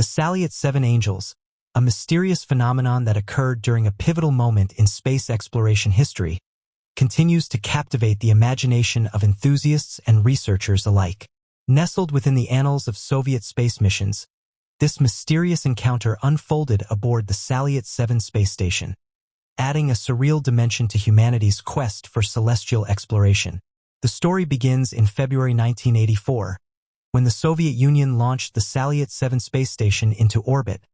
The Salyut 7 Angels, a mysterious phenomenon that occurred during a pivotal moment in space exploration history, continues to captivate the imagination of enthusiasts and researchers alike. Nestled within the annals of Soviet space missions, this mysterious encounter unfolded aboard the Salyut 7 space station, adding a surreal dimension to humanity's quest for celestial exploration. The story begins in February 1984, when the Soviet Union launched the Salyut 7 space station into orbit,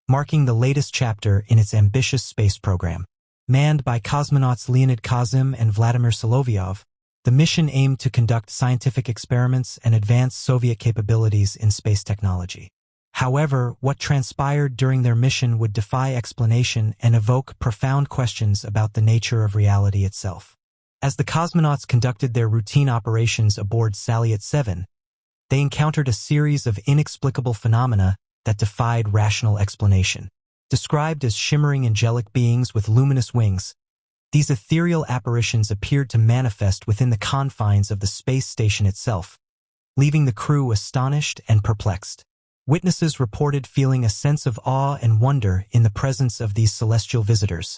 marking the latest chapter in its ambitious space program. Manned by cosmonauts Leonid Kozym and Vladimir Solovyov, the mission aimed to conduct scientific experiments and advance Soviet capabilities in space technology. However, what transpired during their mission would defy explanation and evoke profound questions about the nature of reality itself. As the cosmonauts conducted their routine operations aboard Salyut 7, they encountered a series of inexplicable phenomena that defied rational explanation. Described as shimmering angelic beings with luminous wings, these ethereal apparitions appeared to manifest within the confines of the space station itself, leaving the crew astonished and perplexed. Witnesses reported feeling a sense of awe and wonder in the presence of these celestial visitors,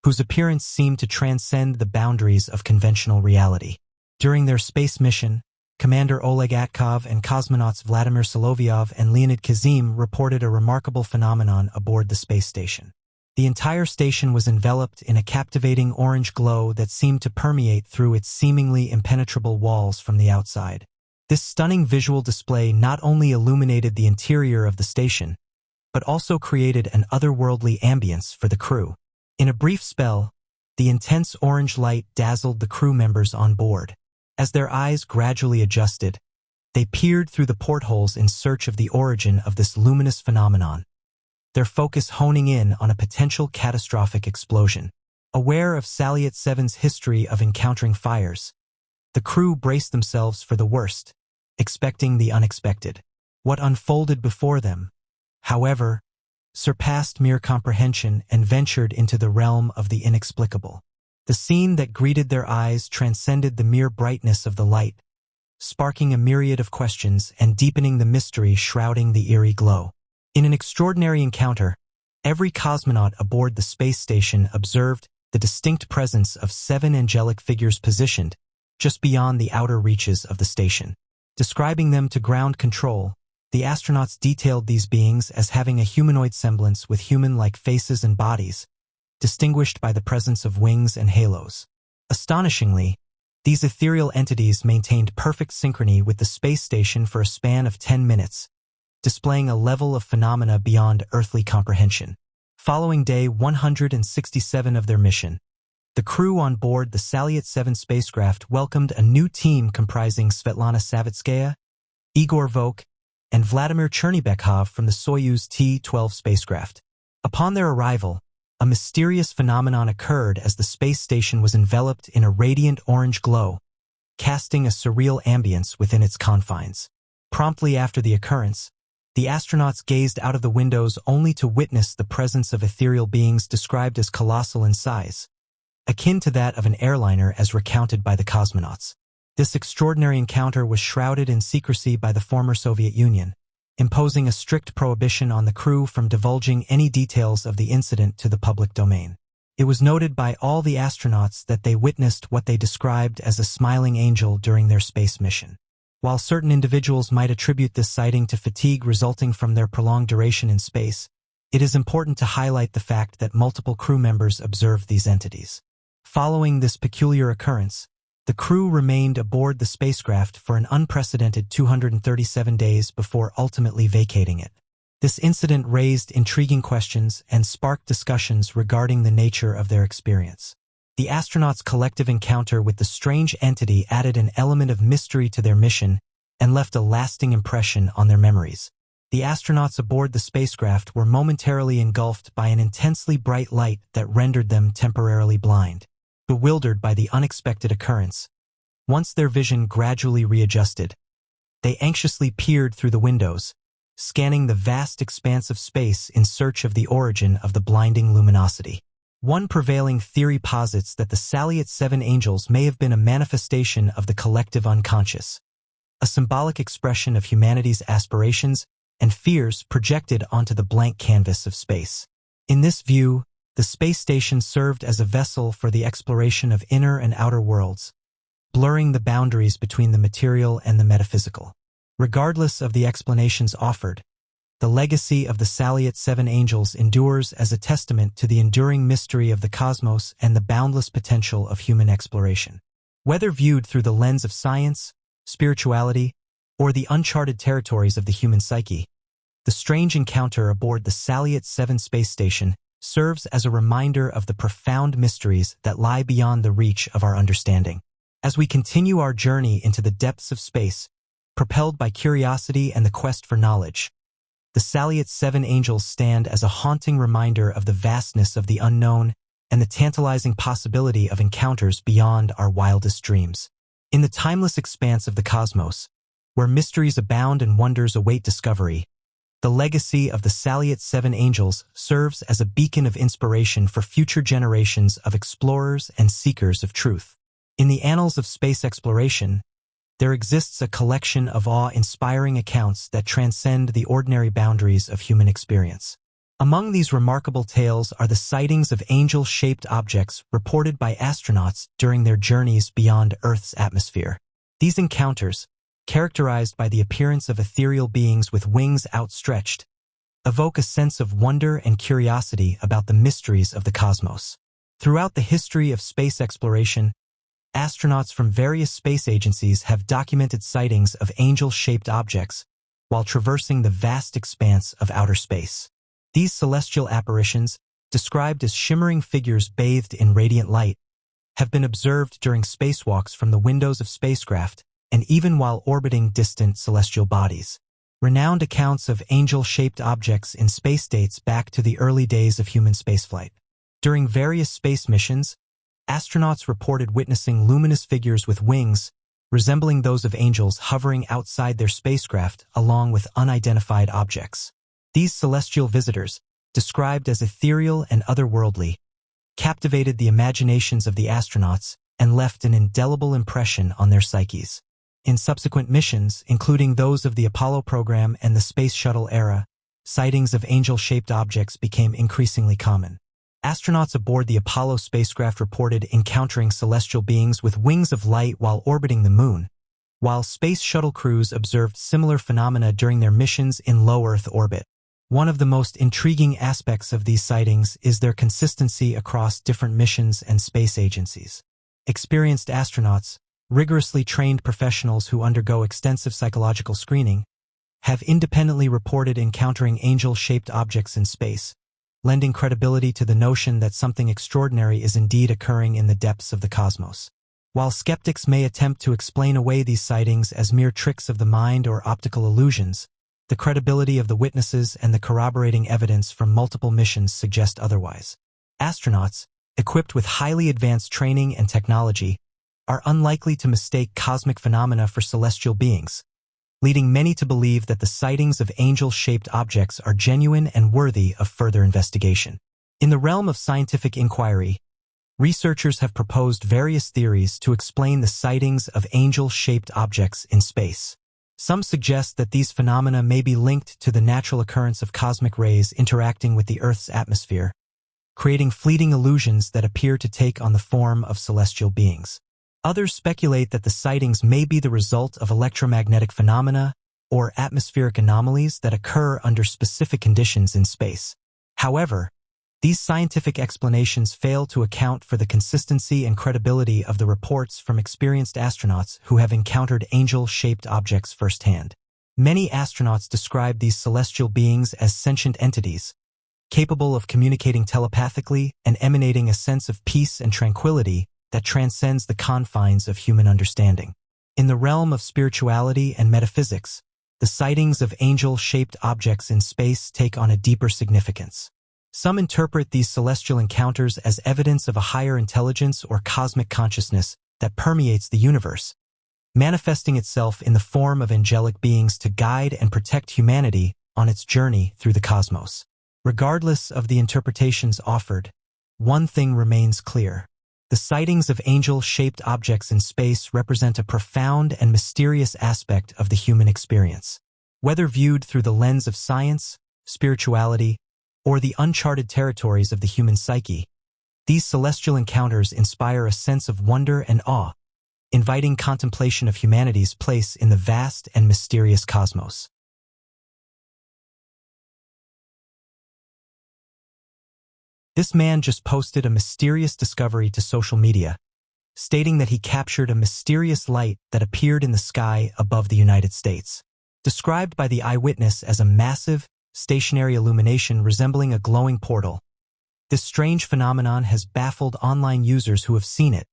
whose appearance seemed to transcend the boundaries of conventional reality. During their space mission, Commander Oleg Atkov and cosmonauts Vladimir Solovyov and Leonid Kozym reported a remarkable phenomenon aboard the space station. The entire station was enveloped in a captivating orange glow that seemed to permeate through its seemingly impenetrable walls from the outside. This stunning visual display not only illuminated the interior of the station, but also created an otherworldly ambience for the crew. In a brief spell, the intense orange light dazzled the crew members on board. As their eyes gradually adjusted, they peered through the portholes in search of the origin of this luminous phenomenon, their focus honing in on a potential catastrophic explosion. Aware of Salyut 7's history of encountering fires, the crew braced themselves for the worst, expecting the unexpected. What unfolded before them, however, surpassed mere comprehension and ventured into the realm of the inexplicable. The scene that greeted their eyes transcended the mere brightness of the light, sparking a myriad of questions and deepening the mystery shrouding the eerie glow. In an extraordinary encounter, every cosmonaut aboard the space station observed the distinct presence of 7 angelic figures positioned just beyond the outer reaches of the station. Describing them to ground control, the astronauts detailed these beings as having a humanoid semblance with human-like faces and bodies, distinguished by the presence of wings and halos. Astonishingly, these ethereal entities maintained perfect synchrony with the space station for a span of 10 minutes, displaying a level of phenomena beyond earthly comprehension. Following day 167 of their mission, the crew on board the Salyut 7 spacecraft welcomed a new team comprising Svetlana Savitskaya, Igor Vok, and Vladimir Chernybekhov from the Soyuz T-12 spacecraft. Upon their arrival, a mysterious phenomenon occurred as the space station was enveloped in a radiant orange glow, casting a surreal ambience within its confines. Promptly after the occurrence, the astronauts gazed out of the windows only to witness the presence of ethereal beings described as colossal in size, akin to that of an airliner as recounted by the cosmonauts. This extraordinary encounter was shrouded in secrecy by the former Soviet Union, imposing a strict prohibition on the crew from divulging any details of the incident to the public domain. It was noted by all the astronauts that they witnessed what they described as a smiling angel during their space mission. While certain individuals might attribute this sighting to fatigue resulting from their prolonged duration in space, it is important to highlight the fact that multiple crew members observed these entities. Following this peculiar occurrence, the crew remained aboard the spacecraft for an unprecedented 237 days before ultimately vacating it. This incident raised intriguing questions and sparked discussions regarding the nature of their experience. The astronauts' collective encounter with the strange entity added an element of mystery to their mission and left a lasting impression on their memories. The astronauts aboard the spacecraft were momentarily engulfed by an intensely bright light that rendered them temporarily blind. Bewildered by the unexpected occurrence, once their vision gradually readjusted, they anxiously peered through the windows, scanning the vast expanse of space in search of the origin of the blinding luminosity. One prevailing theory posits that the Salyut 7 angels may have been a manifestation of the collective unconscious, a symbolic expression of humanity's aspirations and fears projected onto the blank canvas of space. In this view, the space station served as a vessel for the exploration of inner and outer worlds, blurring the boundaries between the material and the metaphysical. Regardless of the explanations offered, the legacy of the Salyut 7 angels endures as a testament to the enduring mystery of the cosmos and the boundless potential of human exploration. Whether viewed through the lens of science, spirituality, or the uncharted territories of the human psyche, the strange encounter aboard the Salyut 7 space station serves as a reminder of the profound mysteries that lie beyond the reach of our understanding. As we continue our journey into the depths of space, propelled by curiosity and the quest for knowledge, the Salyut 7 angels stand as a haunting reminder of the vastness of the unknown and the tantalizing possibility of encounters beyond our wildest dreams. In the timeless expanse of the cosmos, where mysteries abound and wonders await discovery, the legacy of the Salyut 7 angels serves as a beacon of inspiration for future generations of explorers and seekers of truth. In the annals of space exploration, there exists a collection of awe-inspiring accounts that transcend the ordinary boundaries of human experience. Among these remarkable tales are the sightings of angel-shaped objects reported by astronauts during their journeys beyond Earth's atmosphere. These encounters, characterized by the appearance of ethereal beings with wings outstretched, evoke a sense of wonder and curiosity about the mysteries of the cosmos. Throughout the history of space exploration, astronauts from various space agencies have documented sightings of angel-shaped objects while traversing the vast expanse of outer space. These celestial apparitions, described as shimmering figures bathed in radiant light, have been observed during spacewalks from the windows of spacecraft and even while orbiting distant celestial bodies. Renowned accounts of angel-shaped objects in space dates back to the early days of human spaceflight. During various space missions, astronauts reported witnessing luminous figures with wings, resembling those of angels hovering outside their spacecraft along with unidentified objects. These celestial visitors, described as ethereal and otherworldly, captivated the imaginations of the astronauts and left an indelible impression on their psyches. In subsequent missions, including those of the Apollo program and the Space Shuttle era, sightings of angel-shaped objects became increasingly common. Astronauts aboard the Apollo spacecraft reported encountering celestial beings with wings of light while orbiting the Moon, while Space Shuttle crews observed similar phenomena during their missions in low Earth orbit. One of the most intriguing aspects of these sightings is their consistency across different missions and space agencies. Experienced astronauts, rigorously trained professionals who undergo extensive psychological screening, have independently reported encountering angel-shaped objects in space, lending credibility to the notion that something extraordinary is indeed occurring in the depths of the cosmos. While skeptics may attempt to explain away these sightings as mere tricks of the mind or optical illusions, the credibility of the witnesses and the corroborating evidence from multiple missions suggest otherwise. Astronauts, equipped with highly advanced training and technology, are unlikely to mistake cosmic phenomena for celestial beings, leading many to believe that the sightings of angel-shaped objects are genuine and worthy of further investigation. In the realm of scientific inquiry, researchers have proposed various theories to explain the sightings of angel-shaped objects in space. Some suggest that these phenomena may be linked to the natural occurrence of cosmic rays interacting with the Earth's atmosphere, creating fleeting illusions that appear to take on the form of celestial beings. Others speculate that the sightings may be the result of electromagnetic phenomena or atmospheric anomalies that occur under specific conditions in space. However, these scientific explanations fail to account for the consistency and credibility of the reports from experienced astronauts who have encountered angel-shaped objects firsthand. Many astronauts describe these celestial beings as sentient entities, capable of communicating telepathically and emanating a sense of peace and tranquility that transcends the confines of human understanding. In the realm of spirituality and metaphysics, the sightings of angel-shaped objects in space take on a deeper significance. Some interpret these celestial encounters as evidence of a higher intelligence or cosmic consciousness that permeates the universe, manifesting itself in the form of angelic beings to guide and protect humanity on its journey through the cosmos. Regardless of the interpretations offered, one thing remains clear. The sightings of angel-shaped objects in space represent a profound and mysterious aspect of the human experience. Whether viewed through the lens of science, spirituality, or the uncharted territories of the human psyche, these celestial encounters inspire a sense of wonder and awe, inviting contemplation of humanity's place in the vast and mysterious cosmos. This man just posted a mysterious discovery to social media, stating that he captured a mysterious light that appeared in the sky above the United States. Described by the eyewitness as a massive, stationary illumination resembling a glowing portal, this strange phenomenon has baffled online users who have seen it,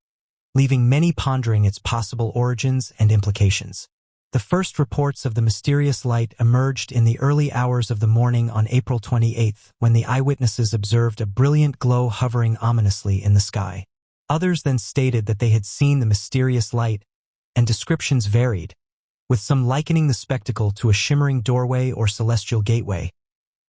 leaving many pondering its possible origins and implications. The first reports of the mysterious light emerged in the early hours of the morning on April 28, when the eyewitnesses observed a brilliant glow hovering ominously in the sky. Others then stated that they had seen the mysterious light, and descriptions varied, with some likening the spectacle to a shimmering doorway or celestial gateway,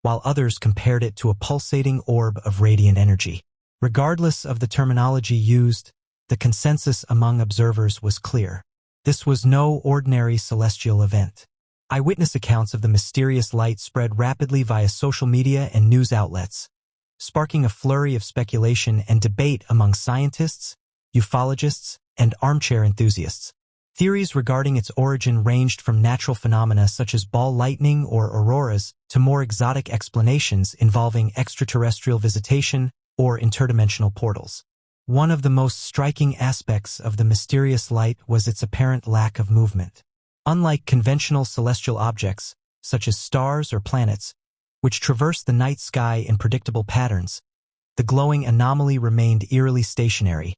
while others compared it to a pulsating orb of radiant energy. Regardless of the terminology used, the consensus among observers was clear. This was no ordinary celestial event. Eyewitness accounts of the mysterious light spread rapidly via social media and news outlets, sparking a flurry of speculation and debate among scientists, ufologists, and armchair enthusiasts. Theories regarding its origin ranged from natural phenomena such as ball lightning or auroras to more exotic explanations involving extraterrestrial visitation or interdimensional portals. One of the most striking aspects of the mysterious light was its apparent lack of movement. Unlike conventional celestial objects, such as stars or planets, which traverse the night sky in predictable patterns, the glowing anomaly remained eerily stationary,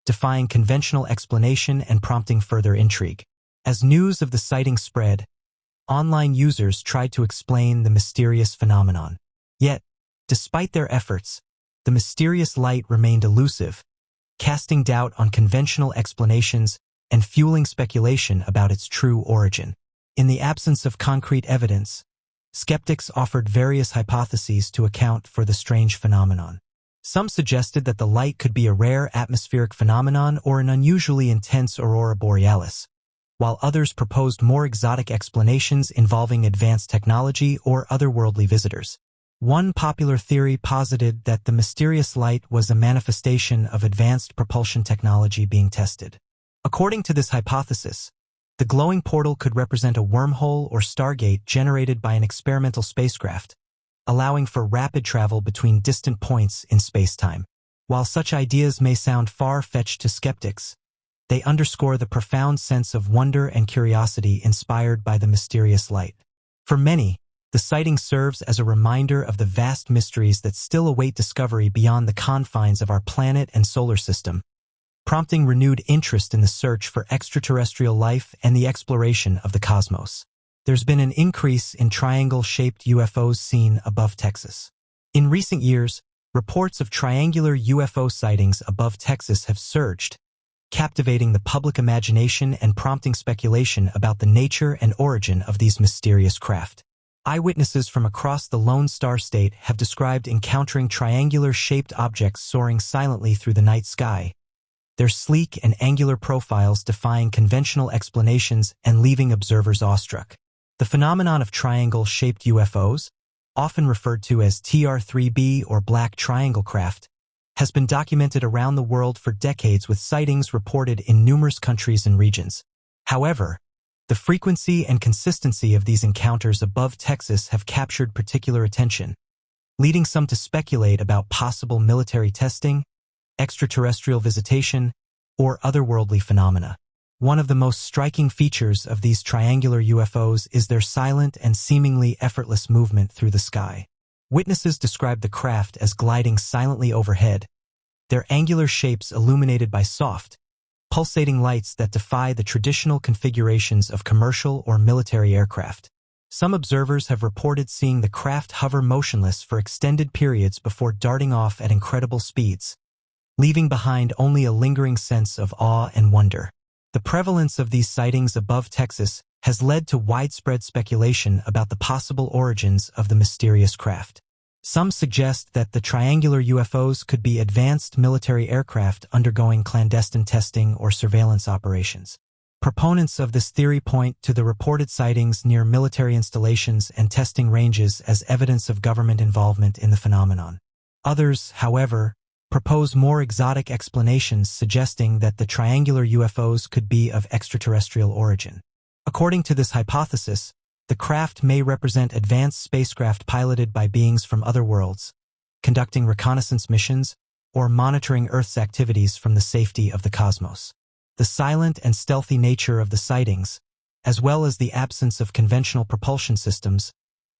defying conventional explanation and prompting further intrigue. As news of the sighting spread, online users tried to explain the mysterious phenomenon. Yet, despite their efforts, the mysterious light remained elusive, casting doubt on conventional explanations and fueling speculation about its true origin. In the absence of concrete evidence, skeptics offered various hypotheses to account for the strange phenomenon. Some suggested that the light could be a rare atmospheric phenomenon or an unusually intense aurora borealis, while others proposed more exotic explanations involving advanced technology or otherworldly visitors. One popular theory posited that the mysterious light was a manifestation of advanced propulsion technology being tested. According to this hypothesis, the glowing portal could represent a wormhole or stargate generated by an experimental spacecraft, allowing for rapid travel between distant points in space-time. While such ideas may sound far-fetched to skeptics, they underscore the profound sense of wonder and curiosity inspired by the mysterious light. For many, the sighting serves as a reminder of the vast mysteries that still await discovery beyond the confines of our planet and solar system, prompting renewed interest in the search for extraterrestrial life and the exploration of the cosmos. There's been an increase in triangle-shaped UFOs seen above Texas. In recent years, reports of triangular UFO sightings above Texas have surged, captivating the public imagination and prompting speculation about the nature and origin of these mysterious craft. Eyewitnesses from across the Lone Star State have described encountering triangular-shaped objects soaring silently through the night sky, their sleek and angular profiles defying conventional explanations and leaving observers awestruck. The phenomenon of triangle-shaped UFOs, often referred to as TR-3B or Black Triangle Craft, has been documented around the world for decades with sightings reported in numerous countries and regions. However, the frequency and consistency of these encounters above Texas have captured particular attention, leading some to speculate about possible military testing, extraterrestrial visitation, or otherworldly phenomena. One of the most striking features of these triangular UFOs is their silent and seemingly effortless movement through the sky. Witnesses describe the craft as gliding silently overhead, their angular shapes illuminated by soft, pulsating lights that defy the traditional configurations of commercial or military aircraft. Some observers have reported seeing the craft hover motionless for extended periods before darting off at incredible speeds, leaving behind only a lingering sense of awe and wonder. The prevalence of these sightings above Texas has led to widespread speculation about the possible origins of the mysterious craft. Some suggest that the triangular UFOs could be advanced military aircraft undergoing clandestine testing or surveillance operations. Proponents of this theory point to the reported sightings near military installations and testing ranges as evidence of government involvement in the phenomenon. Others, however, propose more exotic explanations suggesting that the triangular UFOs could be of extraterrestrial origin. According to this hypothesis, the craft may represent advanced spacecraft piloted by beings from other worlds, conducting reconnaissance missions, or monitoring Earth's activities from the safety of the cosmos. The silent and stealthy nature of the sightings, as well as the absence of conventional propulsion systems,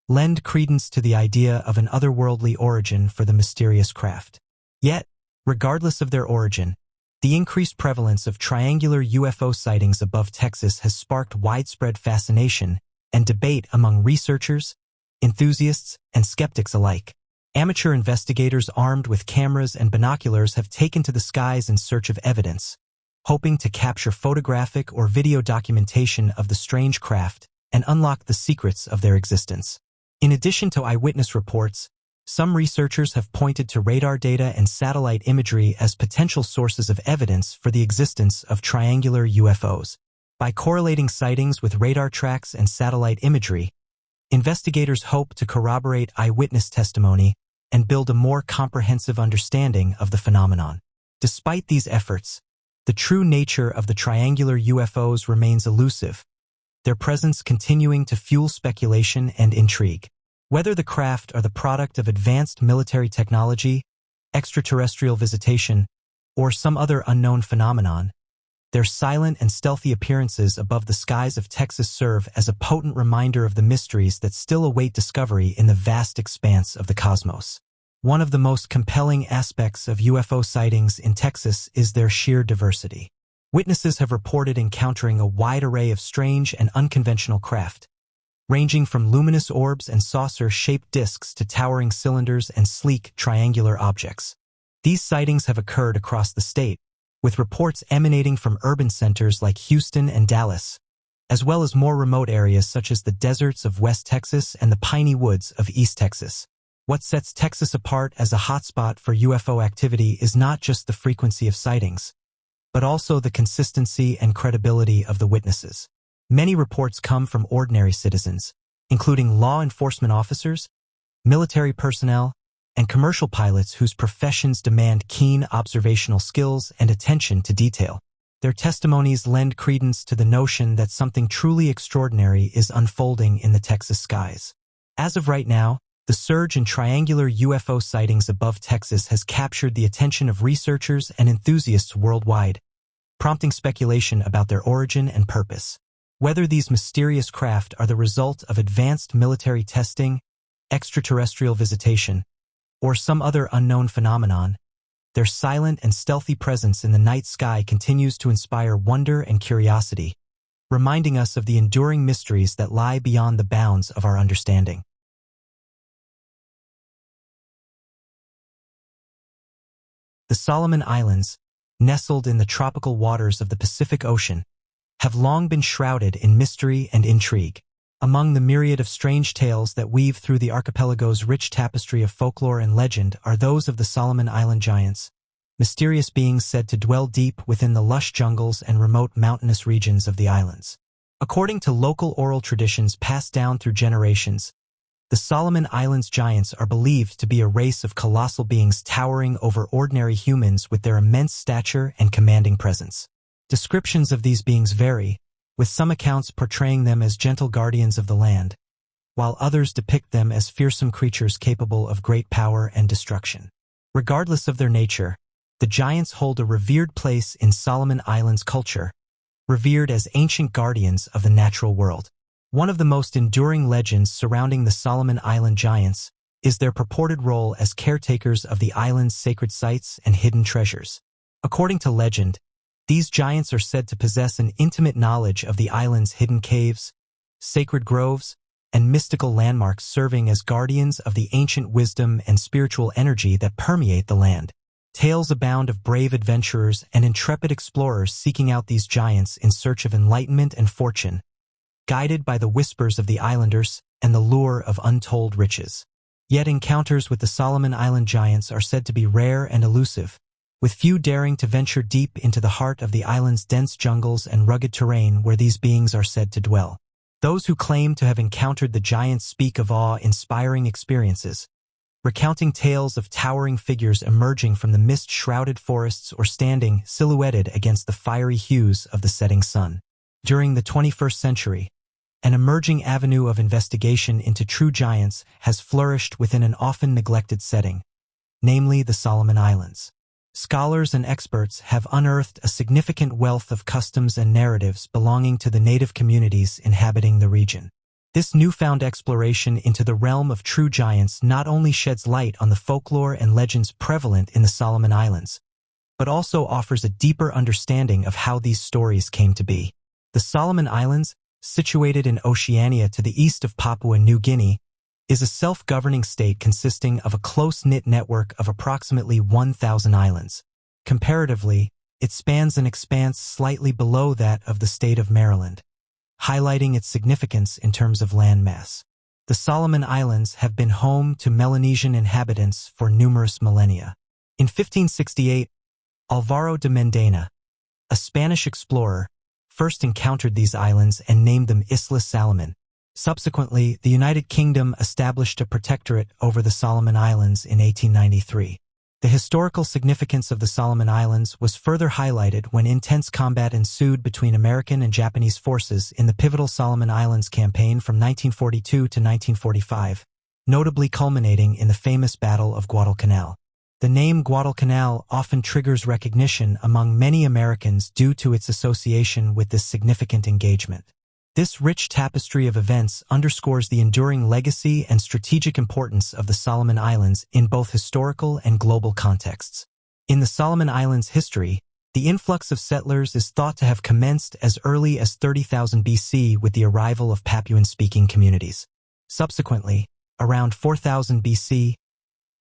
lend credence to the idea of an otherworldly origin for the mysterious craft. Yet, regardless of their origin, the increased prevalence of triangular UFO sightings above Texas has sparked widespread fascination and debate among researchers, enthusiasts, and skeptics alike. Amateur investigators armed with cameras and binoculars have taken to the skies in search of evidence, hoping to capture photographic or video documentation of the strange craft and unlock the secrets of their existence. In addition to eyewitness reports, some researchers have pointed to radar data and satellite imagery as potential sources of evidence for the existence of triangular UFOs. By correlating sightings with radar tracks and satellite imagery, investigators hope to corroborate eyewitness testimony and build a more comprehensive understanding of the phenomenon. Despite these efforts, the true nature of the triangular UFOs remains elusive, their presence continuing to fuel speculation and intrigue. Whether the craft are the product of advanced military technology, extraterrestrial visitation, or some other unknown phenomenon, their silent and stealthy appearances above the skies of Texas serve as a potent reminder of the mysteries that still await discovery in the vast expanse of the cosmos. One of the most compelling aspects of UFO sightings in Texas is their sheer diversity. Witnesses have reported encountering a wide array of strange and unconventional craft, ranging from luminous orbs and saucer-shaped disks to towering cylinders and sleek, triangular objects. These sightings have occurred across the state, with reports emanating from urban centers like Houston and Dallas, as well as more remote areas such as the deserts of West Texas and the piney woods of East Texas. What sets Texas apart as a hotspot for UFO activity is not just the frequency of sightings, but also the consistency and credibility of the witnesses. Many reports come from ordinary citizens, including law enforcement officers, military personnel, and commercial pilots whose professions demand keen observational skills and attention to detail. Their testimonies lend credence to the notion that something truly extraordinary is unfolding in the Texas skies. As of right now, the surge in triangular UFO sightings above Texas has captured the attention of researchers and enthusiasts worldwide, prompting speculation about their origin and purpose. Whether these mysterious craft are the result of advanced military testing, extraterrestrial visitation, or some other unknown phenomenon, their silent and stealthy presence in the night sky continues to inspire wonder and curiosity, reminding us of the enduring mysteries that lie beyond the bounds of our understanding. The Solomon Islands, nestled in the tropical waters of the Pacific Ocean, have long been shrouded in mystery and intrigue. Among the myriad of strange tales that weave through the archipelago's rich tapestry of folklore and legend are those of the Solomon Island giants, mysterious beings said to dwell deep within the lush jungles and remote mountainous regions of the islands. According to local oral traditions passed down through generations, the Solomon Islands giants are believed to be a race of colossal beings towering over ordinary humans with their immense stature and commanding presence. Descriptions of these beings vary, with some accounts portraying them as gentle guardians of the land, while others depict them as fearsome creatures capable of great power and destruction. Regardless of their nature, the giants hold a revered place in Solomon Islands culture, revered as ancient guardians of the natural world. One of the most enduring legends surrounding the Solomon Island giants is their purported role as caretakers of the island's sacred sites and hidden treasures. According to legend, these giants are said to possess an intimate knowledge of the island's hidden caves, sacred groves, and mystical landmarks, serving as guardians of the ancient wisdom and spiritual energy that permeate the land. Tales abound of brave adventurers and intrepid explorers seeking out these giants in search of enlightenment and fortune, guided by the whispers of the islanders and the lure of untold riches. Yet encounters with the Solomon Island giants are said to be rare and elusive, with few daring to venture deep into the heart of the island's dense jungles and rugged terrain where these beings are said to dwell. Those who claim to have encountered the giants speak of awe-inspiring experiences, recounting tales of towering figures emerging from the mist-shrouded forests or standing silhouetted against the fiery hues of the setting sun. During the 21st century, an emerging avenue of investigation into true giants has flourished within an often neglected setting, namely the Solomon Islands. Scholars and experts have unearthed a significant wealth of customs and narratives belonging to the native communities inhabiting the region. This newfound exploration into the realm of true giants not only sheds light on the folklore and legends prevalent in the Solomon Islands, but also offers a deeper understanding of how these stories came to be. The Solomon Islands, situated in Oceania to the east of Papua New Guinea, is a self-governing state consisting of a close-knit network of approximately 1,000 islands. Comparatively, it spans an expanse slightly below that of the state of Maryland, highlighting its significance in terms of landmass. The Solomon Islands have been home to Melanesian inhabitants for numerous millennia. In 1568, Álvaro de Mendana, a Spanish explorer, first encountered these islands and named them Isla Salomon. Subsequently, the United Kingdom established a protectorate over the Solomon Islands in 1893. The historical significance of the Solomon Islands was further highlighted when intense combat ensued between American and Japanese forces in the pivotal Solomon Islands campaign from 1942 to 1945, notably culminating in the famous Battle of Guadalcanal. The name Guadalcanal often triggers recognition among many Americans due to its association with this significant engagement. This rich tapestry of events underscores the enduring legacy and strategic importance of the Solomon Islands in both historical and global contexts. In the Solomon Islands' history, the influx of settlers is thought to have commenced as early as 30,000 BC with the arrival of Papuan-speaking communities. Subsequently, around 4000 BC,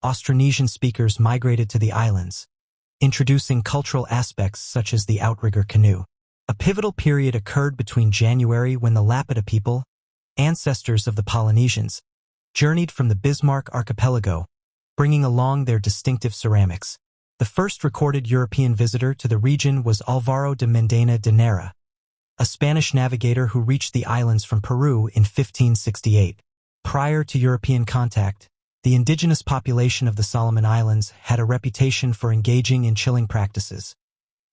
Austronesian speakers migrated to the islands, introducing cultural aspects such as the outrigger canoe. A pivotal period occurred between January when the Lapita people, ancestors of the Polynesians, journeyed from the Bismarck archipelago, bringing along their distinctive ceramics. The first recorded European visitor to the region was Álvaro de Mendana de Nera, a Spanish navigator who reached the islands from Peru in 1568. Prior to European contact, the indigenous population of the Solomon Islands had a reputation for engaging in chilling practices,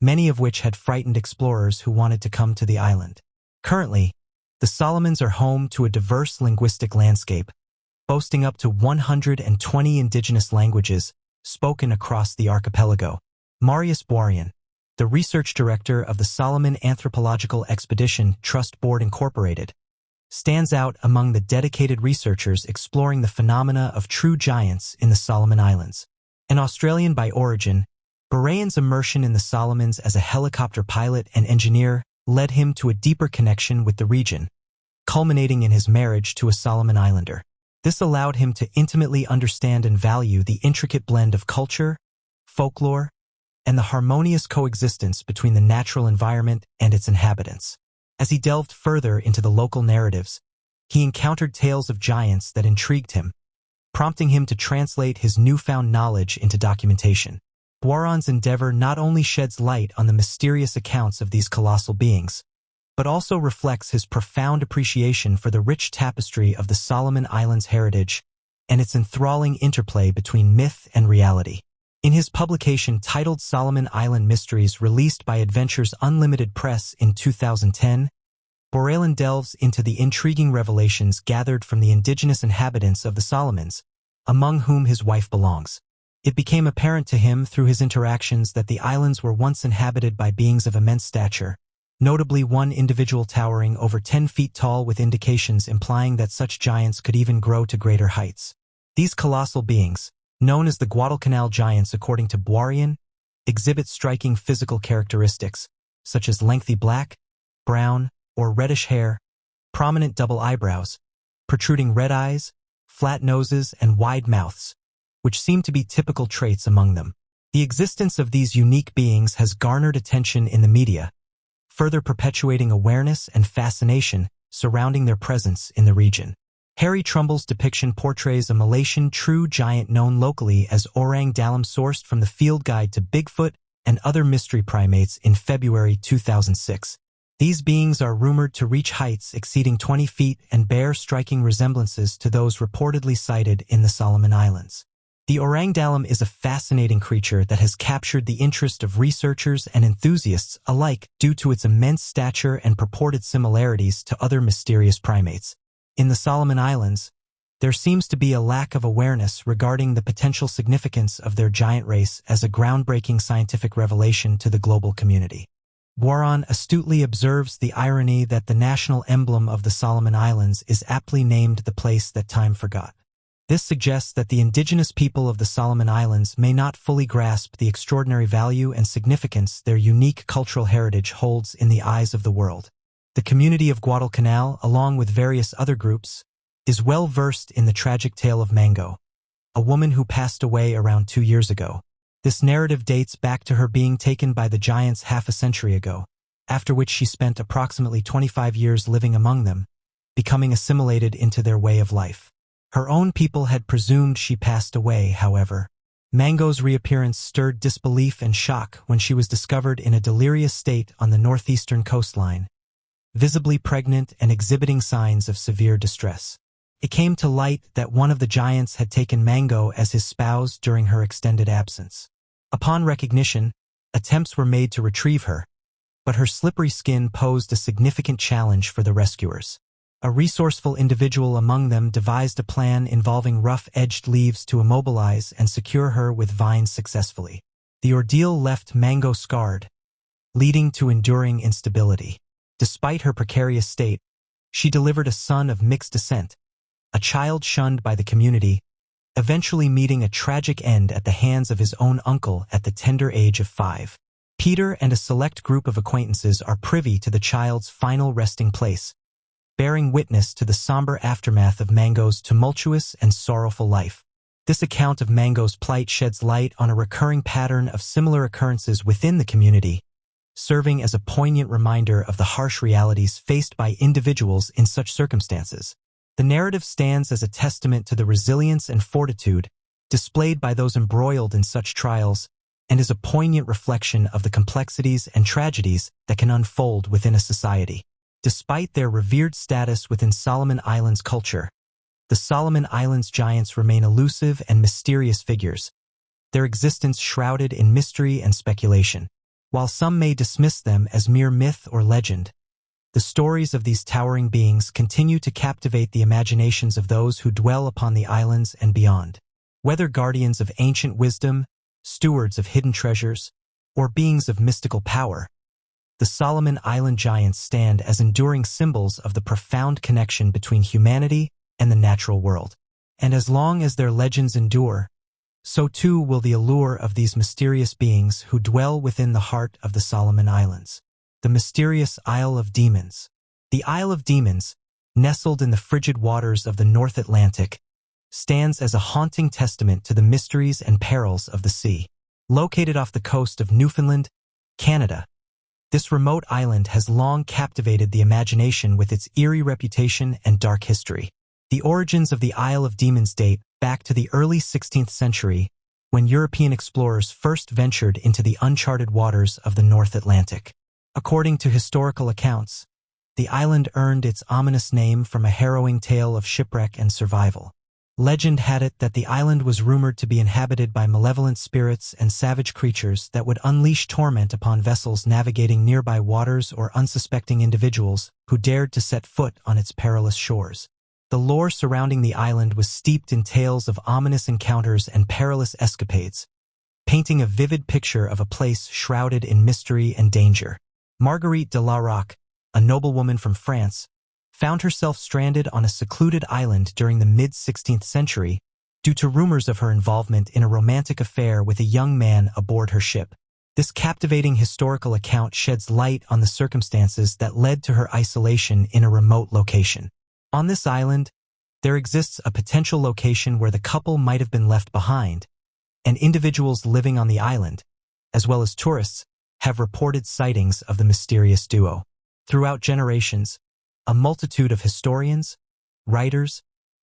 many of which had frightened explorers who wanted to come to the island. Currently, the Solomons are home to a diverse linguistic landscape, boasting up to 120 indigenous languages spoken across the archipelago. Marius Boirian, the research director of the Solomon Anthropological Expedition Trust Board Incorporated, stands out among the dedicated researchers exploring the phenomena of true giants in the Solomon Islands. An Australian by origin, Boirian's immersion in the Solomons as a helicopter pilot and engineer led him to a deeper connection with the region, culminating in his marriage to a Solomon Islander. This allowed him to intimately understand and value the intricate blend of culture, folklore, and the harmonious coexistence between the natural environment and its inhabitants. As he delved further into the local narratives, he encountered tales of giants that intrigued him, prompting him to translate his newfound knowledge into documentation. Boirian's endeavor not only sheds light on the mysterious accounts of these colossal beings, but also reflects his profound appreciation for the rich tapestry of the Solomon Islands' heritage and its enthralling interplay between myth and reality. In his publication titled Solomon Island Mysteries, released by Adventures Unlimited Press in 2010, Boirian delves into the intriguing revelations gathered from the indigenous inhabitants of the Solomons, among whom his wife belongs. It became apparent to him through his interactions that the islands were once inhabited by beings of immense stature, notably one individual towering over 10 feet tall, with indications implying that such giants could even grow to greater heights. These colossal beings, known as the Guadalcanal giants according to Boirian, exhibit striking physical characteristics, such as lengthy black, brown, or reddish hair, prominent double eyebrows, protruding red eyes, flat noses, and wide mouths, which seem to be typical traits among them. The existence of these unique beings has garnered attention in the media, further perpetuating awareness and fascination surrounding their presence in the region. Harry Trumbull's depiction portrays a Malaysian true giant known locally as Orang Dalam, sourced from the Field Guide to Bigfoot and Other Mystery Primates in February 2006. These beings are rumored to reach heights exceeding 20 feet and bear striking resemblances to those reportedly sighted in the Solomon Islands. The Orang Dalam is a fascinating creature that has captured the interest of researchers and enthusiasts alike due to its immense stature and purported similarities to other mysterious primates. In the Solomon Islands, there seems to be a lack of awareness regarding the potential significance of their giant race as a groundbreaking scientific revelation to the global community. Warren astutely observes the irony that the national emblem of the Solomon Islands is aptly named the place that time forgot. This suggests that the indigenous people of the Solomon Islands may not fully grasp the extraordinary value and significance their unique cultural heritage holds in the eyes of the world. The community of Guadalcanal, along with various other groups, is well versed in the tragic tale of Mango, a woman who passed away around 2 years ago. This narrative dates back to her being taken by the giants half a century ago, after which she spent approximately 25 years living among them, becoming assimilated into their way of life. Her own people had presumed she passed away, however. Mango's reappearance stirred disbelief and shock when she was discovered in a delirious state on the northeastern coastline, visibly pregnant and exhibiting signs of severe distress. It came to light that one of the giants had taken Mango as his spouse during her extended absence. Upon recognition, attempts were made to retrieve her, but her slippery skin posed a significant challenge for the rescuers. A resourceful individual among them devised a plan involving rough-edged leaves to immobilize and secure her with vines successfully. The ordeal left Mango scarred, leading to enduring instability. Despite her precarious state, she delivered a son of mixed descent, a child shunned by the community, eventually meeting a tragic end at the hands of his own uncle at the tender age of 5. Peter and a select group of acquaintances are privy to the child's final resting place, bearing witness to the somber aftermath of Mango's tumultuous and sorrowful life. This account of Mango's plight sheds light on a recurring pattern of similar occurrences within the community, serving as a poignant reminder of the harsh realities faced by individuals in such circumstances. The narrative stands as a testament to the resilience and fortitude displayed by those embroiled in such trials, and is a poignant reflection of the complexities and tragedies that can unfold within a society. Despite their revered status within Solomon Islands culture, the Solomon Islands giants remain elusive and mysterious figures, their existence shrouded in mystery and speculation. While some may dismiss them as mere myth or legend, the stories of these towering beings continue to captivate the imaginations of those who dwell upon the islands and beyond. Whether guardians of ancient wisdom, stewards of hidden treasures, or beings of mystical power, the Solomon Island giants stand as enduring symbols of the profound connection between humanity and the natural world. And as long as their legends endure, so too will the allure of these mysterious beings who dwell within the heart of the Solomon Islands. The mysterious Isle of Demons. The Isle of Demons, nestled in the frigid waters of the North Atlantic, stands as a haunting testament to the mysteries and perils of the sea. Located off the coast of Newfoundland, Canada, this remote island has long captivated the imagination with its eerie reputation and dark history. The origins of the Isle of Demons date back to the early 16th century, when European explorers first ventured into the uncharted waters of the North Atlantic. According to historical accounts, the island earned its ominous name from a harrowing tale of shipwreck and survival. Legend had it that the island was rumored to be inhabited by malevolent spirits and savage creatures that would unleash torment upon vessels navigating nearby waters or unsuspecting individuals who dared to set foot on its perilous shores. The lore surrounding the island was steeped in tales of ominous encounters and perilous escapades, painting a vivid picture of a place shrouded in mystery and danger. Marguerite de la Roque, a noblewoman from France, found herself stranded on a secluded island during the mid-16th century due to rumors of her involvement in a romantic affair with a young man aboard her ship. This captivating historical account sheds light on the circumstances that led to her isolation in a remote location. On this island, there exists a potential location where the couple might have been left behind, and individuals living on the island, as well as tourists, have reported sightings of the mysterious duo. Throughout generations, a multitude of historians, writers,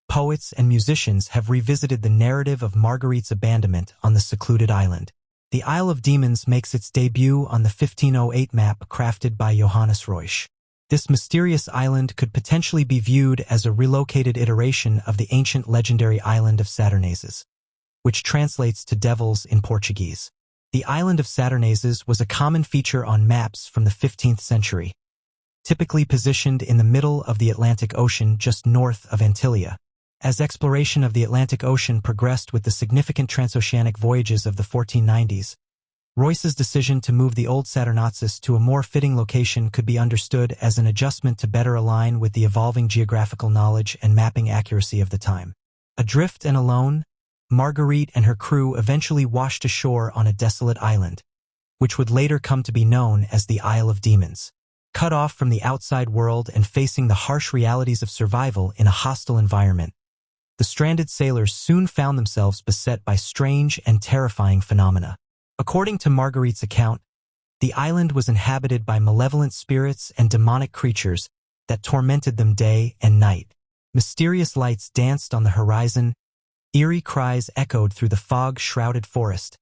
poets, and musicians have revisited the narrative of Marguerite's abandonment on the secluded island. The Isle of Demons makes its debut on the 1508 map crafted by Johannes Ruysch. This mysterious island could potentially be viewed as a relocated iteration of the ancient legendary island of Saturnazes, which translates to devils in Portuguese. The island of Saturnazes was a common feature on maps from the 15th century, typically positioned in the middle of the Atlantic Ocean just north of Antillia. As exploration of the Atlantic Ocean progressed with the significant transoceanic voyages of the 1490s, Royce's decision to move the old Saturnazes to a more fitting location could be understood as an adjustment to better align with the evolving geographical knowledge and mapping accuracy of the time. Adrift and alone, Marguerite and her crew eventually washed ashore on a desolate island, which would later come to be known as the Isle of Demons. Cut off from the outside world and facing the harsh realities of survival in a hostile environment, the stranded sailors soon found themselves beset by strange and terrifying phenomena. According to Marguerite's account, the island was inhabited by malevolent spirits and demonic creatures that tormented them day and night. Mysterious lights danced on the horizon, eerie cries echoed through the fog-shrouded forest,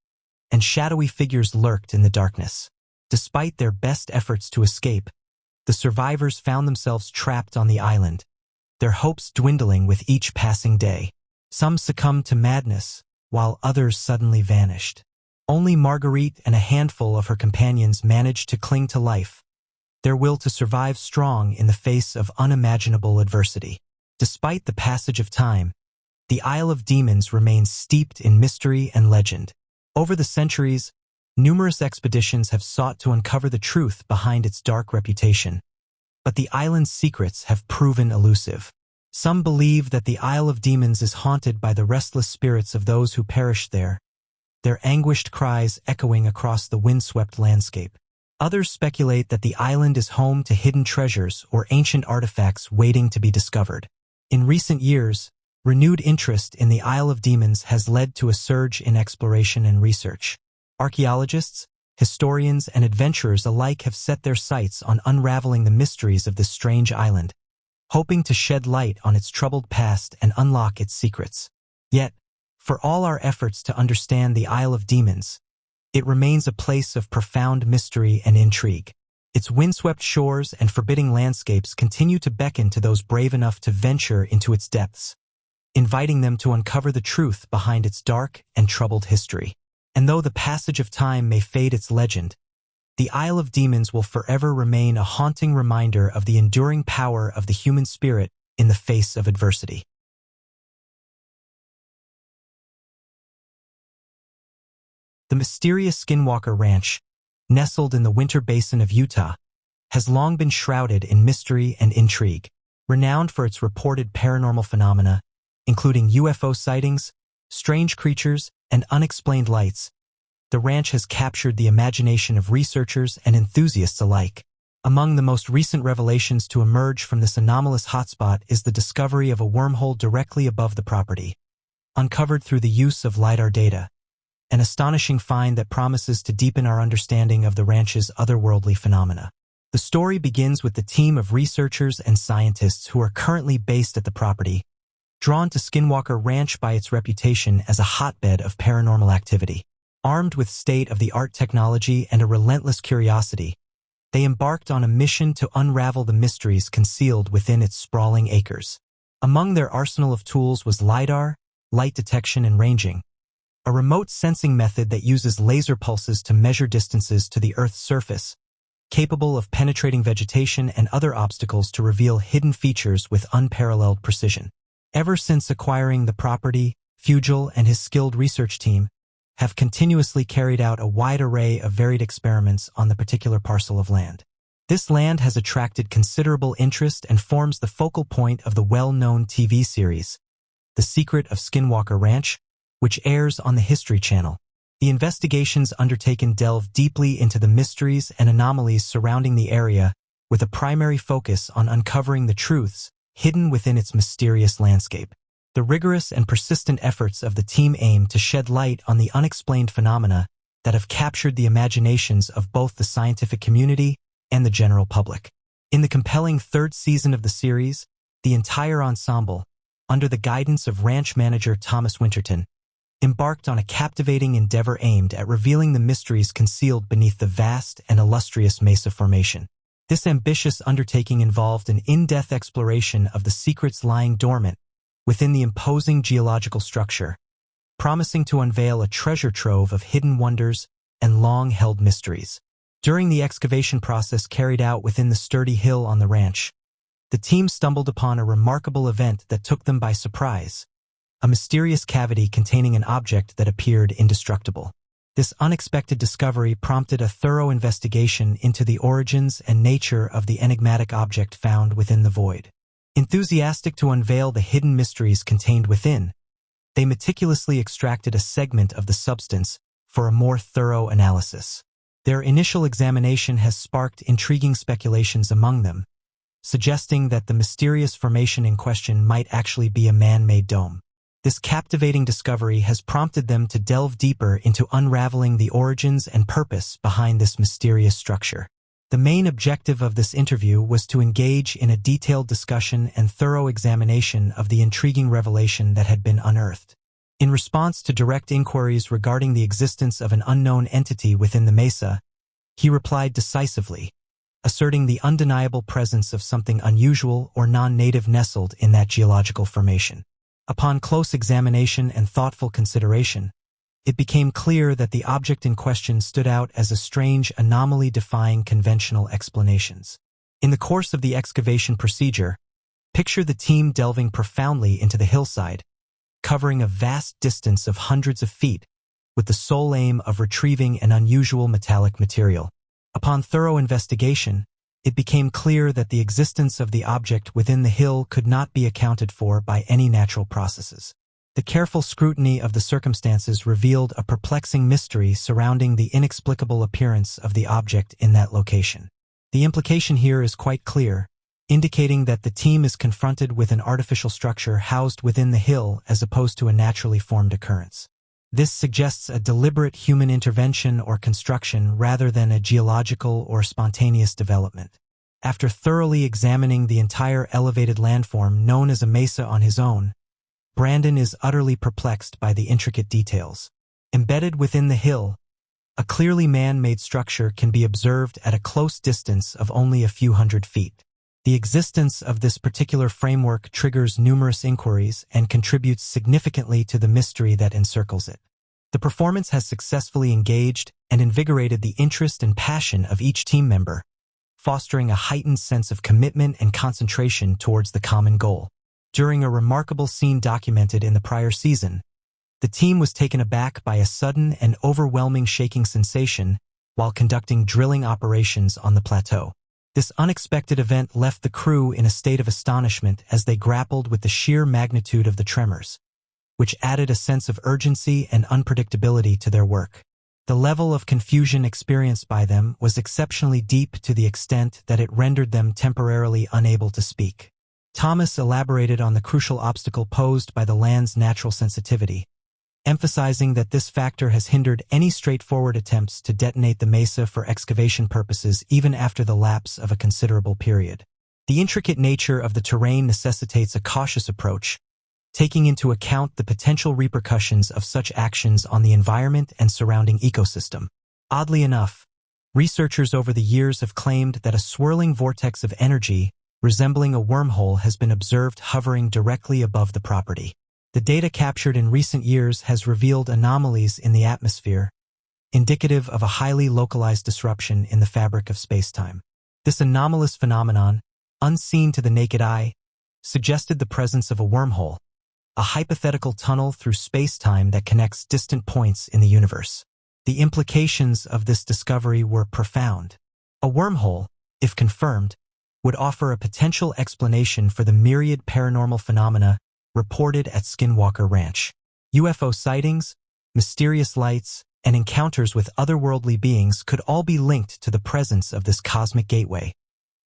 and shadowy figures lurked in the darkness. Despite their best efforts to escape, the survivors found themselves trapped on the island, their hopes dwindling with each passing day. Some succumbed to madness, while others suddenly vanished. Only Marguerite and a handful of her companions managed to cling to life, their will to survive strong in the face of unimaginable adversity. Despite the passage of time, the Isle of Demons remains steeped in mystery and legend. Over the centuries, numerous expeditions have sought to uncover the truth behind its dark reputation, but the island's secrets have proven elusive. Some believe that the Isle of Demons is haunted by the restless spirits of those who perished there, their anguished cries echoing across the windswept landscape. Others speculate that the island is home to hidden treasures or ancient artifacts waiting to be discovered. In recent years, renewed interest in the Isle of Demons has led to a surge in exploration and research. Archaeologists, historians, and adventurers alike have set their sights on unraveling the mysteries of this strange island, hoping to shed light on its troubled past and unlock its secrets. Yet, for all our efforts to understand the Isle of Demons, it remains a place of profound mystery and intrigue. Its windswept shores and forbidding landscapes continue to beckon to those brave enough to venture into its depths, inviting them to uncover the truth behind its dark and troubled history. And though the passage of time may fade its legend, the Isle of Demons will forever remain a haunting reminder of the enduring power of the human spirit in the face of adversity. The mysterious Skinwalker Ranch, nestled in the Winter Basin of Utah, has long been shrouded in mystery and intrigue. Renowned for its reported paranormal phenomena, including UFO sightings, strange creatures, and unexplained lights, the ranch has captured the imagination of researchers and enthusiasts alike. Among the most recent revelations to emerge from this anomalous hotspot is the discovery of a wormhole directly above the property, uncovered through the use of LiDAR data, an astonishing find that promises to deepen our understanding of the ranch's otherworldly phenomena. The story begins with the team of researchers and scientists who are currently based at the property, drawn to Skinwalker Ranch by its reputation as a hotbed of paranormal activity. Armed with state-of-the-art technology and a relentless curiosity, they embarked on a mission to unravel the mysteries concealed within its sprawling acres. Among their arsenal of tools was LiDAR, light detection and ranging, a remote sensing method that uses laser pulses to measure distances to the Earth's surface, capable of penetrating vegetation and other obstacles to reveal hidden features with unparalleled precision. Ever since acquiring the property, Fugel and his skilled research team have continuously carried out a wide array of varied experiments on the particular parcel of land. This land has attracted considerable interest and forms the focal point of the well-known TV series, The Secret of Skinwalker Ranch, which airs on the History Channel. The investigations undertaken delve deeply into the mysteries and anomalies surrounding the area, with a primary focus on uncovering the truths hidden within its mysterious landscape. The rigorous and persistent efforts of the team aim to shed light on the unexplained phenomena that have captured the imaginations of both the scientific community and the general public. In the compelling third season of the series, the entire ensemble, under the guidance of ranch manager Thomas Winterton, embarked on a captivating endeavor aimed at revealing the mysteries concealed beneath the vast and illustrious Mesa Formation. This ambitious undertaking involved an in-depth exploration of the secrets lying dormant within the imposing geological structure, promising to unveil a treasure trove of hidden wonders and long-held mysteries. During the excavation process carried out within the sturdy hill on the ranch, the team stumbled upon a remarkable event that took them by surprise: a mysterious cavity containing an object that appeared indestructible. This unexpected discovery prompted a thorough investigation into the origins and nature of the enigmatic object found within the void. Enthusiastic to unveil the hidden mysteries contained within, they meticulously extracted a segment of the substance for a more thorough analysis. Their initial examination has sparked intriguing speculations among them, suggesting that the mysterious formation in question might actually be a man-made dome. This captivating discovery has prompted them to delve deeper into unraveling the origins and purpose behind this mysterious structure. The main objective of this interview was to engage in a detailed discussion and thorough examination of the intriguing revelation that had been unearthed. In response to direct inquiries regarding the existence of an unknown entity within the mesa, he replied decisively, asserting the undeniable presence of something unusual or non-native nestled in that geological formation. Upon close examination and thoughtful consideration, it became clear that the object in question stood out as a strange anomaly defying conventional explanations. In the course of the excavation procedure, picture the team delving profoundly into the hillside, covering a vast distance of hundreds of feet, with the sole aim of retrieving an unusual metallic material. Upon thorough investigation, it became clear that the existence of the object within the hill could not be accounted for by any natural processes. The careful scrutiny of the circumstances revealed a perplexing mystery surrounding the inexplicable appearance of the object in that location. The implication here is quite clear, indicating that the team is confronted with an artificial structure housed within the hill as opposed to a naturally formed occurrence. This suggests a deliberate human intervention or construction rather than a geological or spontaneous development. After thoroughly examining the entire elevated landform known as a mesa on his own, Brandon is utterly perplexed by the intricate details. Embedded within the hill, a clearly man-made structure can be observed at a close distance of only a few hundred feet. The existence of this particular framework triggers numerous inquiries and contributes significantly to the mystery that encircles it. The performance has successfully engaged and invigorated the interest and passion of each team member, fostering a heightened sense of commitment and concentration towards the common goal. During a remarkable scene documented in the prior season, the team was taken aback by a sudden and overwhelming shaking sensation while conducting drilling operations on the plateau. This unexpected event left the crew in a state of astonishment as they grappled with the sheer magnitude of the tremors, which added a sense of urgency and unpredictability to their work. The level of confusion experienced by them was exceptionally deep to the extent that it rendered them temporarily unable to speak. Thomas elaborated on the crucial obstacle posed by the land's natural sensitivity, emphasizing that this factor has hindered any straightforward attempts to detonate the mesa for excavation purposes even after the lapse of a considerable period. The intricate nature of the terrain necessitates a cautious approach, taking into account the potential repercussions of such actions on the environment and surrounding ecosystem. Oddly enough, researchers over the years have claimed that a swirling vortex of energy resembling a wormhole has been observed hovering directly above the property. The data captured in recent years has revealed anomalies in the atmosphere, indicative of a highly localized disruption in the fabric of spacetime. This anomalous phenomenon, unseen to the naked eye, suggested the presence of a wormhole, a hypothetical tunnel through spacetime that connects distant points in the universe. The implications of this discovery were profound. A wormhole, if confirmed, would offer a potential explanation for the myriad paranormal phenomena reported at Skinwalker Ranch. UFO sightings, mysterious lights, and encounters with otherworldly beings could all be linked to the presence of this cosmic gateway,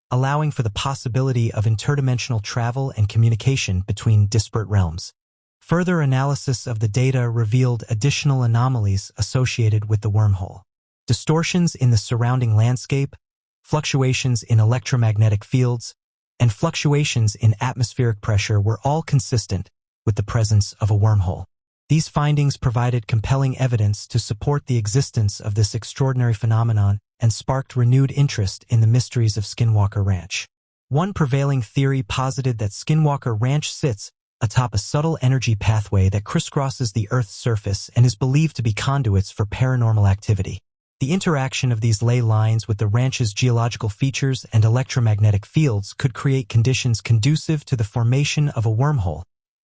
allowing for the possibility of interdimensional travel and communication between disparate realms. Further analysis of the data revealed additional anomalies associated with the wormhole. Distortions in the surrounding landscape, fluctuations in electromagnetic fields, and fluctuations in atmospheric pressure were all consistent with the presence of a wormhole. These findings provided compelling evidence to support the existence of this extraordinary phenomenon and sparked renewed interest in the mysteries of Skinwalker Ranch. One prevailing theory posited that Skinwalker Ranch sits atop a subtle energy pathway that crisscrosses the Earth's surface and is believed to be conduits for paranormal activity. The interaction of these ley lines with the ranch's geological features and electromagnetic fields could create conditions conducive to the formation of a wormhole,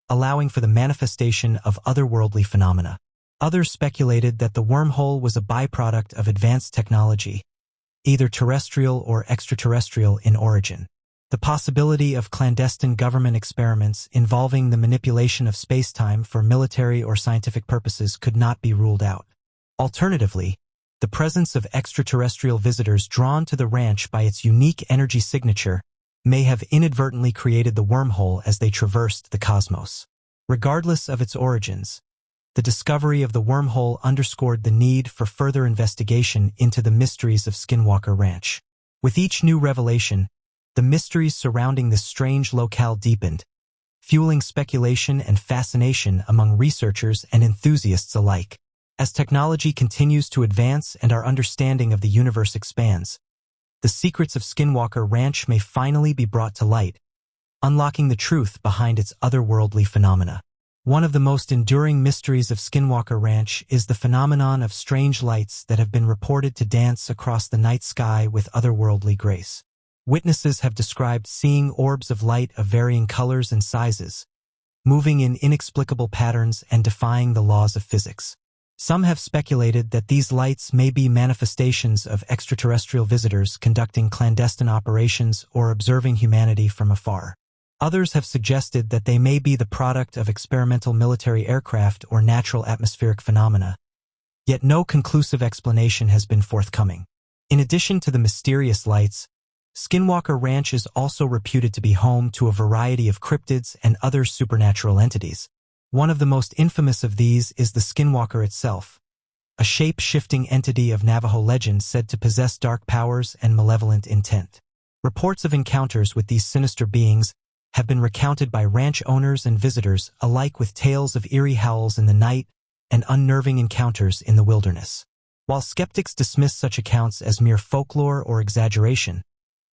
allowing for the manifestation of otherworldly phenomena. Others speculated that the wormhole was a byproduct of advanced technology, either terrestrial or extraterrestrial in origin. The possibility of clandestine government experiments involving the manipulation of space-time for military or scientific purposes could not be ruled out. Alternatively, the presence of extraterrestrial visitors drawn to the ranch by its unique energy signature may have inadvertently created the wormhole as they traversed the cosmos. Regardless of its origins, the discovery of the wormhole underscored the need for further investigation into the mysteries of Skinwalker Ranch. With each new revelation, the mysteries surrounding this strange locale deepened, fueling speculation and fascination among researchers and enthusiasts alike. As technology continues to advance and our understanding of the universe expands, the secrets of Skinwalker Ranch may finally be brought to light, unlocking the truth behind its otherworldly phenomena. One of the most enduring mysteries of Skinwalker Ranch is the phenomenon of strange lights that have been reported to dance across the night sky with otherworldly grace. Witnesses have described seeing orbs of light of varying colors and sizes, moving in inexplicable patterns and defying the laws of physics. Some have speculated that these lights may be manifestations of extraterrestrial visitors conducting clandestine operations or observing humanity from afar. Others have suggested that they may be the product of experimental military aircraft or natural atmospheric phenomena, yet no conclusive explanation has been forthcoming. In addition to the mysterious lights, Skinwalker Ranch is also reputed to be home to a variety of cryptids and other supernatural entities. One of the most infamous of these is the Skinwalker itself, a shape-shifting entity of Navajo legend said to possess dark powers and malevolent intent. Reports of encounters with these sinister beings have been recounted by ranch owners and visitors alike, with tales of eerie howls in the night and unnerving encounters in the wilderness. While skeptics dismiss such accounts as mere folklore or exaggeration,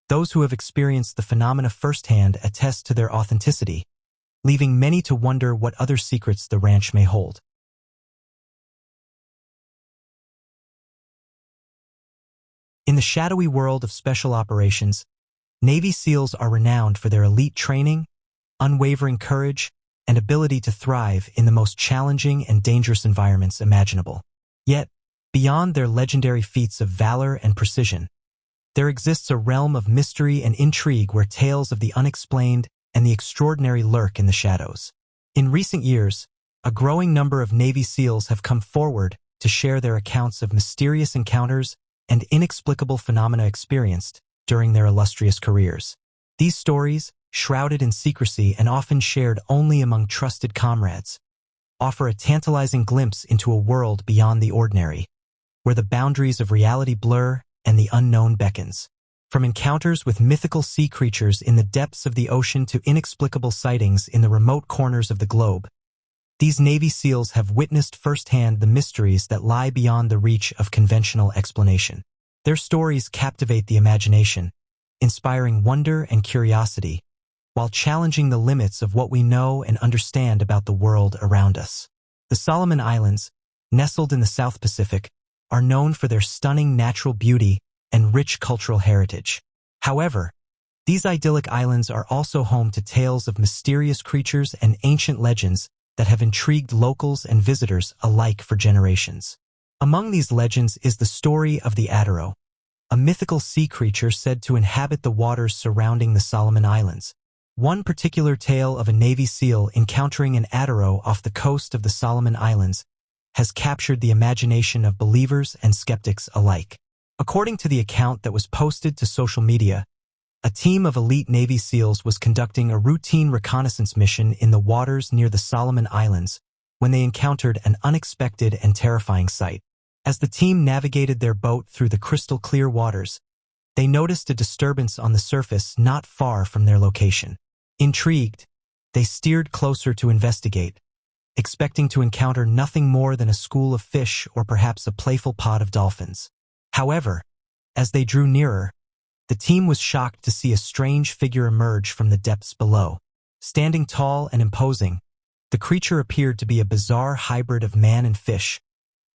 those who have experienced the phenomena firsthand attest to their authenticity, leaving many to wonder what other secrets the ranch may hold. In the shadowy world of special operations, Navy SEALs are renowned for their elite training, unwavering courage, and ability to thrive in the most challenging and dangerous environments imaginable. Yet, beyond their legendary feats of valor and precision, there exists a realm of mystery and intrigue where tales of the unexplained and the extraordinary lurk in the shadows. In recent years, a growing number of Navy SEALs have come forward to share their accounts of mysterious encounters and inexplicable phenomena experienced during their illustrious careers. These stories, shrouded in secrecy and often shared only among trusted comrades, offer a tantalizing glimpse into a world beyond the ordinary, where the boundaries of reality blur and the unknown beckons. From encounters with mythical sea creatures in the depths of the ocean to inexplicable sightings in the remote corners of the globe, these Navy SEALs have witnessed firsthand the mysteries that lie beyond the reach of conventional explanation. Their stories captivate the imagination, inspiring wonder and curiosity, while challenging the limits of what we know and understand about the world around us. The Solomon Islands, nestled in the South Pacific, are known for their stunning natural beauty and rich cultural heritage. However, these idyllic islands are also home to tales of mysterious creatures and ancient legends that have intrigued locals and visitors alike for generations. Among these legends is the story of the Adaro, a mythical sea creature said to inhabit the waters surrounding the Solomon Islands. One particular tale of a Navy SEAL encountering an Adaro off the coast of the Solomon Islands has captured the imagination of believers and skeptics alike. According to the account that was posted to social media, a team of elite Navy SEALs was conducting a routine reconnaissance mission in the waters near the Solomon Islands when they encountered an unexpected and terrifying sight. As the team navigated their boat through the crystal-clear waters, they noticed a disturbance on the surface not far from their location. Intrigued, they steered closer to investigate, expecting to encounter nothing more than a school of fish or perhaps a playful pod of dolphins. However, as they drew nearer, the team was shocked to see a strange figure emerge from the depths below. Standing tall and imposing, the creature appeared to be a bizarre hybrid of man and fish,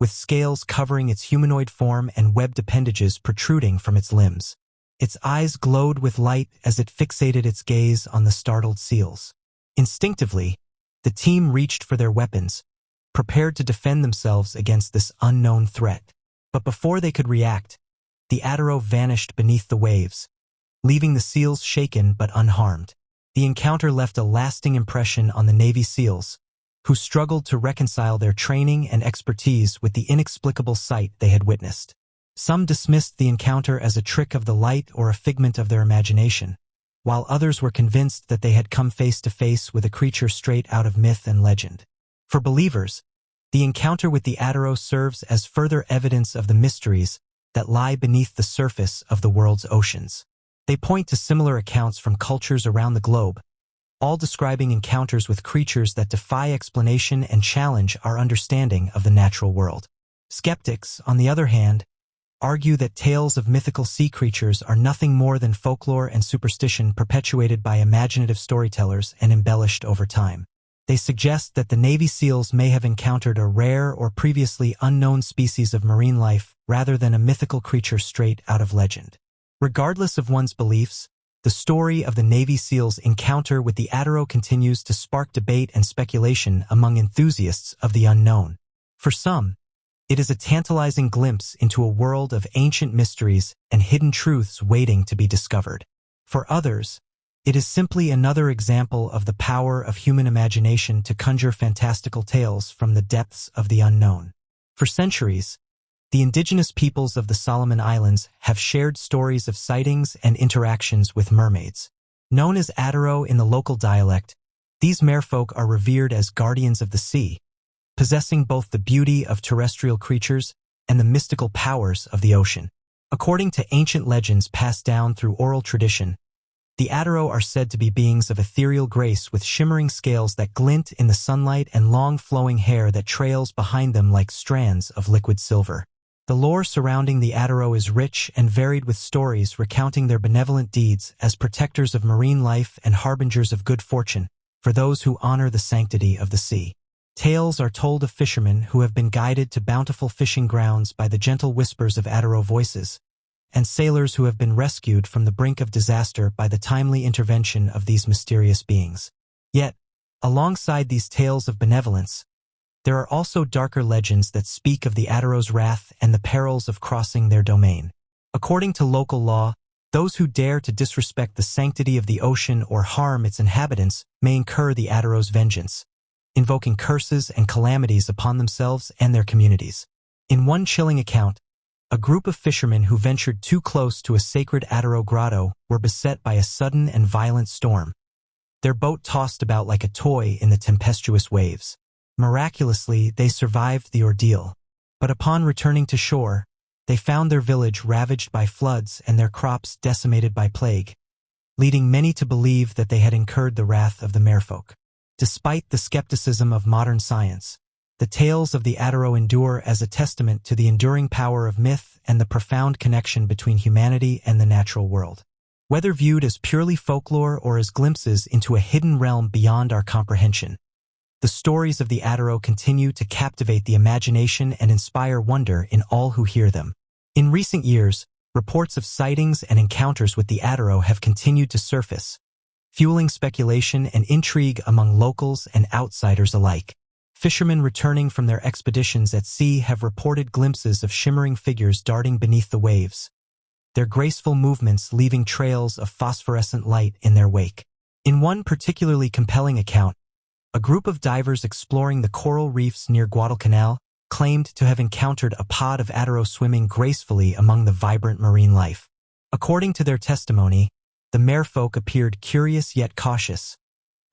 with scales covering its humanoid form and webbed appendages protruding from its limbs. Its eyes glowed with light as it fixated its gaze on the startled seals. Instinctively, the team reached for their weapons, prepared to defend themselves against this unknown threat. But before they could react, the Adaro vanished beneath the waves, leaving the seals shaken but unharmed. The encounter left a lasting impression on the Navy SEALs, who struggled to reconcile their training and expertise with the inexplicable sight they had witnessed. Some dismissed the encounter as a trick of the light or a figment of their imagination, while others were convinced that they had come face to face with a creature straight out of myth and legend. For believers, the encounter with the Adaro serves as further evidence of the mysteries that lie beneath the surface of the world's oceans. They point to similar accounts from cultures around the globe, all describing encounters with creatures that defy explanation and challenge our understanding of the natural world. Skeptics, on the other hand, argue that tales of mythical sea creatures are nothing more than folklore and superstition perpetuated by imaginative storytellers and embellished over time. They suggest that the Navy SEALs may have encountered a rare or previously unknown species of marine life rather than a mythical creature straight out of legend. Regardless of one's beliefs, the story of the Navy SEALs' encounter with the Adaro continues to spark debate and speculation among enthusiasts of the unknown. For some, it is a tantalizing glimpse into a world of ancient mysteries and hidden truths waiting to be discovered. For others, it is simply another example of the power of human imagination to conjure fantastical tales from the depths of the unknown. For centuries, the indigenous peoples of the Solomon Islands have shared stories of sightings and interactions with mermaids. Known as Adaro in the local dialect, these merfolk are revered as guardians of the sea, possessing both the beauty of terrestrial creatures and the mystical powers of the ocean. According to ancient legends passed down through oral tradition, the Adaro are said to be beings of ethereal grace with shimmering scales that glint in the sunlight and long flowing hair that trails behind them like strands of liquid silver. The lore surrounding the Adaro is rich and varied with stories recounting their benevolent deeds as protectors of marine life and harbingers of good fortune for those who honor the sanctity of the sea. Tales are told of fishermen who have been guided to bountiful fishing grounds by the gentle whispers of Adaro voices, and sailors who have been rescued from the brink of disaster by the timely intervention of these mysterious beings. Yet, alongside these tales of benevolence, there are also darker legends that speak of the Adaro's wrath and the perils of crossing their domain. According to local law, those who dare to disrespect the sanctity of the ocean or harm its inhabitants may incur the Adaro's vengeance, invoking curses and calamities upon themselves and their communities. In one chilling account, a group of fishermen who ventured too close to a sacred Adaro grotto were beset by a sudden and violent storm. Their boat tossed about like a toy in the tempestuous waves. Miraculously, they survived the ordeal, but upon returning to shore, they found their village ravaged by floods and their crops decimated by plague, leading many to believe that they had incurred the wrath of the merfolk. Despite the skepticism of modern science, the tales of the Adaro endure as a testament to the enduring power of myth and the profound connection between humanity and the natural world. Whether viewed as purely folklore or as glimpses into a hidden realm beyond our comprehension, the stories of the Adaro continue to captivate the imagination and inspire wonder in all who hear them. In recent years, reports of sightings and encounters with the Adaro have continued to surface, fueling speculation and intrigue among locals and outsiders alike. Fishermen returning from their expeditions at sea have reported glimpses of shimmering figures darting beneath the waves, their graceful movements leaving trails of phosphorescent light in their wake. In one particularly compelling account, a group of divers exploring the coral reefs near Guadalcanal claimed to have encountered a pod of Adaro swimming gracefully among the vibrant marine life. According to their testimony, the merfolk appeared curious yet cautious,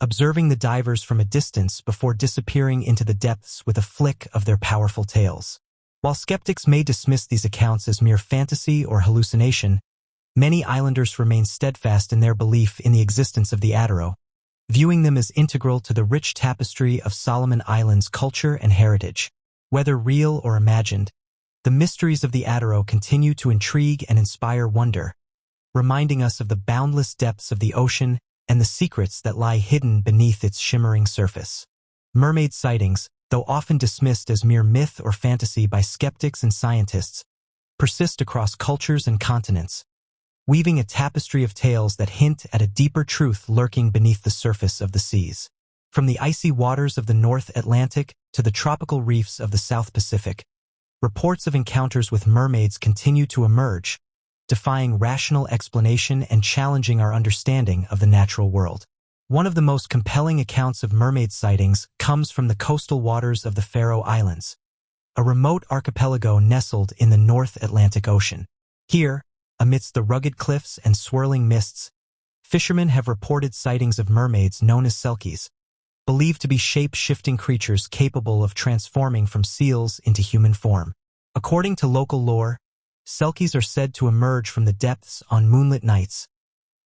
observing the divers from a distance before disappearing into the depths with a flick of their powerful tails. While skeptics may dismiss these accounts as mere fantasy or hallucination, Many islanders remain steadfast in their belief in the existence of the Adaro, viewing them as integral to the rich tapestry of Solomon Islands' culture and heritage. Whether real or imagined, the mysteries of the Adaro continue to intrigue and inspire wonder, reminding us of the boundless depths of the ocean and the secrets that lie hidden beneath its shimmering surface. Mermaid sightings, though often dismissed as mere myth or fantasy by skeptics and scientists, persist across cultures and continents, weaving a tapestry of tales that hint at a deeper truth lurking beneath the surface of the seas. From the icy waters of the North Atlantic to the tropical reefs of the South Pacific, reports of encounters with mermaids continue to emerge, defying rational explanation and challenging our understanding of the natural world. One of the most compelling accounts of mermaid sightings comes from the coastal waters of the Faroe Islands, a remote archipelago nestled in the North Atlantic Ocean. Here, amidst the rugged cliffs and swirling mists, fishermen have reported sightings of mermaids known as selkies, believed to be shape-shifting creatures capable of transforming from seals into human form. According to local lore, selkies are said to emerge from the depths on moonlit nights,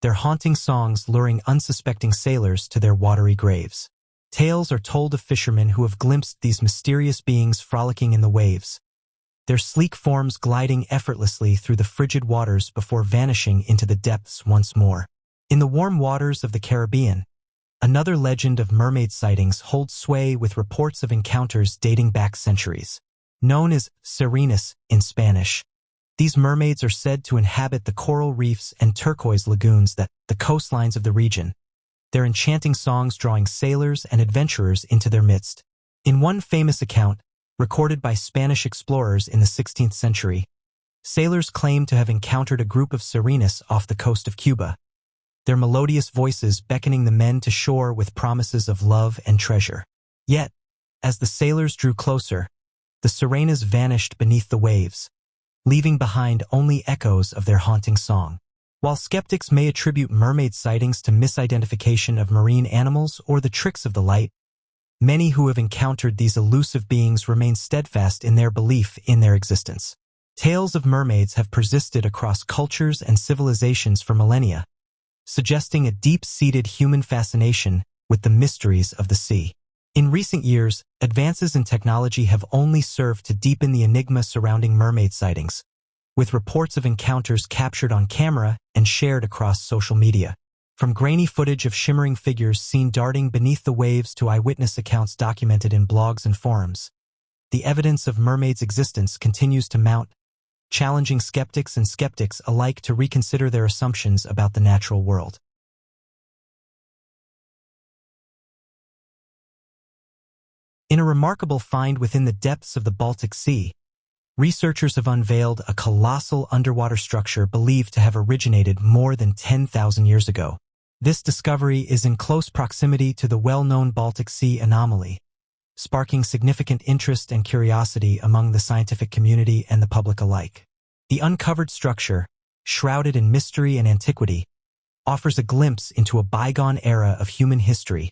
their haunting songs luring unsuspecting sailors to their watery graves. Tales are told of fishermen who have glimpsed these mysterious beings frolicking in the waves, their sleek forms gliding effortlessly through the frigid waters before vanishing into the depths once more. In the warm waters of the Caribbean, another legend of mermaid sightings holds sway with reports of encounters dating back centuries. Known as sirenas in Spanish, these mermaids are said to inhabit the coral reefs and turquoise lagoons that the coastlines of the region, their enchanting songs drawing sailors and adventurers into their midst. In one famous account, recorded by Spanish explorers in the 16th century, sailors claim to have encountered a group of sirenas off the coast of Cuba, their melodious voices beckoning the men to shore with promises of love and treasure. Yet, as the sailors drew closer, the sirenas vanished beneath the waves, leaving behind only echoes of their haunting song. While skeptics may attribute mermaid sightings to misidentification of marine animals or the tricks of the light, many who have encountered these elusive beings remain steadfast in their belief in their existence. Tales of mermaids have persisted across cultures and civilizations for millennia, suggesting a deep-seated human fascination with the mysteries of the sea. In recent years, advances in technology have only served to deepen the enigma surrounding mermaid sightings, with reports of encounters captured on camera and shared across social media. From grainy footage of shimmering figures seen darting beneath the waves to eyewitness accounts documented in blogs and forums, the evidence of mermaids' existence continues to mount, challenging skeptics and skeptics alike to reconsider their assumptions about the natural world. In a remarkable find within the depths of the Baltic Sea, researchers have unveiled a colossal underwater structure believed to have originated more than 10,000 years ago. This discovery is in close proximity to the well-known Baltic Sea anomaly, sparking significant interest and curiosity among the scientific community and the public alike. The uncovered structure, shrouded in mystery and antiquity, offers a glimpse into a bygone era of human history,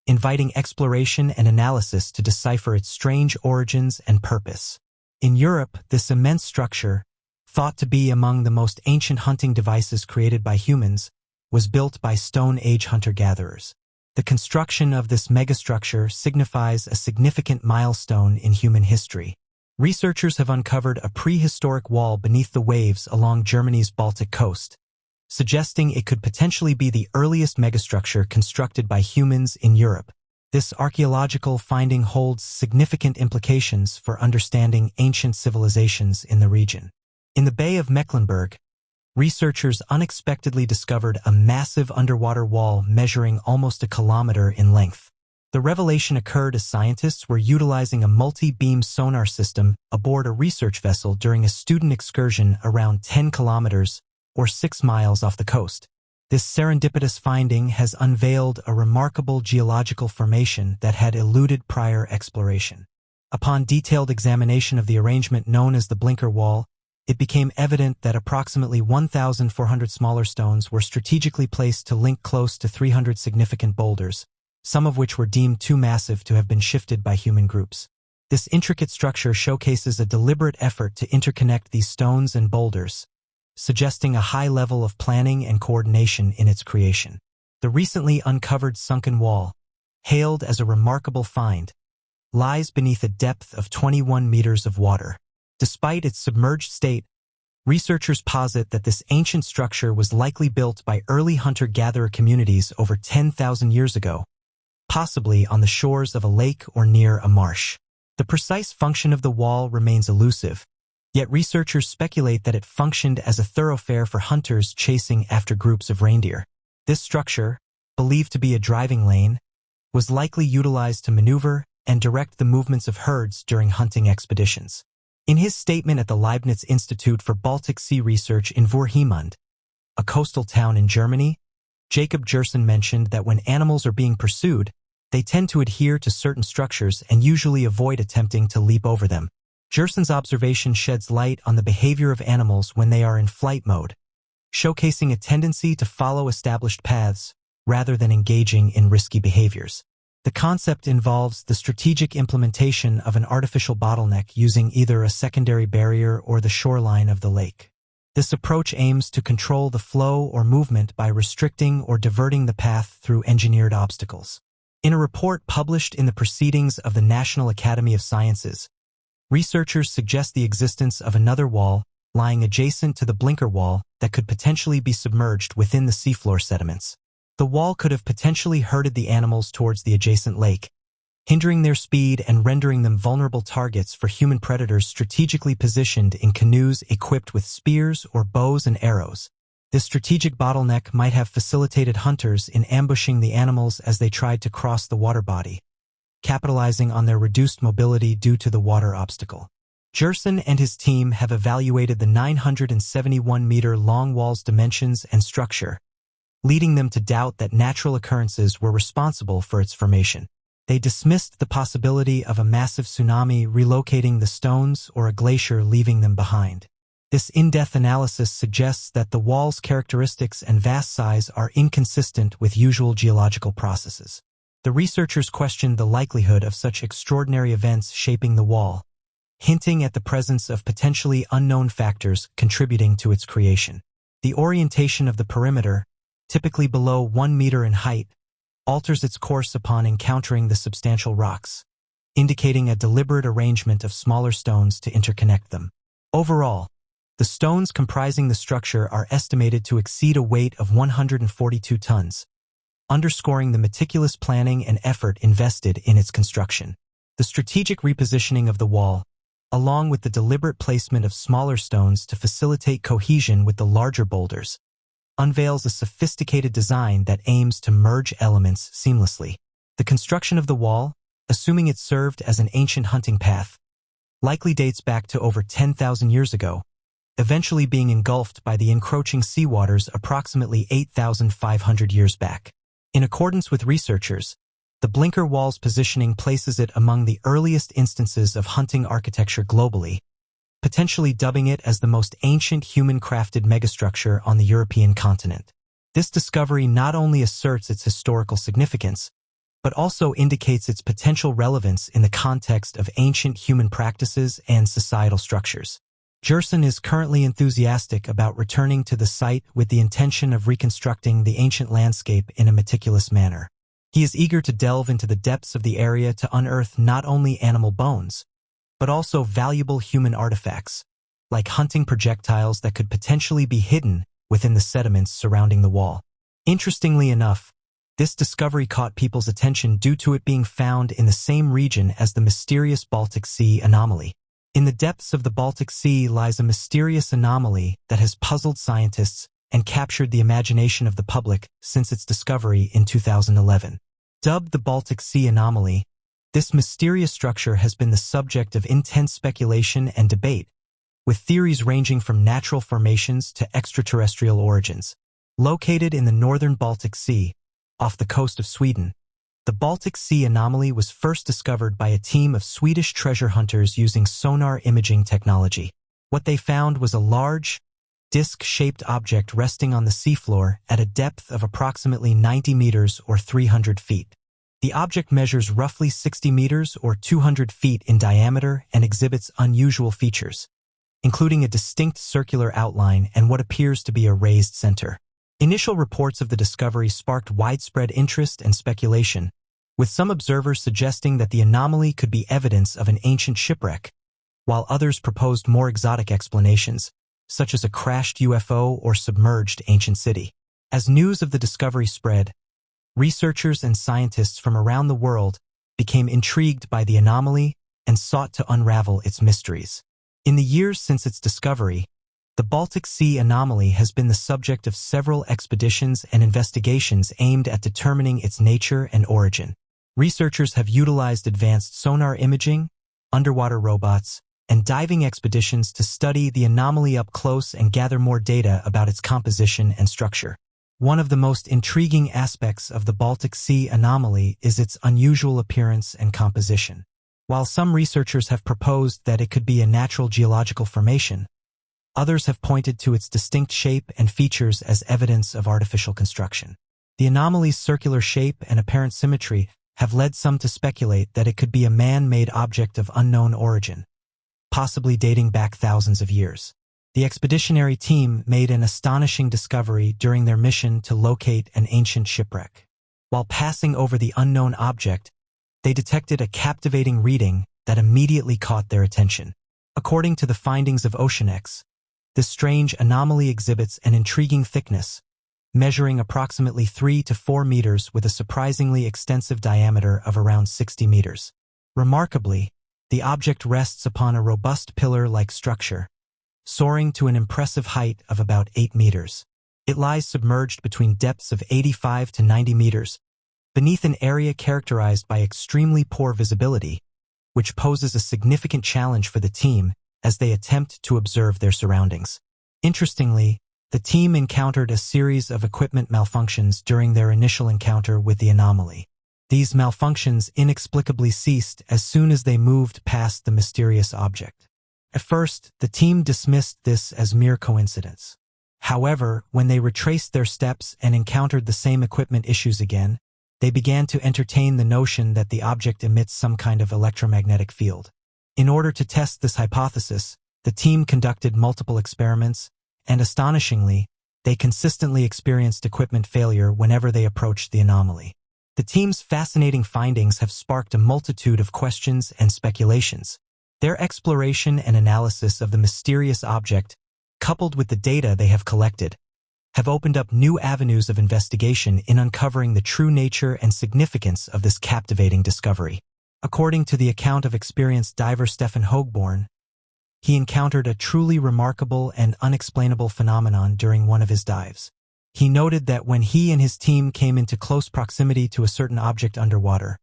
inviting exploration and analysis to decipher its strange origins and purpose. In Europe, this immense structure, thought to be among the most ancient hunting devices created by humans, was built by Stone Age hunter-gatherers. The construction of this megastructure signifies a significant milestone in human history. Researchers have uncovered a prehistoric wall beneath the waves along Germany's Baltic coast, suggesting it could potentially be the earliest megastructure constructed by humans in Europe. This archaeological finding holds significant implications for understanding ancient civilizations in the region. In the Bay of Mecklenburg, researchers unexpectedly discovered a massive underwater wall measuring almost a kilometer in length. The revelation occurred as scientists were utilizing a multi-beam sonar system aboard a research vessel during a student excursion around 10 kilometers or 6 miles off the coast. This serendipitous finding has unveiled a remarkable geological formation that had eluded prior exploration. Upon detailed examination of the arrangement known as the Blinker Wall, it became evident that approximately 1,400 smaller stones were strategically placed to link close to 300 significant boulders, some of which were deemed too massive to have been shifted by human groups. This intricate structure showcases a deliberate effort to interconnect these stones and boulders, suggesting a high level of planning and coordination in its creation. The recently uncovered sunken wall, hailed as a remarkable find, lies beneath a depth of 21 meters of water. Despite its submerged state, researchers posit that this ancient structure was likely built by early hunter-gatherer communities over 10,000 years ago, possibly on the shores of a lake or near a marsh. The precise function of the wall remains elusive, yet researchers speculate that it functioned as a thoroughfare for hunters chasing after groups of reindeer. This structure, believed to be a driving lane, was likely utilized to maneuver and direct the movements of herds during hunting expeditions. In his statement at the Leibniz Institute for Baltic Sea Research in Vorhimund, a coastal town in Germany, Jacob Gerson mentioned that when animals are being pursued, they tend to adhere to certain structures and usually avoid attempting to leap over them. Gerson's observation sheds light on the behavior of animals when they are in flight mode, showcasing a tendency to follow established paths rather than engaging in risky behaviors. The concept involves the strategic implementation of an artificial bottleneck using either a secondary barrier or the shoreline of the lake. This approach aims to control the flow or movement by restricting or diverting the path through engineered obstacles. In a report published in the Proceedings of the National Academy of Sciences, researchers suggest the existence of another wall lying adjacent to the blinker wall that could potentially be submerged within the seafloor sediments. The wall could have potentially herded the animals towards the adjacent lake, hindering their speed and rendering them vulnerable targets for human predators strategically positioned in canoes equipped with spears or bows and arrows. This strategic bottleneck might have facilitated hunters in ambushing the animals as they tried to cross the water body, capitalizing on their reduced mobility due to the water obstacle. Gerson and his team have evaluated the 971-meter-long wall's dimensions and structure, leading them to doubt that natural occurrences were responsible for its formation. They dismissed the possibility of a massive tsunami relocating the stones or a glacier leaving them behind. This in-depth analysis suggests that the wall's characteristics and vast size are inconsistent with usual geological processes. The researchers questioned the likelihood of such extraordinary events shaping the wall, hinting at the presence of potentially unknown factors contributing to its creation. The orientation of the perimeter, typically below 1 meter in height, alters its course upon encountering the substantial rocks, indicating a deliberate arrangement of smaller stones to interconnect them. Overall, the stones comprising the structure are estimated to exceed a weight of 142 tons, underscoring the meticulous planning and effort invested in its construction. The strategic repositioning of the wall, along with the deliberate placement of smaller stones to facilitate cohesion with the larger boulders, unveils a sophisticated design that aims to merge elements seamlessly. The construction of the wall, assuming it served as an ancient hunting path, likely dates back to over 10,000 years ago, eventually being engulfed by the encroaching seawaters approximately 8,500 years back. In accordance with researchers, the blinker wall's positioning places it among the earliest instances of hunting architecture globally, potentially dubbing it as the most ancient human-crafted megastructure on the European continent. This discovery not only asserts its historical significance, but also indicates its potential relevance in the context of ancient human practices and societal structures. Gerson is currently enthusiastic about returning to the site with the intention of reconstructing the ancient landscape in a meticulous manner. He is eager to delve into the depths of the area to unearth not only animal bones, but also valuable human artifacts, like hunting projectiles that could potentially be hidden within the sediments surrounding the wall. Interestingly enough, this discovery caught people's attention due to it being found in the same region as the mysterious Baltic Sea anomaly. In the depths of the Baltic Sea lies a mysterious anomaly that has puzzled scientists and captured the imagination of the public since its discovery in 2011. Dubbed the Baltic Sea anomaly, this mysterious structure has been the subject of intense speculation and debate, with theories ranging from natural formations to extraterrestrial origins. Located in the northern Baltic Sea, off the coast of Sweden, the Baltic Sea anomaly was first discovered by a team of Swedish treasure hunters using sonar imaging technology. What they found was a large, disc-shaped object resting on the seafloor at a depth of approximately 90 meters or 300 feet. The object measures roughly 60 meters or 200 feet in diameter and exhibits unusual features. including a distinct circular outline and what appears to be a raised center. Initial reports of the discovery sparked widespread interest and speculation, with some observers suggesting that the anomaly could be evidence of an ancient shipwreck, while others proposed more exotic explanations, such as a crashed UFO or submerged ancient city. As news of the discovery spread, researchers and scientists from around the world became intrigued by the anomaly and sought to unravel its mysteries. In the years since its discovery, the Baltic Sea anomaly has been the subject of several expeditions and investigations aimed at determining its nature and origin. Researchers have utilized advanced sonar imaging, underwater robots, and diving expeditions to study the anomaly up close and gather more data about its composition and structure. One of the most intriguing aspects of the Baltic Sea anomaly is its unusual appearance and composition. While some researchers have proposed that it could be a natural geological formation, others have pointed to its distinct shape and features as evidence of artificial construction. The anomaly's circular shape and apparent symmetry have led some to speculate that it could be a man-made object of unknown origin, possibly dating back thousands of years. The expeditionary team made an astonishing discovery during their mission to locate an ancient shipwreck. While passing over the unknown object, they detected a captivating reading that immediately caught their attention. According to the findings of OceanX, this strange anomaly exhibits an intriguing thickness, measuring approximately 3 to 4 meters with a surprisingly extensive diameter of around 60 meters. Remarkably, the object rests upon a robust pillar-like structure, soaring to an impressive height of about 8 meters. It lies submerged between depths of 85 to 90 meters, beneath an area characterized by extremely poor visibility, which poses a significant challenge for the team as they attempt to observe their surroundings. Interestingly, the team encountered a series of equipment malfunctions during their initial encounter with the anomaly. These malfunctions inexplicably ceased as soon as they moved past the mysterious object. At first, the team dismissed this as mere coincidence. However, when they retraced their steps and encountered the same equipment issues again, they began to entertain the notion that the object emits some kind of electromagnetic field. In order to test this hypothesis, the team conducted multiple experiments, and astonishingly, they consistently experienced equipment failure whenever they approached the anomaly. The team's fascinating findings have sparked a multitude of questions and speculations. Their exploration and analysis of the mysterious object, coupled with the data they have collected, have opened up new avenues of investigation in uncovering the true nature and significance of this captivating discovery. According to the account of experienced diver Stefan Hogborn, he encountered a truly remarkable and unexplainable phenomenon during one of his dives. He noted that when he and his team came into close proximity to a certain object underwater,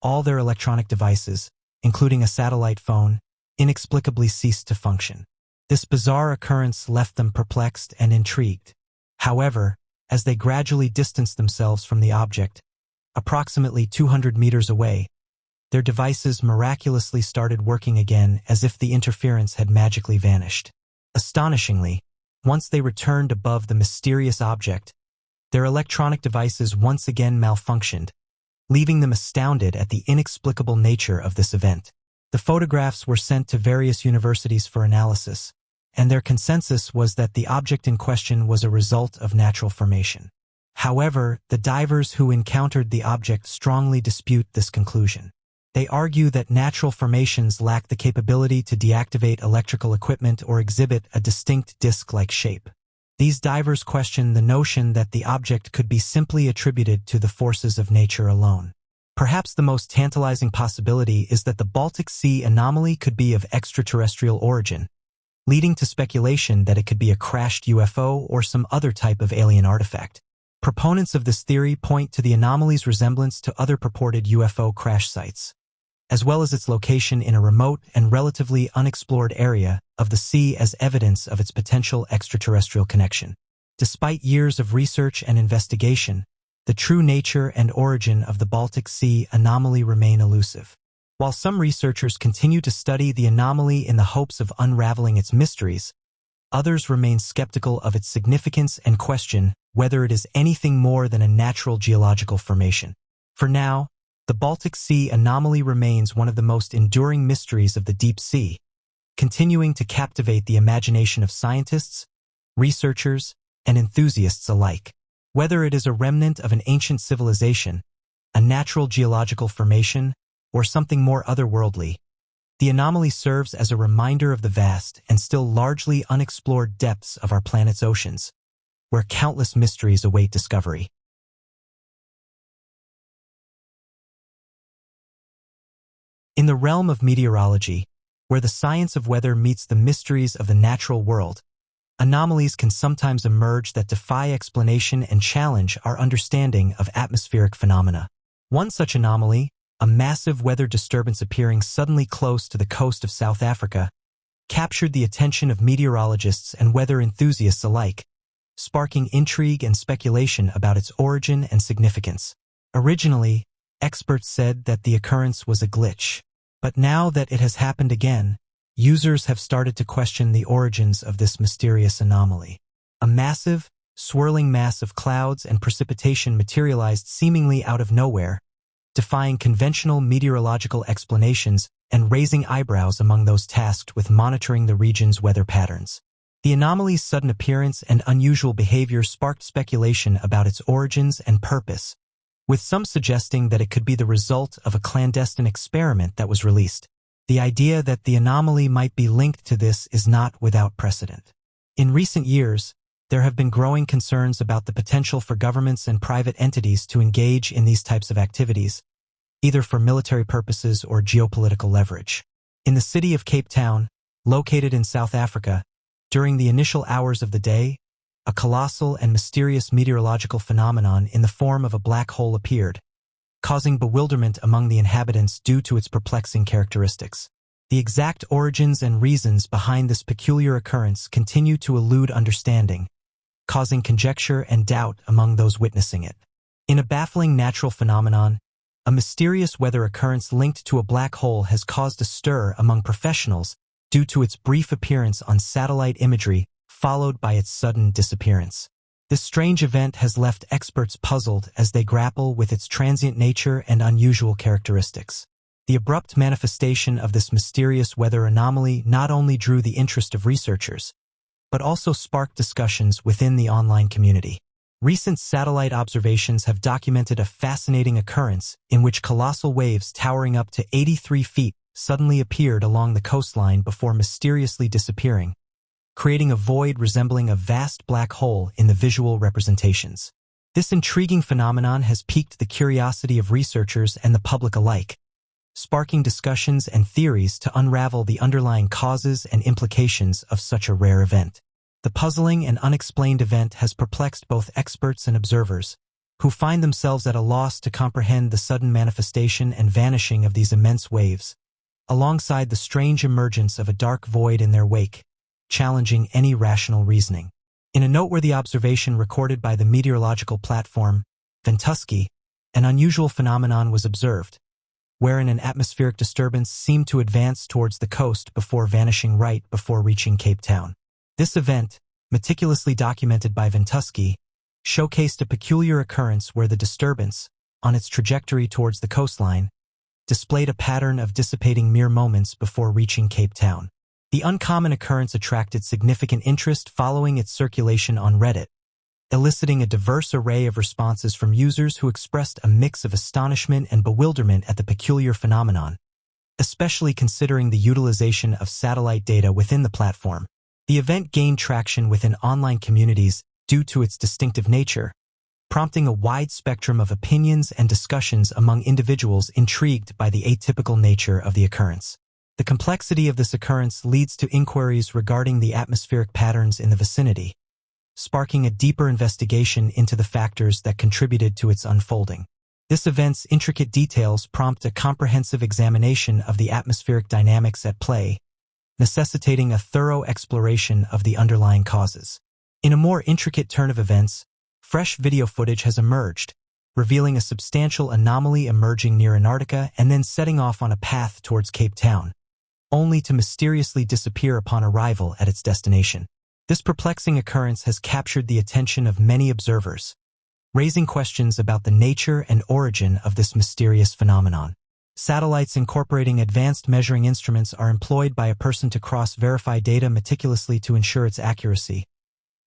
all their electronic devices, including a satellite phone, inexplicably ceased to function. This bizarre occurrence left them perplexed and intrigued. However, as they gradually distanced themselves from the object, approximately 200 meters away, their devices miraculously started working again as if the interference had magically vanished. Astonishingly, once they returned above the mysterious object, their electronic devices once again malfunctioned, leaving them astounded at the inexplicable nature of this event. The photographs were sent to various universities for analysis, and their consensus was that the object in question was a result of natural formation. However, the divers who encountered the object strongly dispute this conclusion. They argue that natural formations lack the capability to deactivate electrical equipment or exhibit a distinct disc-like shape. These divers question the notion that the object could be simply attributed to the forces of nature alone. Perhaps the most tantalizing possibility is that the Baltic Sea anomaly could be of extraterrestrial origin, leading to speculation that it could be a crashed UFO or some other type of alien artifact. Proponents of this theory point to the anomaly's resemblance to other purported UFO crash sites, as well as its location in a remote and relatively unexplored area of the sea as evidence of its potential extraterrestrial connection. Despite years of research and investigation, the true nature and origin of the Baltic Sea anomaly remain elusive. While some researchers continue to study the anomaly in the hopes of unraveling its mysteries, others remain skeptical of its significance and question whether it is anything more than a natural geological formation. For now, the Baltic Sea anomaly remains one of the most enduring mysteries of the deep sea, continuing to captivate the imagination of scientists, researchers, and enthusiasts alike. Whether it is a remnant of an ancient civilization, a natural geological formation, or something more otherworldly, the anomaly serves as a reminder of the vast and still largely unexplored depths of our planet's oceans, where countless mysteries await discovery. In the realm of meteorology, where the science of weather meets the mysteries of the natural world, anomalies can sometimes emerge that defy explanation and challenge our understanding of atmospheric phenomena. One such anomaly, a massive weather disturbance appearing suddenly close to the coast of South Africa, captured the attention of meteorologists and weather enthusiasts alike, sparking intrigue and speculation about its origin and significance. Originally, experts said that the occurrence was a glitch, but now that it has happened again, users have started to question the origins of this mysterious anomaly. A massive, swirling mass of clouds and precipitation materialized seemingly out of nowhere, defying conventional meteorological explanations and raising eyebrows among those tasked with monitoring the region's weather patterns. The anomaly's sudden appearance and unusual behavior sparked speculation about its origins and purpose, with some suggesting that it could be the result of a clandestine experiment that was released. The idea that the anomaly might be linked to this is not without precedent. In recent years, there have been growing concerns about the potential for governments and private entities to engage in these types of activities, either for military purposes or geopolitical leverage. In the city of Cape Town, located in South Africa, during the initial hours of the day, a colossal and mysterious meteorological phenomenon in the form of a black hole appeared, causing bewilderment among the inhabitants due to its perplexing characteristics. The exact origins and reasons behind this peculiar occurrence continue to elude understanding, causing conjecture and doubt among those witnessing it. In a baffling natural phenomenon, a mysterious weather occurrence linked to a black hole has caused a stir among professionals due to its brief appearance on satellite imagery, followed by its sudden disappearance. This strange event has left experts puzzled as they grapple with its transient nature and unusual characteristics. The abrupt manifestation of this mysterious weather anomaly not only drew the interest of researchers, but also sparked discussions within the online community. Recent satellite observations have documented a fascinating occurrence in which colossal waves towering up to 83 feet suddenly appeared along the coastline before mysteriously disappearing, creating a void resembling a vast black hole in the visual representations. This intriguing phenomenon has piqued the curiosity of researchers and the public alike, sparking discussions and theories to unravel the underlying causes and implications of such a rare event. The puzzling and unexplained event has perplexed both experts and observers, who find themselves at a loss to comprehend the sudden manifestation and vanishing of these immense waves, alongside the strange emergence of a dark void in their wake, challenging any rational reasoning. In a noteworthy observation recorded by the meteorological platform Ventusky, an unusual phenomenon was observed, wherein an atmospheric disturbance seemed to advance towards the coast before vanishing right before reaching Cape Town. This event, meticulously documented by Ventusky, showcased a peculiar occurrence where the disturbance, on its trajectory towards the coastline, displayed a pattern of dissipating mere moments before reaching Cape Town. The uncommon occurrence attracted significant interest following its circulation on Reddit, eliciting a diverse array of responses from users who expressed a mix of astonishment and bewilderment at the peculiar phenomenon, especially considering the utilization of satellite data within the platform. The event gained traction within online communities due to its distinctive nature, prompting a wide spectrum of opinions and discussions among individuals intrigued by the atypical nature of the occurrence. The complexity of this occurrence leads to inquiries regarding the atmospheric patterns in the vicinity, sparking a deeper investigation into the factors that contributed to its unfolding. This event's intricate details prompt a comprehensive examination of the atmospheric dynamics at play, necessitating a thorough exploration of the underlying causes. In a more intricate turn of events, fresh video footage has emerged, revealing a substantial anomaly emerging near Antarctica and then setting off on a path towards Cape Town, only to mysteriously disappear upon arrival at its destination. This perplexing occurrence has captured the attention of many observers, raising questions about the nature and origin of this mysterious phenomenon. Satellites incorporating advanced measuring instruments are employed by a person to cross-verify data meticulously to ensure its accuracy,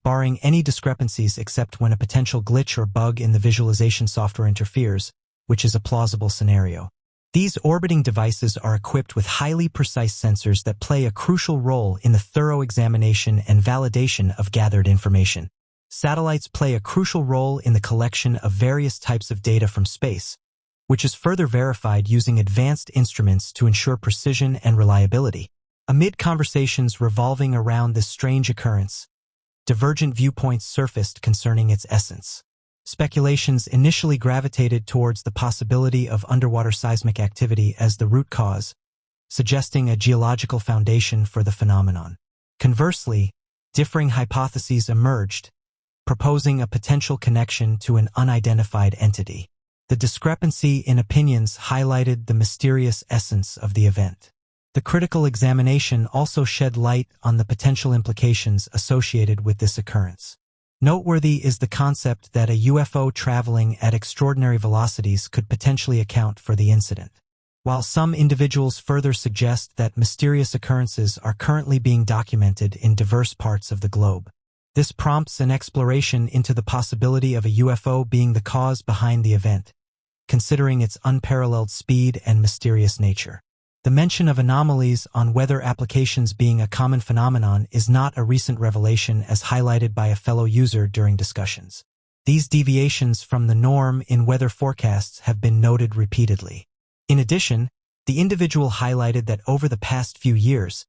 barring any discrepancies except when a potential glitch or bug in the visualization software interferes, which is a plausible scenario. These orbiting devices are equipped with highly precise sensors that play a crucial role in the thorough examination and validation of gathered information. Satellites play a crucial role in the collection of various types of data from space, which is further verified using advanced instruments to ensure precision and reliability. Amid conversations revolving around this strange occurrence, divergent viewpoints surfaced concerning its essence. Speculations initially gravitated towards the possibility of underwater seismic activity as the root cause, suggesting a geological foundation for the phenomenon. Conversely, differing hypotheses emerged, proposing a potential connection to an unidentified entity. The discrepancy in opinions highlighted the mysterious essence of the event. The critical examination also shed light on the potential implications associated with this occurrence. Noteworthy is the concept that a UFO traveling at extraordinary velocities could potentially account for the incident. While some individuals further suggest that mysterious occurrences are currently being documented in diverse parts of the globe, this prompts an exploration into the possibility of a UFO being the cause behind the event, considering its unparalleled speed and mysterious nature. The mention of anomalies on weather applications being a common phenomenon is not a recent revelation, as highlighted by a fellow user during discussions. These deviations from the norm in weather forecasts have been noted repeatedly. In addition, the individual highlighted that over the past few years,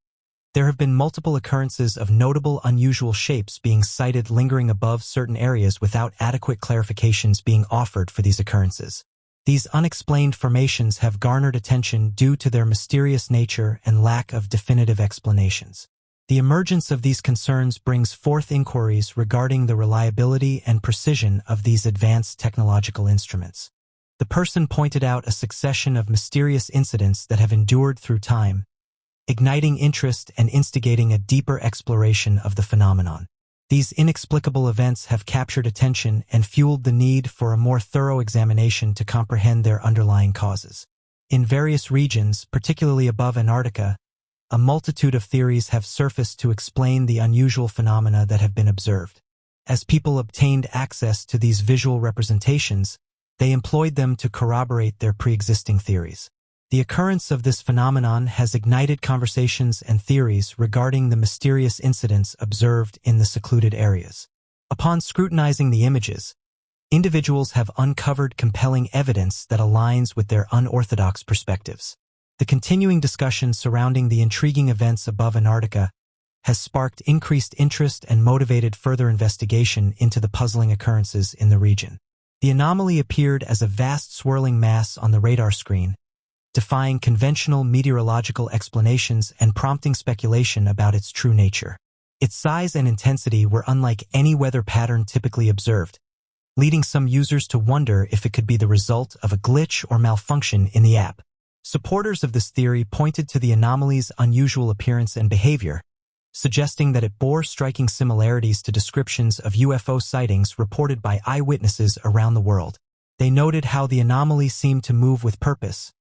there have been multiple occurrences of notable unusual shapes being sighted lingering above certain areas without adequate clarifications being offered for these occurrences. These unexplained formations have garnered attention due to their mysterious nature and lack of definitive explanations. The emergence of these concerns brings forth inquiries regarding the reliability and precision of these advanced technological instruments. The person pointed out a succession of mysterious incidents that have endured through time, igniting interest and instigating a deeper exploration of the phenomenon. These inexplicable events have captured attention and fueled the need for a more thorough examination to comprehend their underlying causes. In various regions, particularly above Antarctica, a multitude of theories have surfaced to explain the unusual phenomena that have been observed. As people obtained access to these visual representations, they employed them to corroborate their pre-existing theories. The occurrence of this phenomenon has ignited conversations and theories regarding the mysterious incidents observed in the secluded areas. Upon scrutinizing the images, individuals have uncovered compelling evidence that aligns with their unorthodox perspectives. The continuing discussion surrounding the intriguing events above Antarctica has sparked increased interest and motivated further investigation into the puzzling occurrences in the region. The anomaly appeared as a vast swirling mass on the radar screen, defying conventional meteorological explanations and prompting speculation about its true nature. Its size and intensity were unlike any weather pattern typically observed, leading some users to wonder if it could be the result of a glitch or malfunction in the app. Supporters of this theory pointed to the anomaly's unusual appearance and behavior, suggesting that it bore striking similarities to descriptions of UFO sightings reported by eyewitnesses around the world. They noted how the anomaly seemed to move with purpose,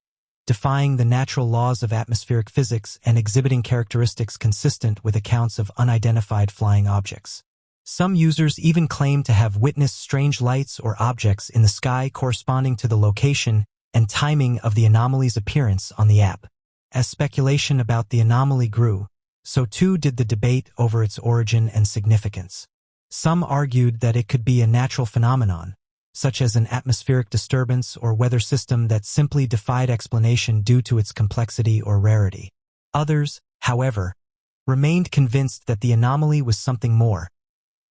defying the natural laws of atmospheric physics and exhibiting characteristics consistent with accounts of unidentified flying objects. Some users even claimed to have witnessed strange lights or objects in the sky corresponding to the location and timing of the anomaly's appearance on the app. As speculation about the anomaly grew, so too did the debate over its origin and significance. Some argued that it could be a natural phenomenon, such as an atmospheric disturbance or weather system that simply defied explanation due to its complexity or rarity. Others, however, remained convinced that the anomaly was something more,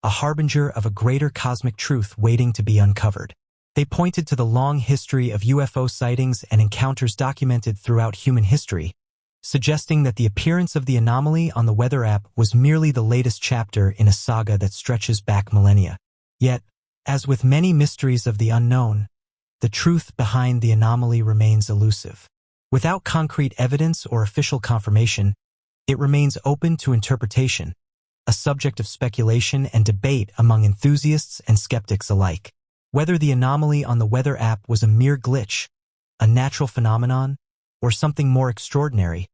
a harbinger of a greater cosmic truth waiting to be uncovered. They pointed to the long history of UFO sightings and encounters documented throughout human history, suggesting that the appearance of the anomaly on the weather app was merely the latest chapter in a saga that stretches back millennia. Yet, as with many mysteries of the unknown, the truth behind the anomaly remains elusive. Without concrete evidence or official confirmation, it remains open to interpretation, a subject of speculation and debate among enthusiasts and skeptics alike. Whether the anomaly on the weather app was a mere glitch, a natural phenomenon, or something more extraordinary,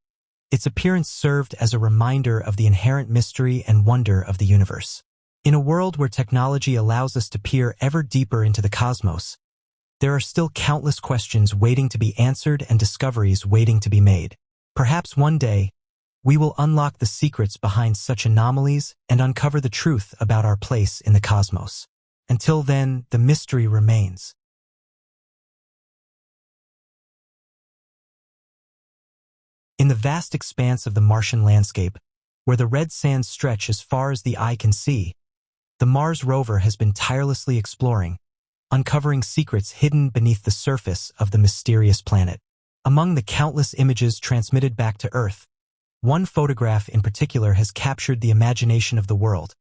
its appearance served as a reminder of the inherent mystery and wonder of the universe. In a world where technology allows us to peer ever deeper into the cosmos, there are still countless questions waiting to be answered and discoveries waiting to be made. Perhaps one day, we will unlock the secrets behind such anomalies and uncover the truth about our place in the cosmos. Until then, the mystery remains. In the vast expanse of the Martian landscape, where the red sands stretch as far as the eye can see, the Mars rover has been tirelessly exploring, uncovering secrets hidden beneath the surface of the mysterious planet. Among the countless images transmitted back to Earth, one photograph in particular has captured the imagination of the world,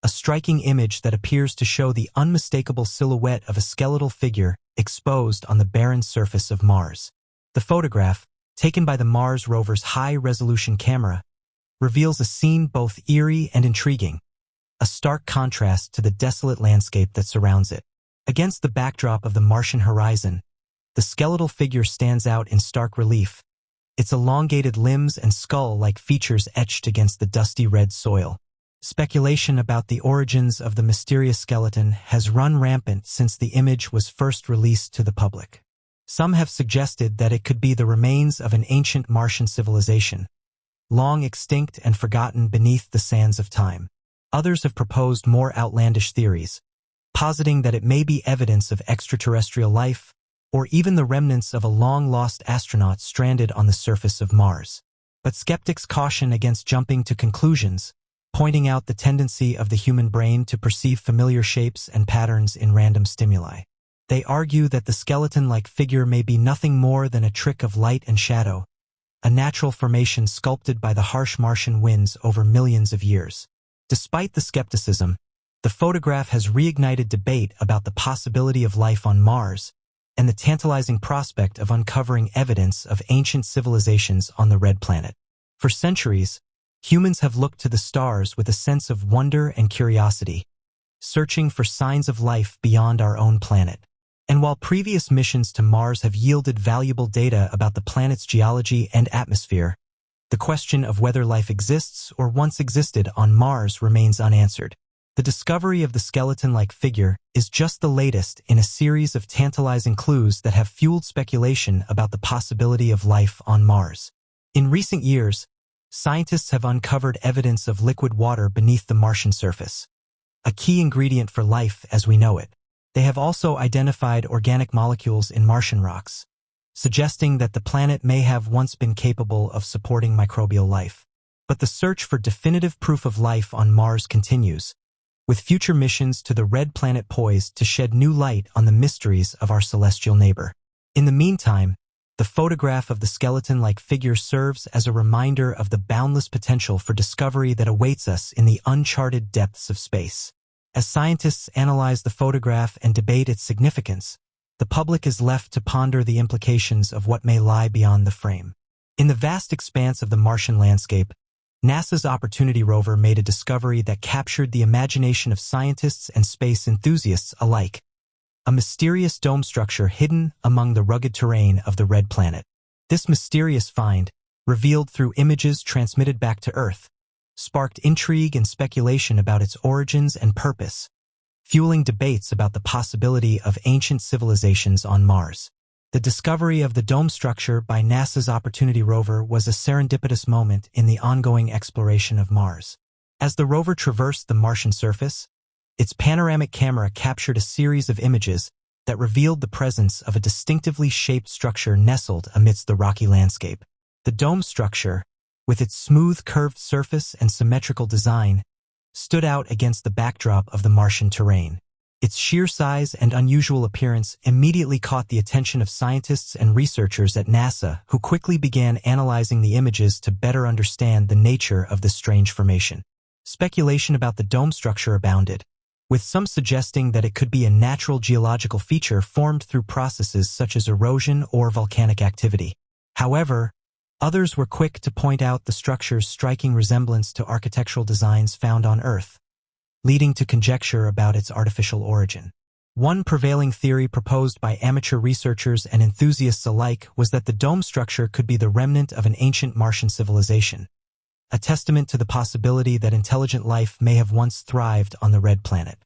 a striking image that appears to show the unmistakable silhouette of a skeletal figure exposed on the barren surface of Mars. The photograph, taken by the Mars rover's high-resolution camera, reveals a scene both eerie and intriguing, a stark contrast to the desolate landscape that surrounds it. Against the backdrop of the Martian horizon, the skeletal figure stands out in stark relief, its elongated limbs and skull-like features etched against the dusty red soil. Speculation about the origins of the mysterious skeleton has run rampant since the image was first released to the public. Some have suggested that it could be the remains of an ancient Martian civilization, long extinct and forgotten beneath the sands of time. Others have proposed more outlandish theories, positing that it may be evidence of extraterrestrial life, or even the remnants of a long-lost astronaut stranded on the surface of Mars. But skeptics caution against jumping to conclusions, pointing out the tendency of the human brain to perceive familiar shapes and patterns in random stimuli. They argue that the skeleton-like figure may be nothing more than a trick of light and shadow, a natural formation sculpted by the harsh Martian winds over millions of years. Despite the skepticism, the photograph has reignited debate about the possibility of life on Mars and the tantalizing prospect of uncovering evidence of ancient civilizations on the red planet. For centuries, humans have looked to the stars with a sense of wonder and curiosity, searching for signs of life beyond our own planet. And while previous missions to Mars have yielded valuable data about the planet's geology and atmosphere, the question of whether life exists or once existed on Mars remains unanswered. The discovery of the skeleton-like figure is just the latest in a series of tantalizing clues that have fueled speculation about the possibility of life on Mars. In recent years, scientists have uncovered evidence of liquid water beneath the Martian surface, a key ingredient for life as we know it. They have also identified organic molecules in Martian rocks, suggesting that the planet may have once been capable of supporting microbial life. But the search for definitive proof of life on Mars continues, with future missions to the red planet poised to shed new light on the mysteries of our celestial neighbor. In the meantime, the photograph of the skeleton-like figure serves as a reminder of the boundless potential for discovery that awaits us in the uncharted depths of space. As scientists analyze the photograph and debate its significance, the public is left to ponder the implications of what may lie beyond the frame. In the vast expanse of the Martian landscape, NASA's Opportunity rover made a discovery that captured the imagination of scientists and space enthusiasts alike: a mysterious dome structure hidden among the rugged terrain of the red planet. This mysterious find, revealed through images transmitted back to Earth, sparked intrigue and speculation about its origins and purpose, fueling debates about the possibility of ancient civilizations on Mars. The discovery of the dome structure by NASA's Opportunity rover was a serendipitous moment in the ongoing exploration of Mars. As the rover traversed the Martian surface, its panoramic camera captured a series of images that revealed the presence of a distinctively shaped structure nestled amidst the rocky landscape. The dome structure, with its smooth curved surface and symmetrical design, stood out against the backdrop of the Martian terrain. Its sheer size and unusual appearance immediately caught the attention of scientists and researchers at NASA, who quickly began analyzing the images to better understand the nature of this strange formation. Speculation about the dome structure abounded, with some suggesting that it could be a natural geological feature formed through processes such as erosion or volcanic activity. However, others were quick to point out the structure's striking resemblance to architectural designs found on Earth, leading to conjecture about its artificial origin. One prevailing theory proposed by amateur researchers and enthusiasts alike was that the dome structure could be the remnant of an ancient Martian civilization, a testament to the possibility that intelligent life may have once thrived on the red planet.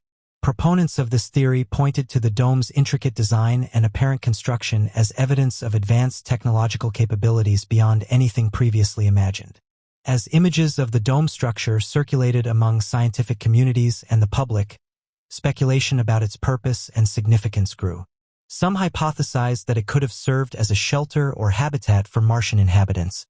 Proponents of this theory pointed to the dome's intricate design and apparent construction as evidence of advanced technological capabilities beyond anything previously imagined. As images of the dome structure circulated among scientific communities and the public, speculation about its purpose and significance grew. Some hypothesized that it could have served as a shelter or habitat for Martian inhabitants,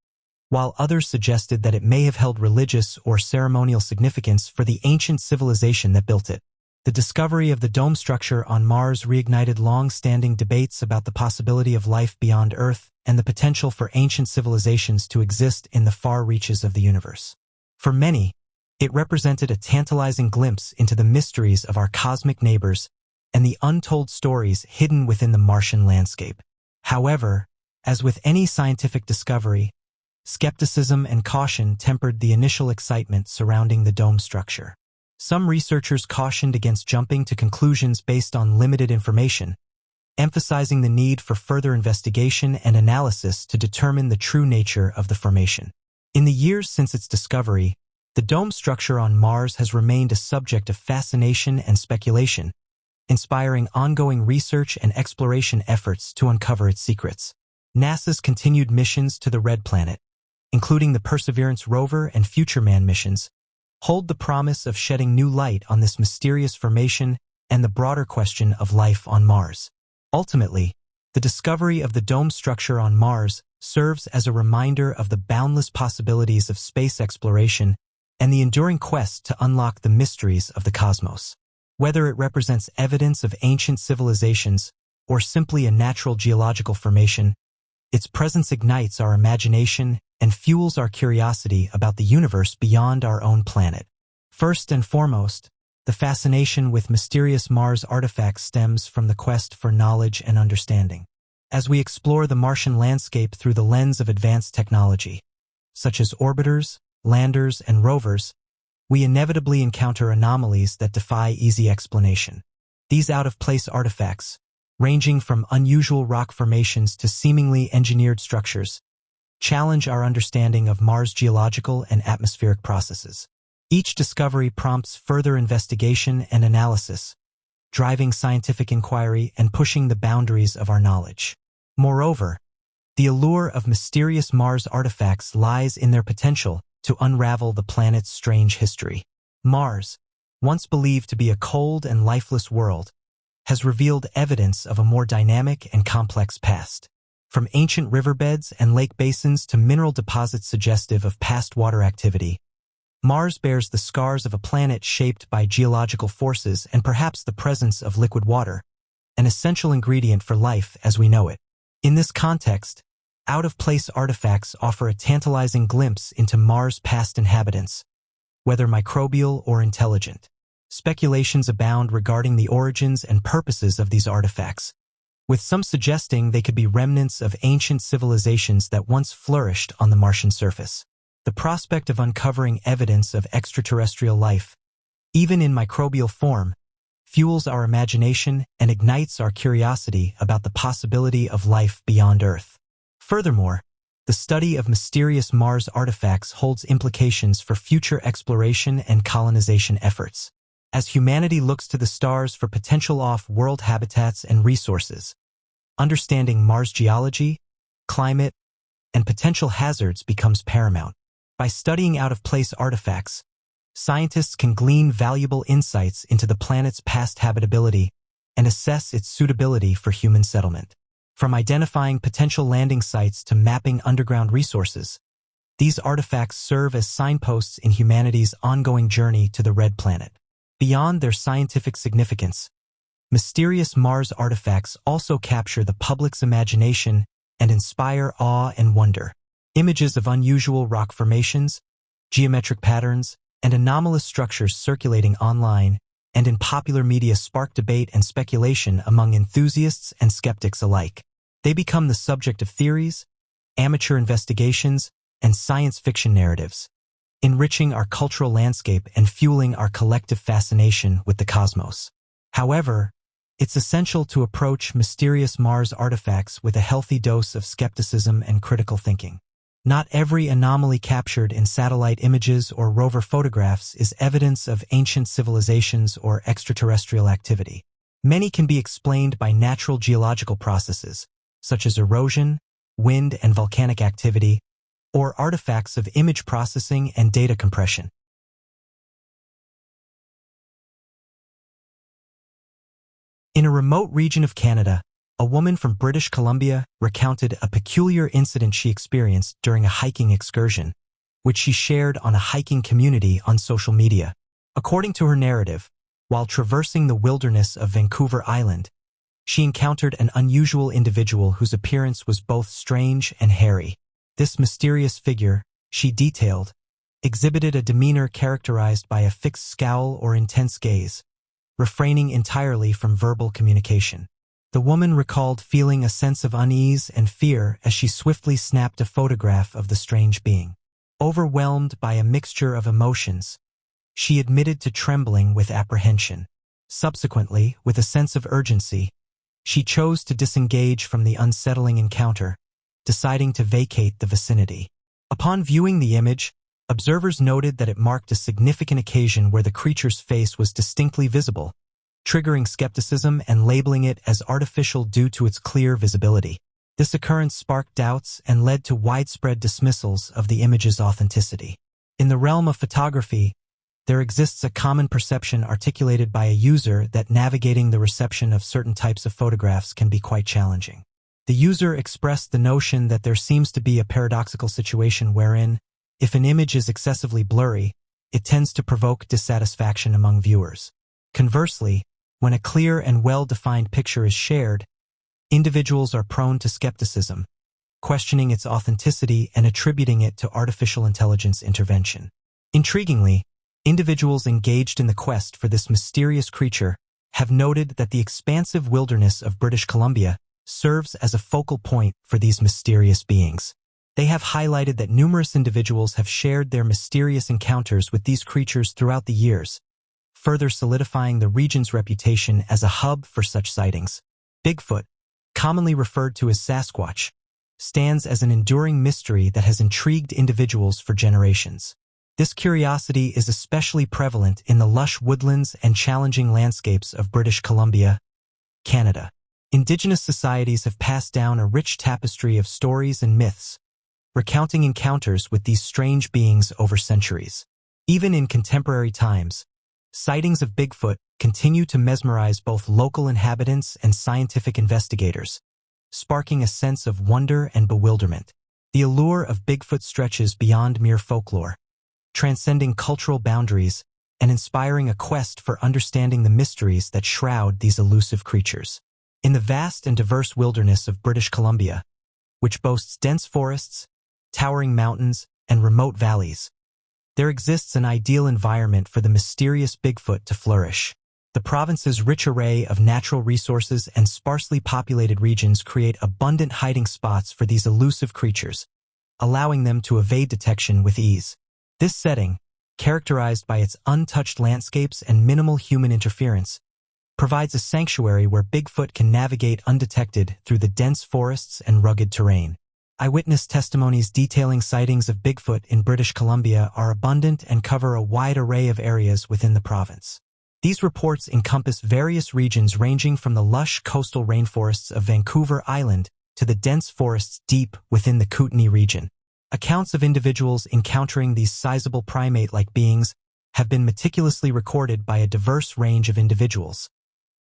while others suggested that it may have held religious or ceremonial significance for the ancient civilization that built it. The discovery of the dome structure on Mars reignited long-standing debates about the possibility of life beyond Earth and the potential for ancient civilizations to exist in the far reaches of the universe. For many, it represented a tantalizing glimpse into the mysteries of our cosmic neighbors and the untold stories hidden within the Martian landscape. However, as with any scientific discovery, skepticism and caution tempered the initial excitement surrounding the dome structure. Some researchers cautioned against jumping to conclusions based on limited information, emphasizing the need for further investigation and analysis to determine the true nature of the formation. In the years since its discovery, the dome structure on Mars has remained a subject of fascination and speculation, inspiring ongoing research and exploration efforts to uncover its secrets. NASA's continued missions to the Red Planet, including the Perseverance rover and Future Man missions, hold the promise of shedding new light on this mysterious formation and the broader question of life on Mars. Ultimately, the discovery of the dome structure on Mars serves as a reminder of the boundless possibilities of space exploration and the enduring quest to unlock the mysteries of the cosmos. Whether it represents evidence of ancient civilizations or simply a natural geological formation, its presence ignites our imagination and fuels our curiosity about the universe beyond our own planet. First and foremost, the fascination with mysterious Mars artifacts stems from the quest for knowledge and understanding. As we explore the Martian landscape through the lens of advanced technology, such as orbiters, landers, and rovers, we inevitably encounter anomalies that defy easy explanation. These out-of-place artifacts, ranging from unusual rock formations to seemingly engineered structures, challenge our understanding of Mars' geological and atmospheric processes. Each discovery prompts further investigation and analysis, driving scientific inquiry and pushing the boundaries of our knowledge. Moreover, the allure of mysterious Mars artifacts lies in their potential to unravel the planet's strange history. Mars, once believed to be a cold and lifeless world, has revealed evidence of a more dynamic and complex past. From ancient riverbeds and lake basins to mineral deposits suggestive of past water activity, Mars bears the scars of a planet shaped by geological forces and perhaps the presence of liquid water, an essential ingredient for life as we know it. In this context, out-of-place artifacts offer a tantalizing glimpse into Mars' past inhabitants, whether microbial or intelligent. Speculations abound regarding the origins and purposes of these artifacts, with some suggesting they could be remnants of ancient civilizations that once flourished on the Martian surface. The prospect of uncovering evidence of extraterrestrial life, even in microbial form, fuels our imagination and ignites our curiosity about the possibility of life beyond Earth. Furthermore, the study of mysterious Mars artifacts holds implications for future exploration and colonization efforts. As humanity looks to the stars for potential off-world habitats and resources, understanding Mars geology, climate, and potential hazards becomes paramount. By studying out-of-place artifacts, scientists can glean valuable insights into the planet's past habitability and assess its suitability for human settlement. From identifying potential landing sites to mapping underground resources, these artifacts serve as signposts in humanity's ongoing journey to the Red Planet. Beyond their scientific significance, mysterious Mars artifacts also capture the public's imagination and inspire awe and wonder. Images of unusual rock formations, geometric patterns, and anomalous structures circulating online and in popular media spark debate and speculation among enthusiasts and skeptics alike. They become the subject of theories, amateur investigations, and science fiction narratives, enriching our cultural landscape and fueling our collective fascination with the cosmos. However, It's essential to approach mysterious Mars artifacts with a healthy dose of skepticism and critical thinking. Not every anomaly captured in satellite images or rover photographs is evidence of ancient civilizations or extraterrestrial activity. Many can be explained by natural geological processes, such as erosion, wind and volcanic activity, or artifacts of image processing and data compression. In a remote region of Canada, a woman from British Columbia recounted a peculiar incident she experienced during a hiking excursion, which she shared on a hiking community on social media. According to her narrative, while traversing the wilderness of Vancouver Island, she encountered an unusual individual whose appearance was both strange and hairy. This mysterious figure, she detailed, exhibited a demeanor characterized by a fixed scowl or intense gaze, refraining entirely from verbal communication. The woman recalled feeling a sense of unease and fear as she swiftly snapped a photograph of the strange being. Overwhelmed by a mixture of emotions, she admitted to trembling with apprehension. Subsequently, with a sense of urgency, she chose to disengage from the unsettling encounter, deciding to vacate the vicinity. Upon viewing the image, observers noted that it marked a significant occasion where the creature's face was distinctly visible, triggering skepticism and labeling it as artificial due to its clear visibility. This occurrence sparked doubts and led to widespread dismissals of the image's authenticity. In the realm of photography, there exists a common perception articulated by a user that navigating the reception of certain types of photographs can be quite challenging. The user expressed the notion that there seems to be a paradoxical situation wherein, if an image is excessively blurry, it tends to provoke dissatisfaction among viewers. Conversely, when a clear and well-defined picture is shared, individuals are prone to skepticism, questioning its authenticity and attributing it to artificial intelligence intervention. Intriguingly, individuals engaged in the quest for this mysterious creature have noted that the expansive wilderness of British Columbia serves as a focal point for these mysterious beings. They have highlighted that numerous individuals have shared their mysterious encounters with these creatures throughout the years, further solidifying the region's reputation as a hub for such sightings. Bigfoot, commonly referred to as Sasquatch, stands as an enduring mystery that has intrigued individuals for generations. This curiosity is especially prevalent in the lush woodlands and challenging landscapes of British Columbia, Canada. Indigenous societies have passed down a rich tapestry of stories and myths, recounting encounters with these strange beings over centuries. Even in contemporary times, sightings of Bigfoot continue to mesmerize both local inhabitants and scientific investigators, sparking a sense of wonder and bewilderment. The allure of Bigfoot stretches beyond mere folklore, transcending cultural boundaries and inspiring a quest for understanding the mysteries that shroud these elusive creatures. In the vast and diverse wilderness of British Columbia, which boasts dense forests, towering mountains, and remote valleys, there exists an ideal environment for the mysterious Bigfoot to flourish. The province's rich array of natural resources and sparsely populated regions create abundant hiding spots for these elusive creatures, allowing them to evade detection with ease. This setting, characterized by its untouched landscapes and minimal human interference, provides a sanctuary where Bigfoot can navigate undetected through the dense forests and rugged terrain. Eyewitness testimonies detailing sightings of Bigfoot in British Columbia are abundant and cover a wide array of areas within the province. These reports encompass various regions ranging from the lush coastal rainforests of Vancouver Island to the dense forests deep within the Kootenay region. Accounts of individuals encountering these sizable primate-like beings have been meticulously recorded by a diverse range of individuals,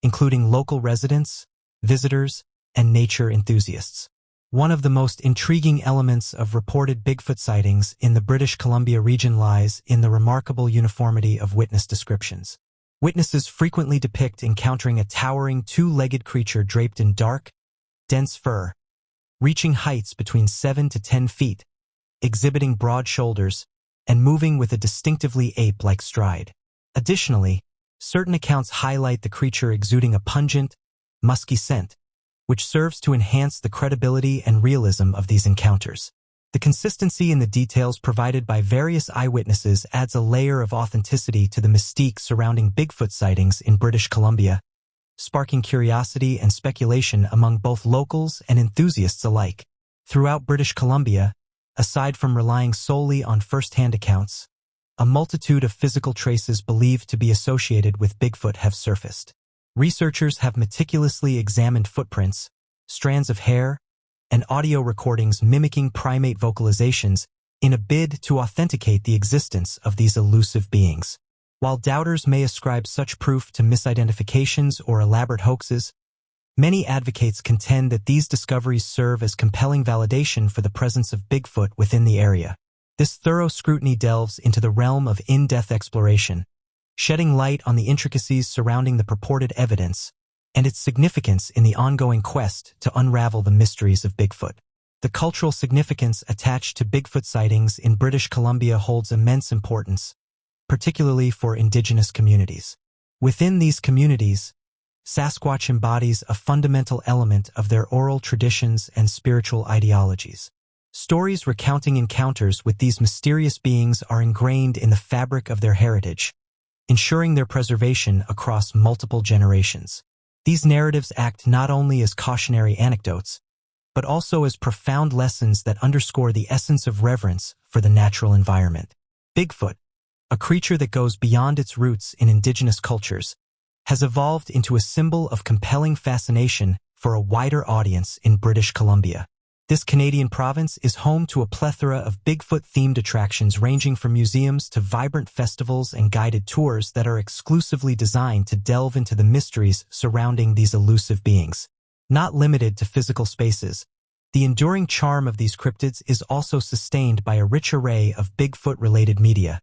including local residents, visitors, and nature enthusiasts. One of the most intriguing elements of reported Bigfoot sightings in the British Columbia region lies in the remarkable uniformity of witness descriptions. Witnesses frequently depict encountering a towering two-legged creature draped in dark, dense fur, reaching heights between 7 to 10 feet, exhibiting broad shoulders, and moving with a distinctively ape-like stride. Additionally, certain accounts highlight the creature exuding a pungent, musky scent, which serves to enhance the credibility and realism of these encounters. The consistency in the details provided by various eyewitnesses adds a layer of authenticity to the mystique surrounding Bigfoot sightings in British Columbia, sparking curiosity and speculation among both locals and enthusiasts alike. Throughout British Columbia, aside from relying solely on first-hand accounts, a multitude of physical traces believed to be associated with Bigfoot have surfaced. Researchers have meticulously examined footprints, strands of hair, and audio recordings mimicking primate vocalizations in a bid to authenticate the existence of these elusive beings. While doubters may ascribe such proof to misidentifications or elaborate hoaxes, many advocates contend that these discoveries serve as compelling validation for the presence of Bigfoot within the area. This thorough scrutiny delves into the realm of in-depth exploration, shedding light on the intricacies surrounding the purported evidence and its significance in the ongoing quest to unravel the mysteries of Bigfoot. The cultural significance attached to Bigfoot sightings in British Columbia holds immense importance, particularly for Indigenous communities. Within these communities, Sasquatch embodies a fundamental element of their oral traditions and spiritual ideologies. Stories recounting encounters with these mysterious beings are ingrained in the fabric of their heritage, ensuring their preservation across multiple generations. These narratives act not only as cautionary anecdotes, but also as profound lessons that underscore the essence of reverence for the natural environment. Bigfoot, a creature that goes beyond its roots in Indigenous cultures, has evolved into a symbol of compelling fascination for a wider audience in British Columbia. This Canadian province is home to a plethora of Bigfoot-themed attractions ranging from museums to vibrant festivals and guided tours that are exclusively designed to delve into the mysteries surrounding these elusive beings. Not limited to physical spaces, the enduring charm of these cryptids is also sustained by a rich array of Bigfoot-related media,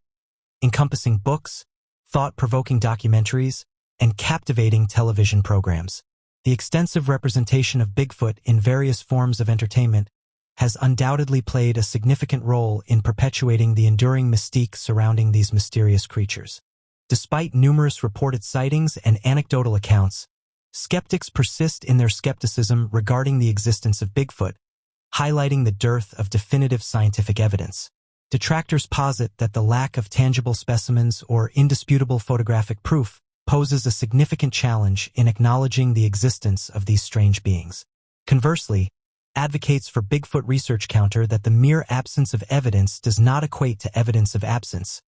encompassing books, thought-provoking documentaries, and captivating television programs. The extensive representation of Bigfoot in various forms of entertainment has undoubtedly played a significant role in perpetuating the enduring mystique surrounding these mysterious creatures. Despite numerous reported sightings and anecdotal accounts, skeptics persist in their skepticism regarding the existence of Bigfoot, highlighting the dearth of definitive scientific evidence. Detractors posit that the lack of tangible specimens or indisputable photographic proof poses a significant challenge in acknowledging the existence of these strange beings. Conversely, advocates for Bigfoot research counter that the mere absence of evidence does not equate to evidence of absence,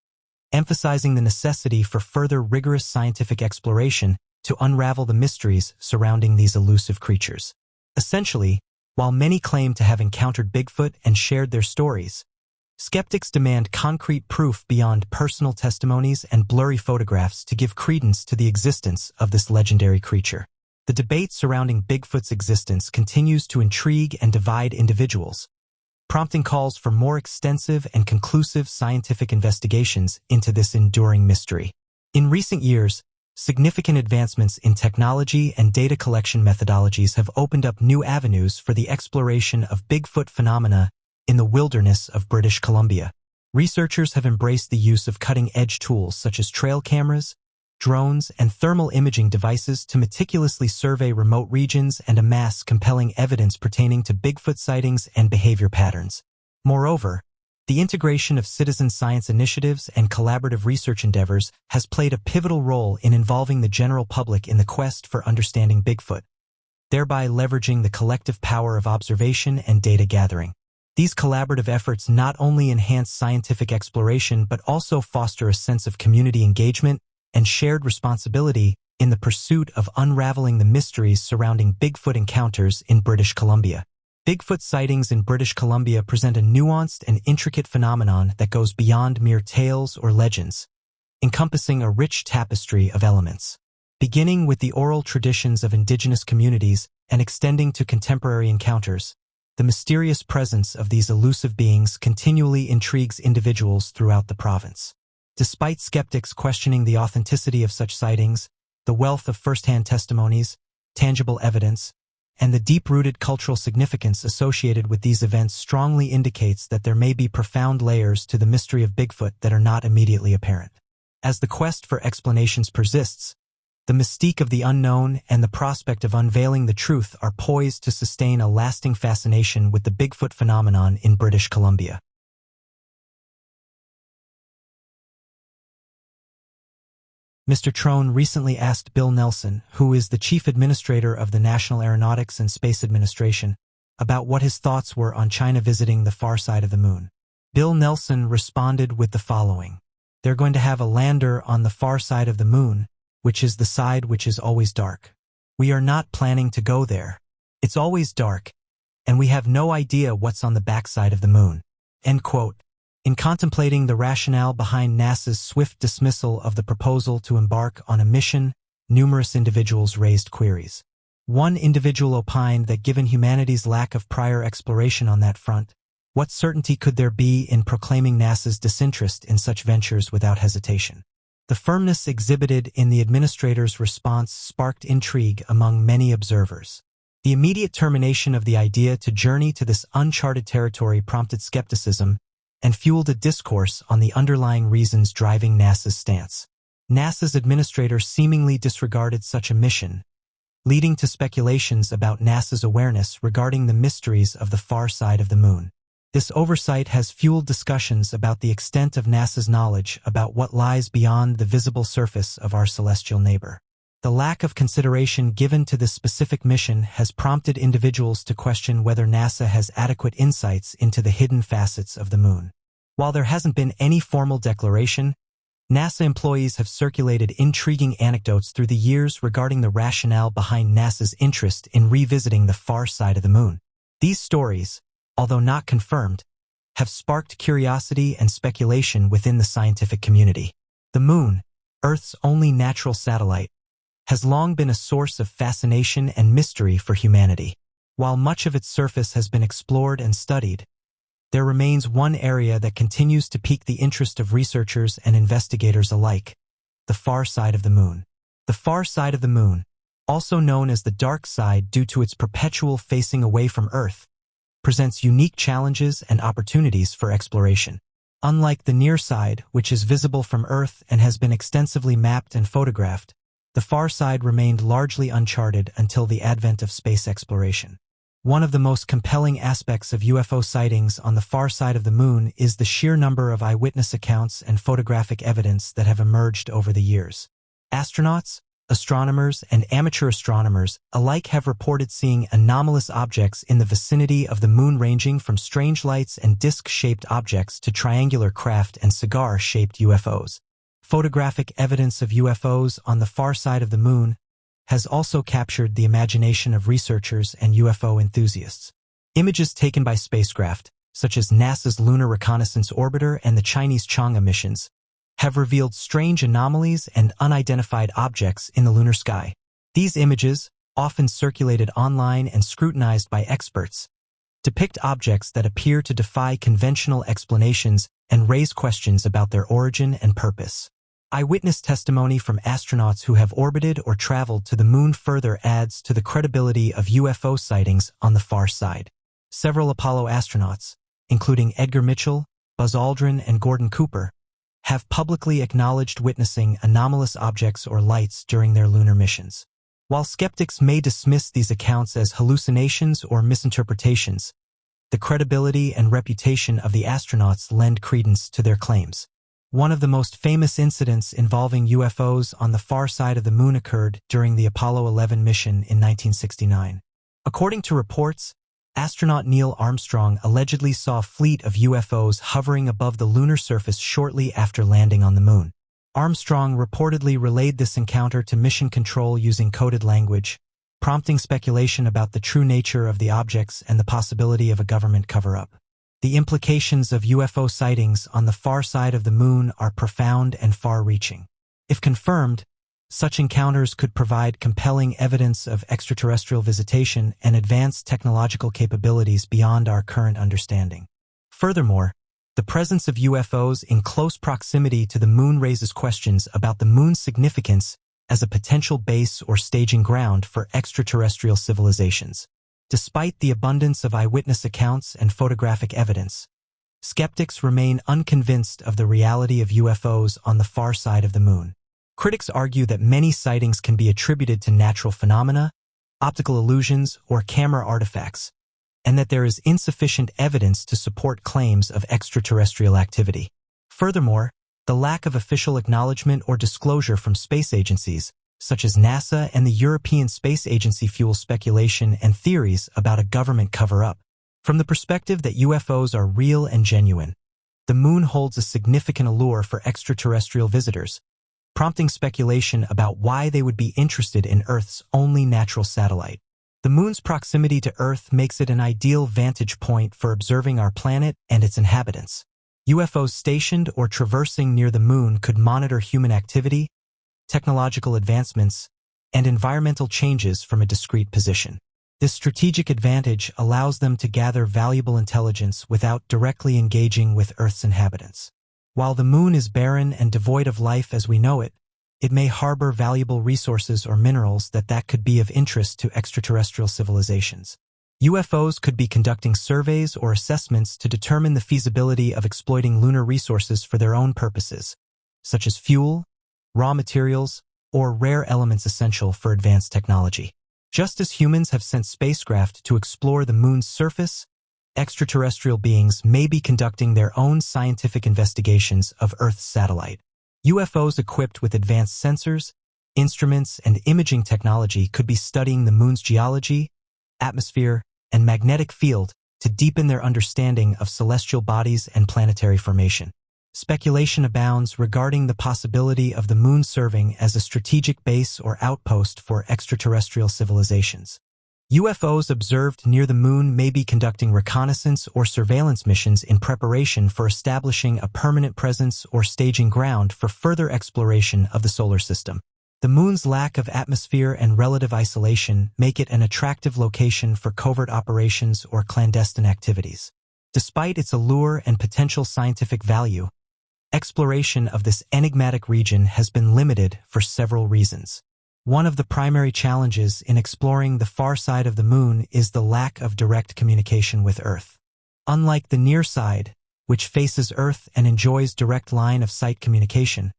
emphasizing the necessity for further rigorous scientific exploration to unravel the mysteries surrounding these elusive creatures. Essentially, while many claim to have encountered Bigfoot and shared their stories, skeptics demand concrete proof beyond personal testimonies and blurry photographs to give credence to the existence of this legendary creature. The debate surrounding Bigfoot's existence continues to intrigue and divide individuals, prompting calls for more extensive and conclusive scientific investigations into this enduring mystery. In recent years, significant advancements in technology and data collection methodologies have opened up new avenues for the exploration of Bigfoot phenomena in the wilderness of British Columbia. Researchers have embraced the use of cutting-edge tools such as trail cameras, drones, and thermal imaging devices to meticulously survey remote regions and amass compelling evidence pertaining to Bigfoot sightings and behavior patterns. Moreover, the integration of citizen science initiatives and collaborative research endeavors has played a pivotal role in involving the general public in the quest for understanding Bigfoot, thereby leveraging the collective power of observation and data gathering. These collaborative efforts not only enhance scientific exploration but also foster a sense of community engagement and shared responsibility in the pursuit of unraveling the mysteries surrounding Bigfoot encounters in British Columbia. Bigfoot sightings in British Columbia present a nuanced and intricate phenomenon that goes beyond mere tales or legends, encompassing a rich tapestry of elements. Beginning with the oral traditions of Indigenous communities and extending to contemporary encounters, the mysterious presence of these elusive beings continually intrigues individuals throughout the province. Despite skeptics questioning the authenticity of such sightings, the wealth of first-hand testimonies, tangible evidence, and the deep-rooted cultural significance associated with these events strongly indicates that there may be profound layers to the mystery of Bigfoot that are not immediately apparent. As the quest for explanations persists, the mystique of the unknown and the prospect of unveiling the truth are poised to sustain a lasting fascination with the Bigfoot phenomenon in British Columbia. Mr. Trone recently asked Bill Nelson, who is the chief administrator of the National Aeronautics and Space Administration, about what his thoughts were on China visiting the far side of the moon. Bill Nelson responded with the following: "They're going to have a lander on the far side of the moon, which is the side which is always dark. We are not planning to go there. It's always dark, and we have no idea what's on the backside of the moon." End quote. In contemplating the rationale behind NASA's swift dismissal of the proposal to embark on a mission, numerous individuals raised queries. One individual opined that given humanity's lack of prior exploration on that front, what certainty could there be in proclaiming NASA's disinterest in such ventures without hesitation? The firmness exhibited in the administrator's response sparked intrigue among many observers. The immediate termination of the idea to journey to this uncharted territory prompted skepticism and fueled a discourse on the underlying reasons driving NASA's stance. NASA's administrator seemingly disregarded such a mission, leading to speculations about NASA's awareness regarding the mysteries of the far side of the moon. This oversight has fueled discussions about the extent of NASA's knowledge about what lies beyond the visible surface of our celestial neighbor. The lack of consideration given to this specific mission has prompted individuals to question whether NASA has adequate insights into the hidden facets of the moon. While there hasn't been any formal declaration, NASA employees have circulated intriguing anecdotes through the years regarding the rationale behind NASA's interest in revisiting the far side of the moon. These stories, although not confirmed, have sparked curiosity and speculation within the scientific community. The moon, Earth's only natural satellite, has long been a source of fascination and mystery for humanity. While much of its surface has been explored and studied, there remains one area that continues to pique the interest of researchers and investigators alike: the far side of the moon. The far side of the moon, also known as the dark side due to its perpetual facing away from Earth, presents unique challenges and opportunities for exploration. Unlike the near side, which is visible from Earth and has been extensively mapped and photographed, the far side remained largely uncharted until the advent of space exploration. One of the most compelling aspects of UFO sightings on the far side of the moon is the sheer number of eyewitness accounts and photographic evidence that have emerged over the years. Astronauts, astronomers, and amateur astronomers alike have reported seeing anomalous objects in the vicinity of the moon, ranging from strange lights and disc-shaped objects to triangular craft and cigar-shaped UFOs. Photographic evidence of UFOs on the far side of the moon has also captured the imagination of researchers and UFO enthusiasts. Images taken by spacecraft, such as NASA's Lunar Reconnaissance Orbiter and the Chinese Chang'e missions, have revealed strange anomalies and unidentified objects in the lunar sky. These images, often circulated online and scrutinized by experts, depict objects that appear to defy conventional explanations and raise questions about their origin and purpose. Eyewitness testimony from astronauts who have orbited or traveled to the moon further adds to the credibility of UFO sightings on the far side. Several Apollo astronauts, including Edgar Mitchell, Buzz Aldrin, and Gordon Cooper, have publicly acknowledged witnessing anomalous objects or lights during their lunar missions. While skeptics may dismiss these accounts as hallucinations or misinterpretations, the credibility and reputation of the astronauts lend credence to their claims. One of the most famous incidents involving UFOs on the far side of the moon occurred during the Apollo 11 mission in 1969. According to reports, astronaut Neil Armstrong allegedly saw a fleet of UFOs hovering above the lunar surface shortly after landing on the moon. Armstrong reportedly relayed this encounter to mission control using coded language, prompting speculation about the true nature of the objects and the possibility of a government cover-up. The implications of UFO sightings on the far side of the moon are profound and far-reaching. If confirmed, such encounters could provide compelling evidence of extraterrestrial visitation and advanced technological capabilities beyond our current understanding. Furthermore, the presence of UFOs in close proximity to the moon raises questions about the moon's significance as a potential base or staging ground for extraterrestrial civilizations. Despite the abundance of eyewitness accounts and photographic evidence, skeptics remain unconvinced of the reality of UFOs on the far side of the moon. Critics argue that many sightings can be attributed to natural phenomena, optical illusions, or camera artifacts, and that there is insufficient evidence to support claims of extraterrestrial activity. Furthermore, The lack of official acknowledgement or disclosure from space agencies, such as NASA and the European Space Agency, fuels speculation and theories about a government cover-up. From the perspective that UFOs are real and genuine, the moon holds a significant allure for extraterrestrial visitors, prompting speculation about why they would be interested in Earth's only natural satellite. The moon's proximity to Earth makes it an ideal vantage point for observing our planet and its inhabitants. UFOs stationed or traversing near the moon could monitor human activity, technological advancements, and environmental changes from a discrete position. This strategic advantage allows them to gather valuable intelligence without directly engaging with Earth's inhabitants. While the moon is barren and devoid of life as we know it, it may harbor valuable resources or minerals that could be of interest to extraterrestrial civilizations. UFOs could be conducting surveys or assessments to determine the feasibility of exploiting lunar resources for their own purposes, such as fuel, raw materials, or rare elements essential for advanced technology. Just as humans have sent spacecraft to explore the moon's surface, extraterrestrial beings may be conducting their own scientific investigations of Earth's satellite. UFOs equipped with advanced sensors, instruments, and imaging technology could be studying the moon's geology, atmosphere, and magnetic field to deepen their understanding of celestial bodies and planetary formation. Speculation abounds regarding the possibility of the moon serving as a strategic base or outpost for extraterrestrial civilizations. UFOs observed near the moon may be conducting reconnaissance or surveillance missions in preparation for establishing a permanent presence or staging ground for further exploration of the solar system. The moon's lack of atmosphere and relative isolation make it an attractive location for covert operations or clandestine activities. Despite its allure and potential scientific value, exploration of this enigmatic region has been limited for several reasons. One of the primary challenges in exploring the far side of the moon is the lack of direct communication with Earth. Unlike the near side, which faces Earth and enjoys direct line-of-sight communication,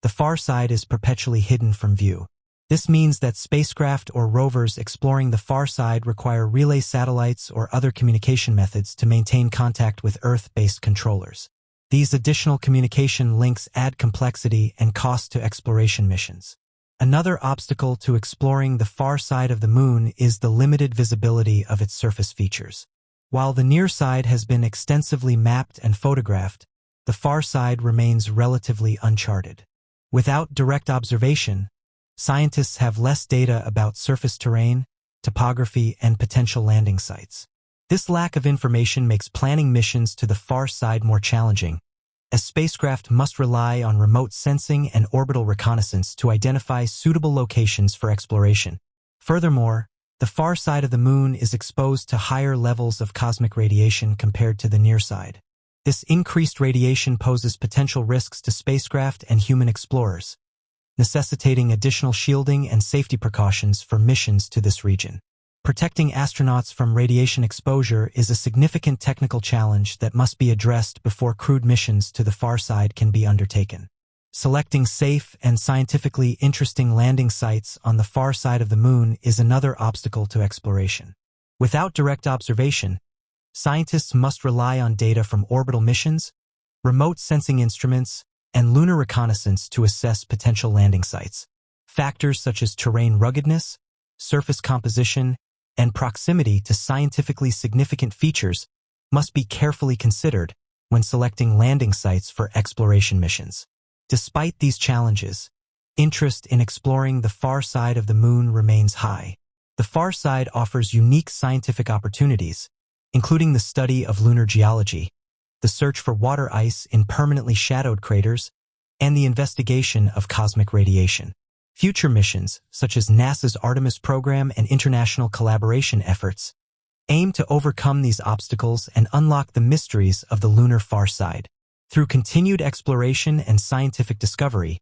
the far side is perpetually hidden from view. This means that spacecraft or rovers exploring the far side require relay satellites or other communication methods to maintain contact with Earth-based controllers. These additional communication links add complexity and cost to exploration missions. Another obstacle to exploring the far side of the moon is the limited visibility of its surface features. While the near side has been extensively mapped and photographed, the far side remains relatively uncharted. Without direct observation, scientists have less data about surface terrain, topography, and potential landing sites. This lack of information makes planning missions to the far side more challenging, as spacecraft must rely on remote sensing and orbital reconnaissance to identify suitable locations for exploration. Furthermore, the far side of the moon is exposed to higher levels of cosmic radiation compared to the near side. This increased radiation poses potential risks to spacecraft and human explorers, necessitating additional shielding and safety precautions for missions to this region. Protecting astronauts from radiation exposure is a significant technical challenge that must be addressed before crewed missions to the far side can be undertaken. Selecting safe and scientifically interesting landing sites on the far side of the moon is another obstacle to exploration. Without direct observation, scientists must rely on data from orbital missions, remote sensing instruments, and lunar reconnaissance to assess potential landing sites. Factors such as terrain ruggedness, surface composition, and proximity to scientifically significant features must be carefully considered when selecting landing sites for exploration missions. Despite these challenges, interest in exploring the far side of the moon remains high. The far side offers unique scientific opportunities, including the study of lunar geology, the search for water ice in permanently shadowed craters, and the investigation of cosmic radiation. Future missions, such as NASA's Artemis program and international collaboration efforts, aim to overcome these obstacles and unlock the mysteries of the lunar far side. Through continued exploration and scientific discovery,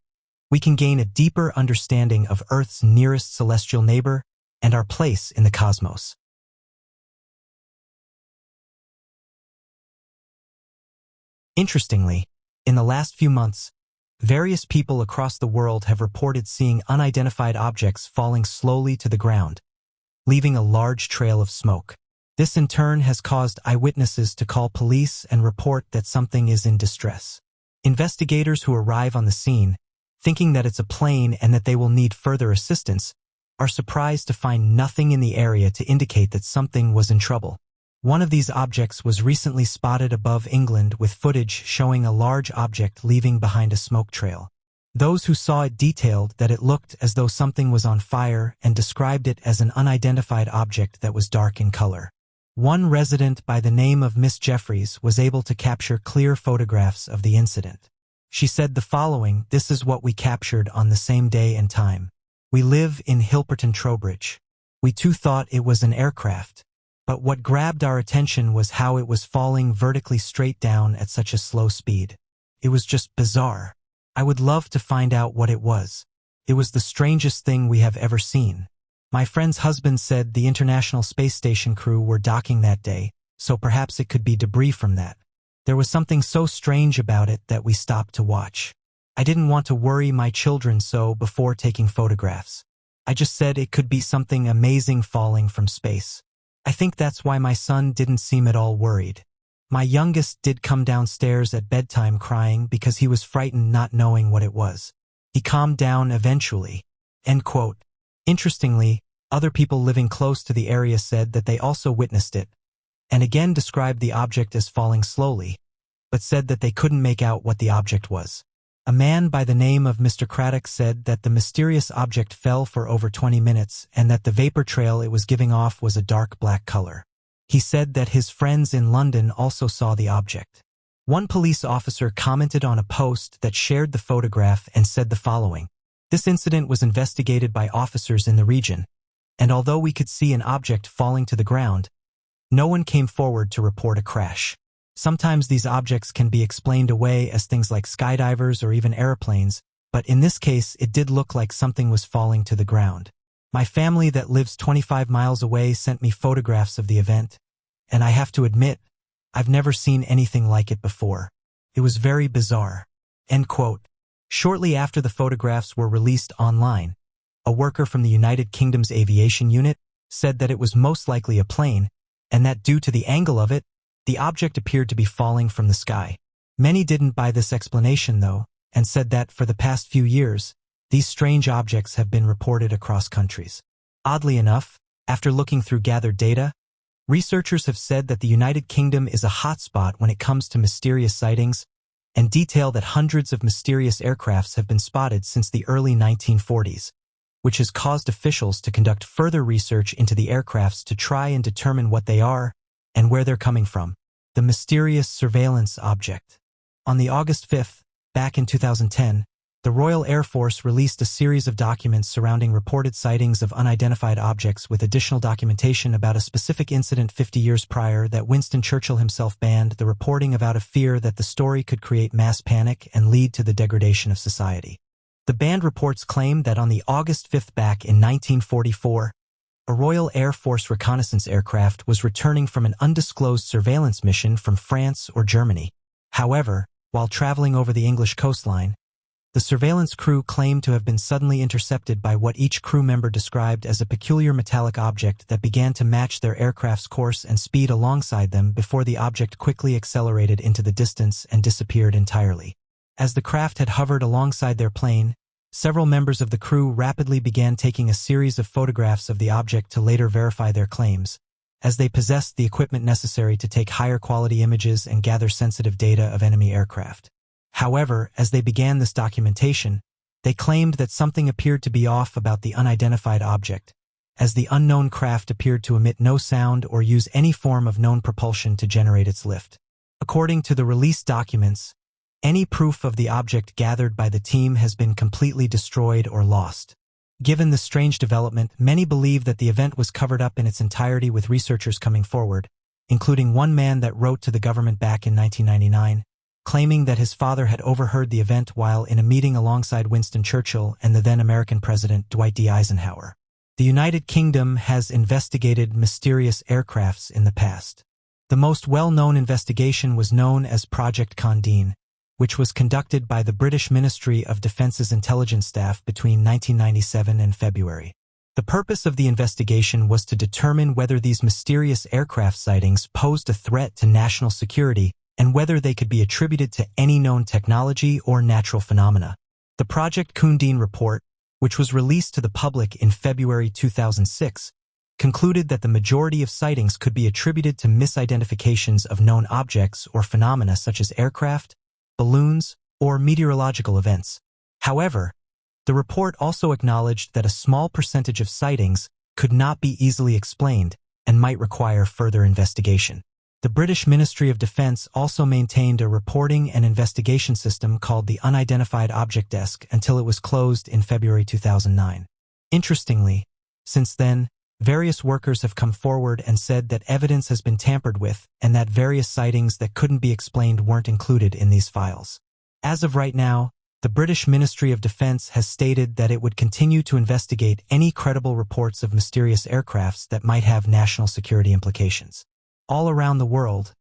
we can gain a deeper understanding of Earth's nearest celestial neighbor and our place in the cosmos. Interestingly, in the last few months, various people across the world have reported seeing unidentified objects falling slowly to the ground, leaving a large trail of smoke. This in turn has caused eyewitnesses to call police and report that something is in distress. Investigators who arrive on the scene, thinking that it's a plane and that they will need further assistance, are surprised to find nothing in the area to indicate that something was in trouble. One of these objects was recently spotted above England with footage showing a large object leaving behind a smoke trail. Those who saw it detailed that it looked as though something was on fire and described it as an unidentified object that was dark in color. One resident by the name of Miss Jeffries was able to capture clear photographs of the incident. She said the following: "This is what we captured on the same day and time. We live in Hilperton, Trowbridge. We too thought it was an aircraft. But what grabbed our attention was how it was falling vertically straight down at such a slow speed. It was just bizarre. I would love to find out what it was. It was the strangest thing we have ever seen." My friend's husband said the International Space Station crew were docking that day, so perhaps it could be debris from that. There was something so strange about it that we stopped to watch. I didn't want to worry my children so before taking photographs. I just said it could be something amazing falling from space. I think that's why my son didn't seem at all worried. My youngest did come downstairs at bedtime crying because he was frightened not knowing what it was. He calmed down eventually." End quote. Interestingly, other people living close to the area said that they also witnessed it, and again described the object as falling slowly, but said that they couldn't make out what the object was. A man by the name of Mr. Craddock said that the mysterious object fell for over 20 minutes and that the vapor trail it was giving off was a dark black color. He said that his friends in London also saw the object. One police officer commented on a post that shared the photograph and said the following: "This incident was investigated by officers in the region, and although we could see an object falling to the ground, no one came forward to report a crash. Sometimes these objects can be explained away as things like skydivers or even airplanes, but in this case it did look like something was falling to the ground. My family that lives 25 miles away sent me photographs of the event, and I have to admit, I've never seen anything like it before. It was very bizarre." End quote. Shortly after the photographs were released online, a worker from the United Kingdom's aviation unit said that it was most likely a plane, and that due to the angle of it, the object appeared to be falling from the sky. Many didn't buy this explanation, though, and said that for the past few years, these strange objects have been reported across countries. Oddly enough, after looking through gathered data, researchers have said that the United Kingdom is a hotspot when it comes to mysterious sightings, and detail that hundreds of mysterious aircrafts have been spotted since the early 1940s, which has caused officials to conduct further research into the aircrafts to try and determine what they are and where they're coming from. The mysterious surveillance object. On the August 5th, back in 2010, the Royal Air Force released a series of documents surrounding reported sightings of unidentified objects with additional documentation about a specific incident 50 years prior that Winston Churchill himself banned the reporting of out of fear that the story could create mass panic and lead to the degradation of society. The banned reports claimed that on the August 5th back in 1944, a Royal Air Force reconnaissance aircraft was returning from an undisclosed surveillance mission from France or Germany. However, while traveling over the English coastline, the surveillance crew claimed to have been suddenly intercepted by what each crew member described as a peculiar metallic object that began to match their aircraft's course and speed alongside them before the object quickly accelerated into the distance and disappeared entirely. As the craft had hovered alongside their plane, several members of the crew rapidly began taking a series of photographs of the object to later verify their claims, as they possessed the equipment necessary to take higher quality images and gather sensitive data of enemy aircraft. However, as they began this documentation, they claimed that something appeared to be off about the unidentified object, as the unknown craft appeared to emit no sound or use any form of known propulsion to generate its lift. According to the released documents, any proof of the object gathered by the team has been completely destroyed or lost. Given the strange development, many believe that the event was covered up in its entirety, with researchers coming forward, including one man that wrote to the government back in 1999, claiming that his father had overheard the event while in a meeting alongside Winston Churchill and the then American President Dwight D. Eisenhower. The United Kingdom has investigated mysterious aircrafts in the past. The most well-known investigation was known as Project Condeen, which was conducted by the British Ministry of Defence's intelligence staff between 1997 and February. The purpose of the investigation was to determine whether these mysterious aircraft sightings posed a threat to national security and whether they could be attributed to any known technology or natural phenomena. The Project Kundin report, which was released to the public in February 2006, concluded that the majority of sightings could be attributed to misidentifications of known objects or phenomena such as aircraft, balloons, or meteorological events. However, the report also acknowledged that a small percentage of sightings could not be easily explained and might require further investigation. The British Ministry of Defence also maintained a reporting and investigation system called the Unidentified Object Desk until it was closed in February 2009. Interestingly, since then, various workers have come forward and said that evidence has been tampered with and that various sightings that couldn't be explained weren't included in these files. As of right now, the British Ministry of Defence has stated that it would continue to investigate any credible reports of mysterious aircrafts that might have national security implications. All around the world,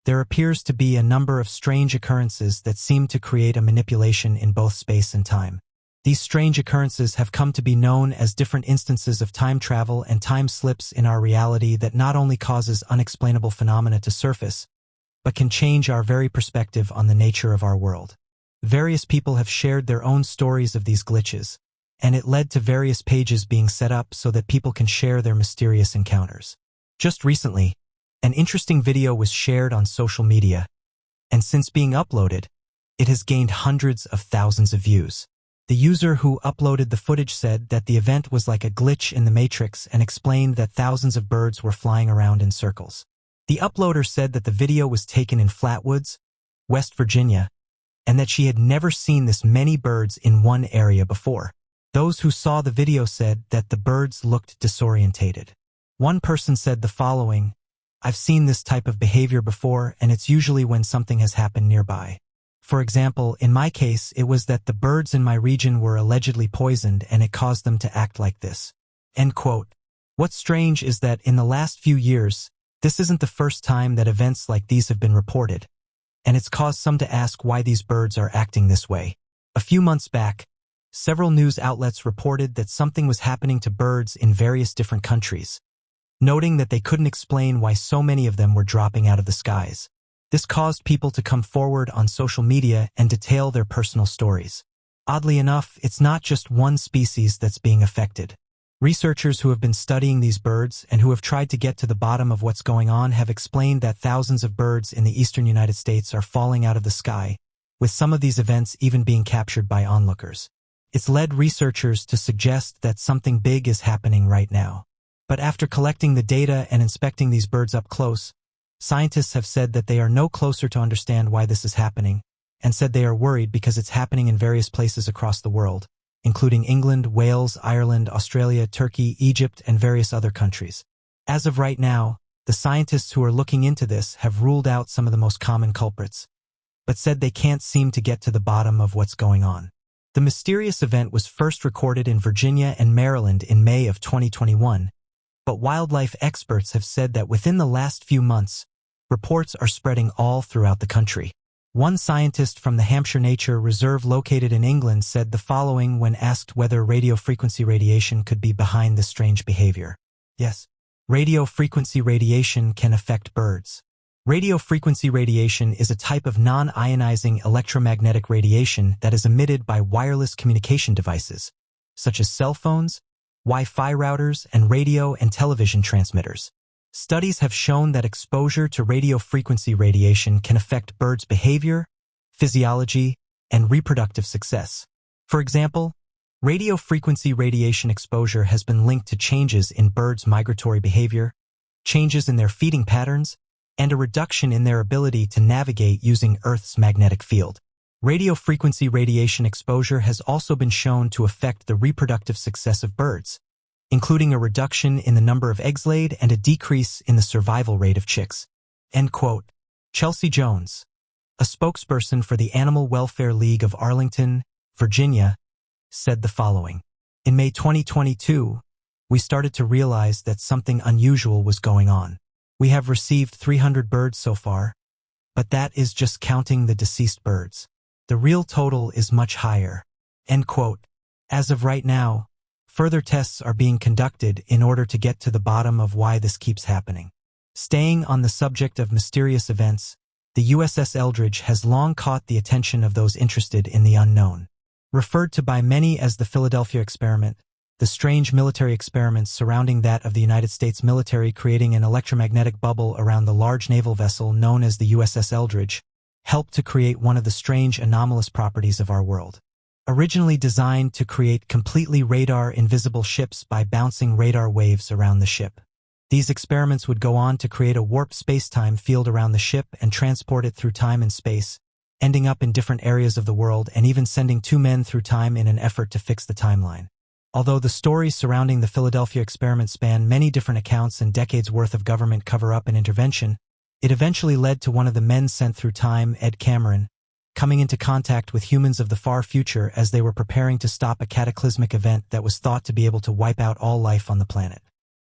there appears to be a number of strange occurrences that seem to create a manipulation in both space and time. These strange occurrences have come to be known as different instances of time travel and time slips in our reality that not only causes unexplainable phenomena to surface, but can change our very perspective on the nature of our world. Various people have shared their own stories of these glitches, and it led to various pages being set up so that people can share their mysterious encounters. Just recently, an interesting video was shared on social media, and since being uploaded, it has gained hundreds of thousands of views. The user who uploaded the footage said that the event was like a glitch in the Matrix and explained that thousands of birds were flying around in circles. The uploader said that the video was taken in Flatwoods, West Virginia, and that she had never seen this many birds in one area before. Those who saw the video said that the birds looked disorientated. One person said the following: "I've seen this type of behavior before, and it's usually when something has happened nearby. For example, in my case, it was that the birds in my region were allegedly poisoned and it caused them to act like this." End quote. What's strange is that in the last few years, this isn't the first time that events like these have been reported, and it's caused some to ask why these birds are acting this way. A few months back, several news outlets reported that something was happening to birds in various different countries, noting that they couldn't explain why so many of them were dropping out of the skies. This caused people to come forward on social media and detail their personal stories. Oddly enough, it's not just one species that's being affected. Researchers who have been studying these birds and who have tried to get to the bottom of what's going on have explained that thousands of birds in the eastern United States are falling out of the sky, with some of these events even being captured by onlookers. It's led researchers to suggest that something big is happening right now. But after collecting the data and inspecting these birds up close, scientists have said that they are no closer to understand why this is happening, and said they are worried because it's happening in various places across the world, including England, Wales, Ireland, Australia, Turkey, Egypt, and various other countries. As of right now, the scientists who are looking into this have ruled out some of the most common culprits, but said they can't seem to get to the bottom of what's going on. The mysterious event was first recorded in Virginia and Maryland in May of 2021, but wildlife experts have said that within the last few months, reports are spreading all throughout the country. One scientist from the Hampshire Nature Reserve located in England said the following when asked whether radio frequency radiation could be behind this strange behavior. Yes, radio frequency radiation can affect birds. Radio frequency radiation is a type of non-ionizing electromagnetic radiation that is emitted by wireless communication devices, such as cell phones, Wi-Fi routers, and radio and television transmitters. Studies have shown that exposure to radio frequency radiation can affect birds' behavior, physiology, and reproductive success. For example, radio frequency radiation exposure has been linked to changes in birds' migratory behavior, changes in their feeding patterns, and a reduction in their ability to navigate using Earth's magnetic field. Radio frequency radiation exposure has also been shown to affect the reproductive success of birds, including a reduction in the number of eggs laid and a decrease in the survival rate of chicks. End quote. Chelsea Jones, a spokesperson for the Animal Welfare League of Arlington, Virginia, said the following. In May 2022, we started to realize that something unusual was going on. We have received 300 birds so far, but that is just counting the deceased birds. The real total is much higher. End quote. As of right now, further tests are being conducted in order to get to the bottom of why this keeps happening. Staying on the subject of mysterious events, the USS Eldridge has long caught the attention of those interested in the unknown. Referred to by many as the Philadelphia experiment, the strange military experiments surrounding that of the United States military creating an electromagnetic bubble around the large naval vessel known as the USS Eldridge helped to create one of the strange anomalous properties of our world. Originally designed to create completely radar-invisible ships by bouncing radar waves around the ship. These experiments would go on to create a warped space-time field around the ship and transport it through time and space, ending up in different areas of the world and even sending two men through time in an effort to fix the timeline. Although the stories surrounding the Philadelphia experiment span many different accounts and decades worth of government cover-up and intervention, it eventually led to one of the men sent through time, Ed Cameron, coming into contact with humans of the far future as they were preparing to stop a cataclysmic event that was thought to be able to wipe out all life on the planet.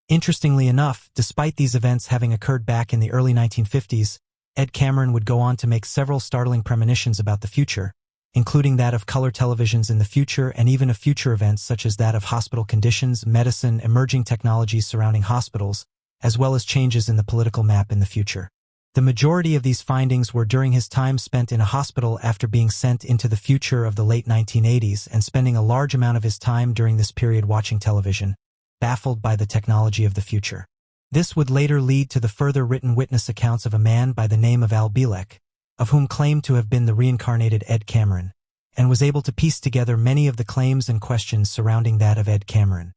Interestingly enough, despite these events having occurred back in the early 1950s, Ed Cameron would go on to make several startling premonitions about the future, including that of color televisions in the future and even of future events such as that of hospital conditions, medicine, emerging technologies surrounding hospitals, as well as changes in the political map in the future. The majority of these findings were during his time spent in a hospital after being sent into the future of the late 1980s and spending a large amount of his time during this period watching television, baffled by the technology of the future. This would later lead to the further written witness accounts of a man by the name of Al Bielek, of whom claimed to have been the reincarnated Ed Cameron, and was able to piece together many of the claims and questions surrounding that of Ed Cameron.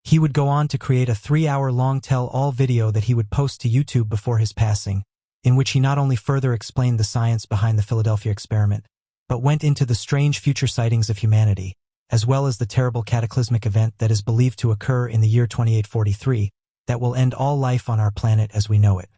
He would go on to create a 3-hour-long tell-all video that he would post to YouTube before his passing, in which he not only further explained the science behind the Philadelphia experiment, but went into the strange future sightings of humanity, as well as the terrible cataclysmic event that is believed to occur in the year 2843, that will end all life on our planet as we know it.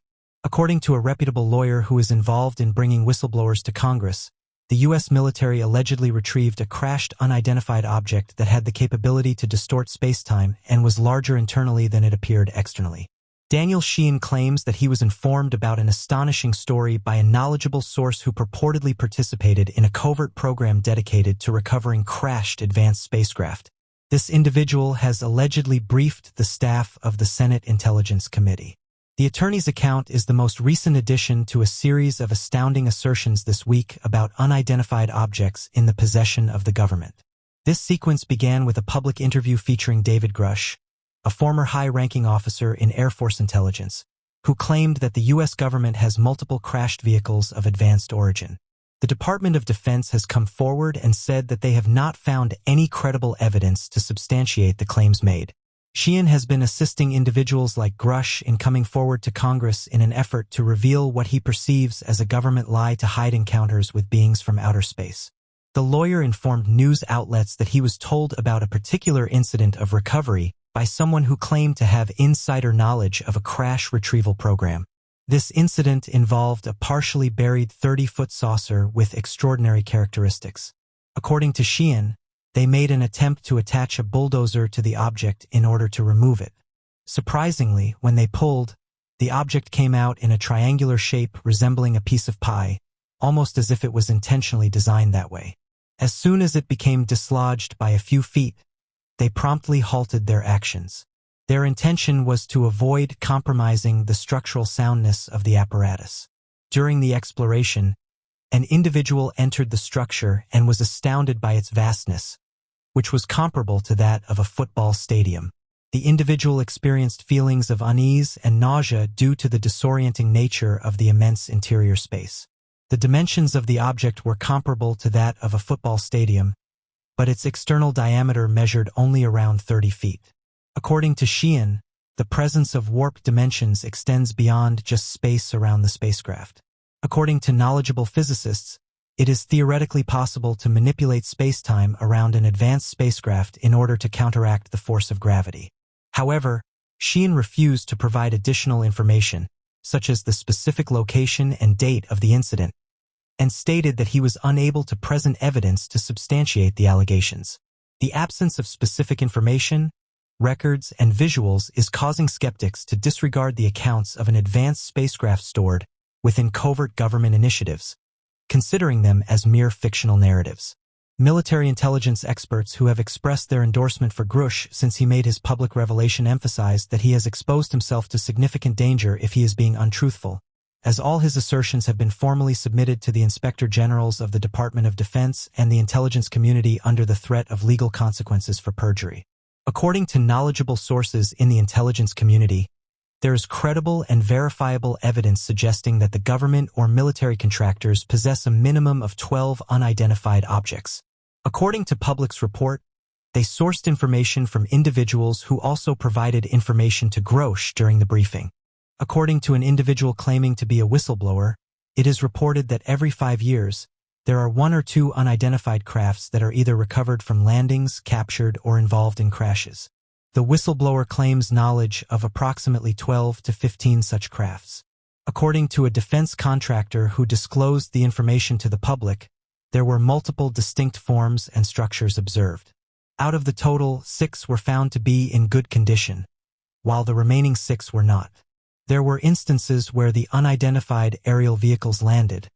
According to a reputable lawyer who is involved in bringing whistleblowers to Congress, the U.S. military allegedly retrieved a crashed unidentified object that had the capability to distort space-time and was larger internally than it appeared externally. Daniel Sheehan claims that he was informed about an astonishing story by a knowledgeable source who purportedly participated in a covert program dedicated to recovering crashed advanced spacecraft. This individual has allegedly briefed the staff of the Senate Intelligence Committee. The attorney's account is the most recent addition to a series of astounding assertions this week about unidentified objects in the possession of the government. This sequence began with a public interview featuring David Grush, a former high-ranking officer in Air Force intelligence, who claimed that the U.S. government has multiple crashed vehicles of advanced origin. The Department of Defense has come forward and said that they have not found any credible evidence to substantiate the claims made. Sheehan has been assisting individuals like Grush in coming forward to Congress in an effort to reveal what he perceives as a government lie to hide encounters with beings from outer space. The lawyer informed news outlets that he was told about a particular incident of recovery by someone who claimed to have insider knowledge of a crash retrieval program. This incident involved a partially buried 30-foot saucer with extraordinary characteristics. According to Sheehan, they made an attempt to attach a bulldozer to the object in order to remove it. Surprisingly, when they pulled, the object came out in a triangular shape resembling a piece of pie, almost as if it was intentionally designed that way. As soon as it became dislodged by a few feet, they promptly halted their actions. Their intention was to avoid compromising the structural soundness of the apparatus. During the exploration, an individual entered the structure and was astounded by its vastness, which was comparable to that of a football stadium. The individual experienced feelings of unease and nausea due to the disorienting nature of the immense interior space. The dimensions of the object were comparable to that of a football stadium, but its external diameter measured only around 30 feet. According to Sheehan, the presence of warp dimensions extends beyond just space around the spacecraft. According to knowledgeable physicists, it is theoretically possible to manipulate space-time around an advanced spacecraft in order to counteract the force of gravity. However, Sheehan refused to provide additional information, such as the specific location and date of the incident, and stated that he was unable to present evidence to substantiate the allegations. The absence of specific information, records, and visuals is causing skeptics to disregard the accounts of an advanced spacecraft stored within covert government initiatives, considering them as mere fictional narratives. Military intelligence experts who have expressed their endorsement for Grush since he made his public revelation emphasized that he has exposed himself to significant danger if he is being untruthful, as all his assertions have been formally submitted to the Inspector Generals of the Department of Defense and the intelligence community under the threat of legal consequences for perjury. According to knowledgeable sources in the intelligence community, there is credible and verifiable evidence suggesting that the government or military contractors possess a minimum of 12 unidentified objects. According to Public's report, they sourced information from individuals who also provided information to Grosh during the briefing. According to an individual claiming to be a whistleblower, it is reported that every 5 years, there are 1 or 2 unidentified crafts that are either recovered from landings, captured, or involved in crashes. The whistleblower claims knowledge of approximately 12 to 15 such crafts. According to a defense contractor who disclosed the information to the public, there were multiple distinct forms and structures observed. Out of the total, 6 were found to be in good condition, while the remaining 6 were not. There were instances where the unidentified aerial vehicles landed,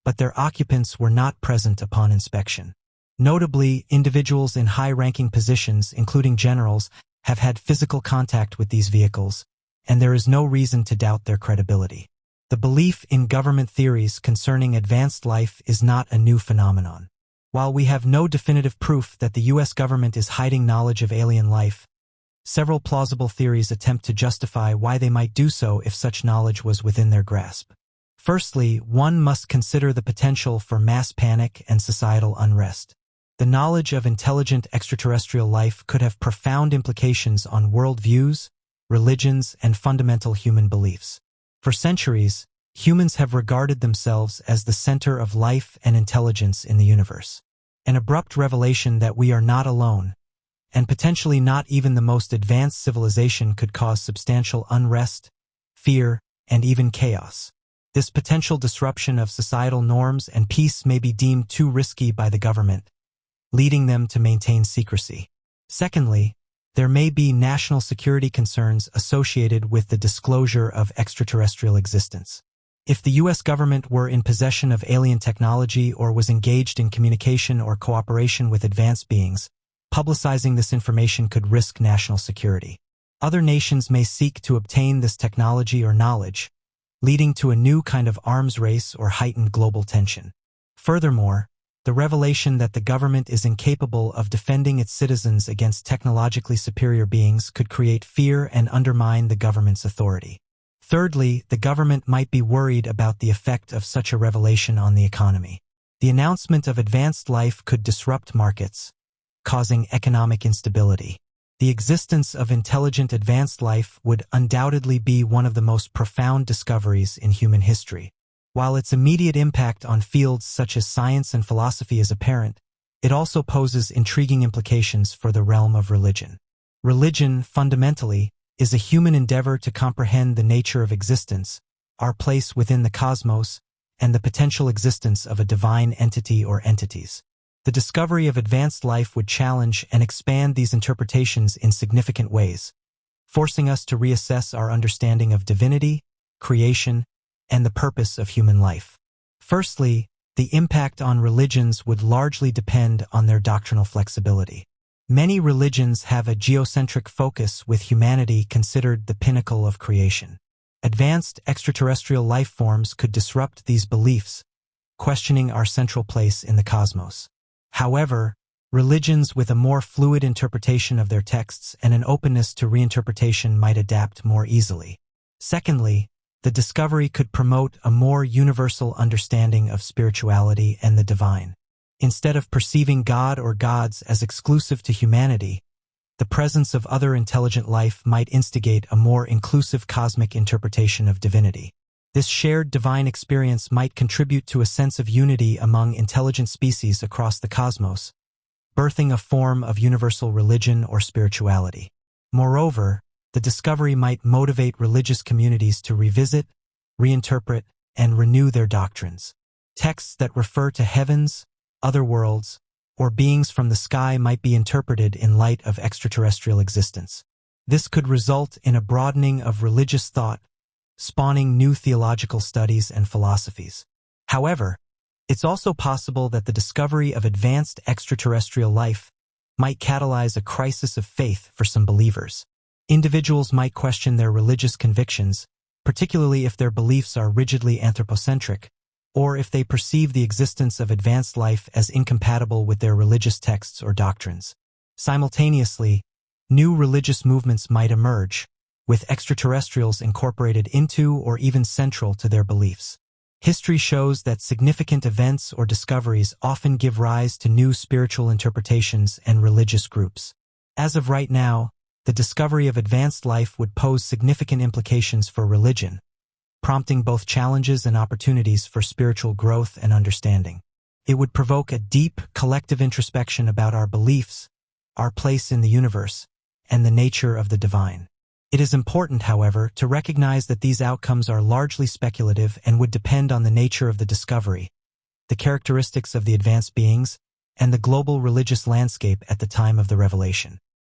but their occupants were not present upon inspection. Notably, individuals in high-ranking positions, including generals, have had physical contact with these vehicles, and there is no reason to doubt their credibility. The belief in government theories concerning advanced life is not a new phenomenon. While we have no definitive proof that the U.S. government is hiding knowledge of alien life, several plausible theories attempt to justify why they might do so if such knowledge was within their grasp. Firstly, one must consider the potential for mass panic and societal unrest. The knowledge of intelligent extraterrestrial life could have profound implications on worldviews, religions, and fundamental human beliefs. For centuries, humans have regarded themselves as the center of life and intelligence in the universe. An abrupt revelation that we are not alone, and potentially not even the most advanced civilization, could cause substantial unrest, fear, and even chaos. This potential disruption of societal norms and peace may be deemed too risky by the government, leading them to maintain secrecy. Secondly, there may be national security concerns associated with the disclosure of extraterrestrial existence. If the U.S. government were in possession of alien technology or was engaged in communication or cooperation with advanced beings, publicizing this information could risk national security. Other nations may seek to obtain this technology or knowledge, leading to a new kind of arms race or heightened global tension. Furthermore, the revelation that the government is incapable of defending its citizens against technologically superior beings could create fear and undermine the government's authority. Thirdly, the government might be worried about the effect of such a revelation on the economy. The announcement of advanced life could disrupt markets, causing economic instability. The existence of intelligent advanced life would undoubtedly be one of the most profound discoveries in human history. While its immediate impact on fields such as science and philosophy is apparent, it also poses intriguing implications for the realm of religion. Religion, fundamentally, is a human endeavor to comprehend the nature of existence, our place within the cosmos, and the potential existence of a divine entity or entities. The discovery of advanced life would challenge and expand these interpretations in significant ways, forcing us to reassess our understanding of divinity, creation, and the purpose of human life. Firstly, the impact on religions would largely depend on their doctrinal flexibility. Many religions have a geocentric focus, with humanity considered the pinnacle of creation. Advanced extraterrestrial life forms could disrupt these beliefs, questioning our central place in the cosmos. However, religions with a more fluid interpretation of their texts and an openness to reinterpretation might adapt more easily. Secondly, the discovery could promote a more universal understanding of spirituality and the divine. Instead of perceiving God or gods as exclusive to humanity, the presence of other intelligent life might instigate a more inclusive cosmic interpretation of divinity. This shared divine experience might contribute to a sense of unity among intelligent species across the cosmos, birthing a form of universal religion or spirituality. Moreover, the discovery might motivate religious communities to revisit, reinterpret, and renew their doctrines. Texts that refer to heavens, other worlds, or beings from the sky might be interpreted in light of extraterrestrial existence. This could result in a broadening of religious thought, spawning new theological studies and philosophies. However, it's also possible that the discovery of advanced extraterrestrial life might catalyze a crisis of faith for some believers. Individuals might question their religious convictions, particularly if their beliefs are rigidly anthropocentric, or if they perceive the existence of advanced life as incompatible with their religious texts or doctrines. Simultaneously, new religious movements might emerge, with extraterrestrials incorporated into or even central to their beliefs. History shows that significant events or discoveries often give rise to new spiritual interpretations and religious groups. As of right now, the discovery of advanced life would pose significant implications for religion, prompting both challenges and opportunities for spiritual growth and understanding. It would provoke a deep, collective introspection about our beliefs, our place in the universe, and the nature of the divine. It is important, however, to recognize that these outcomes are largely speculative and would depend on the nature of the discovery, the characteristics of the advanced beings, and the global religious landscape at the time of the revelation.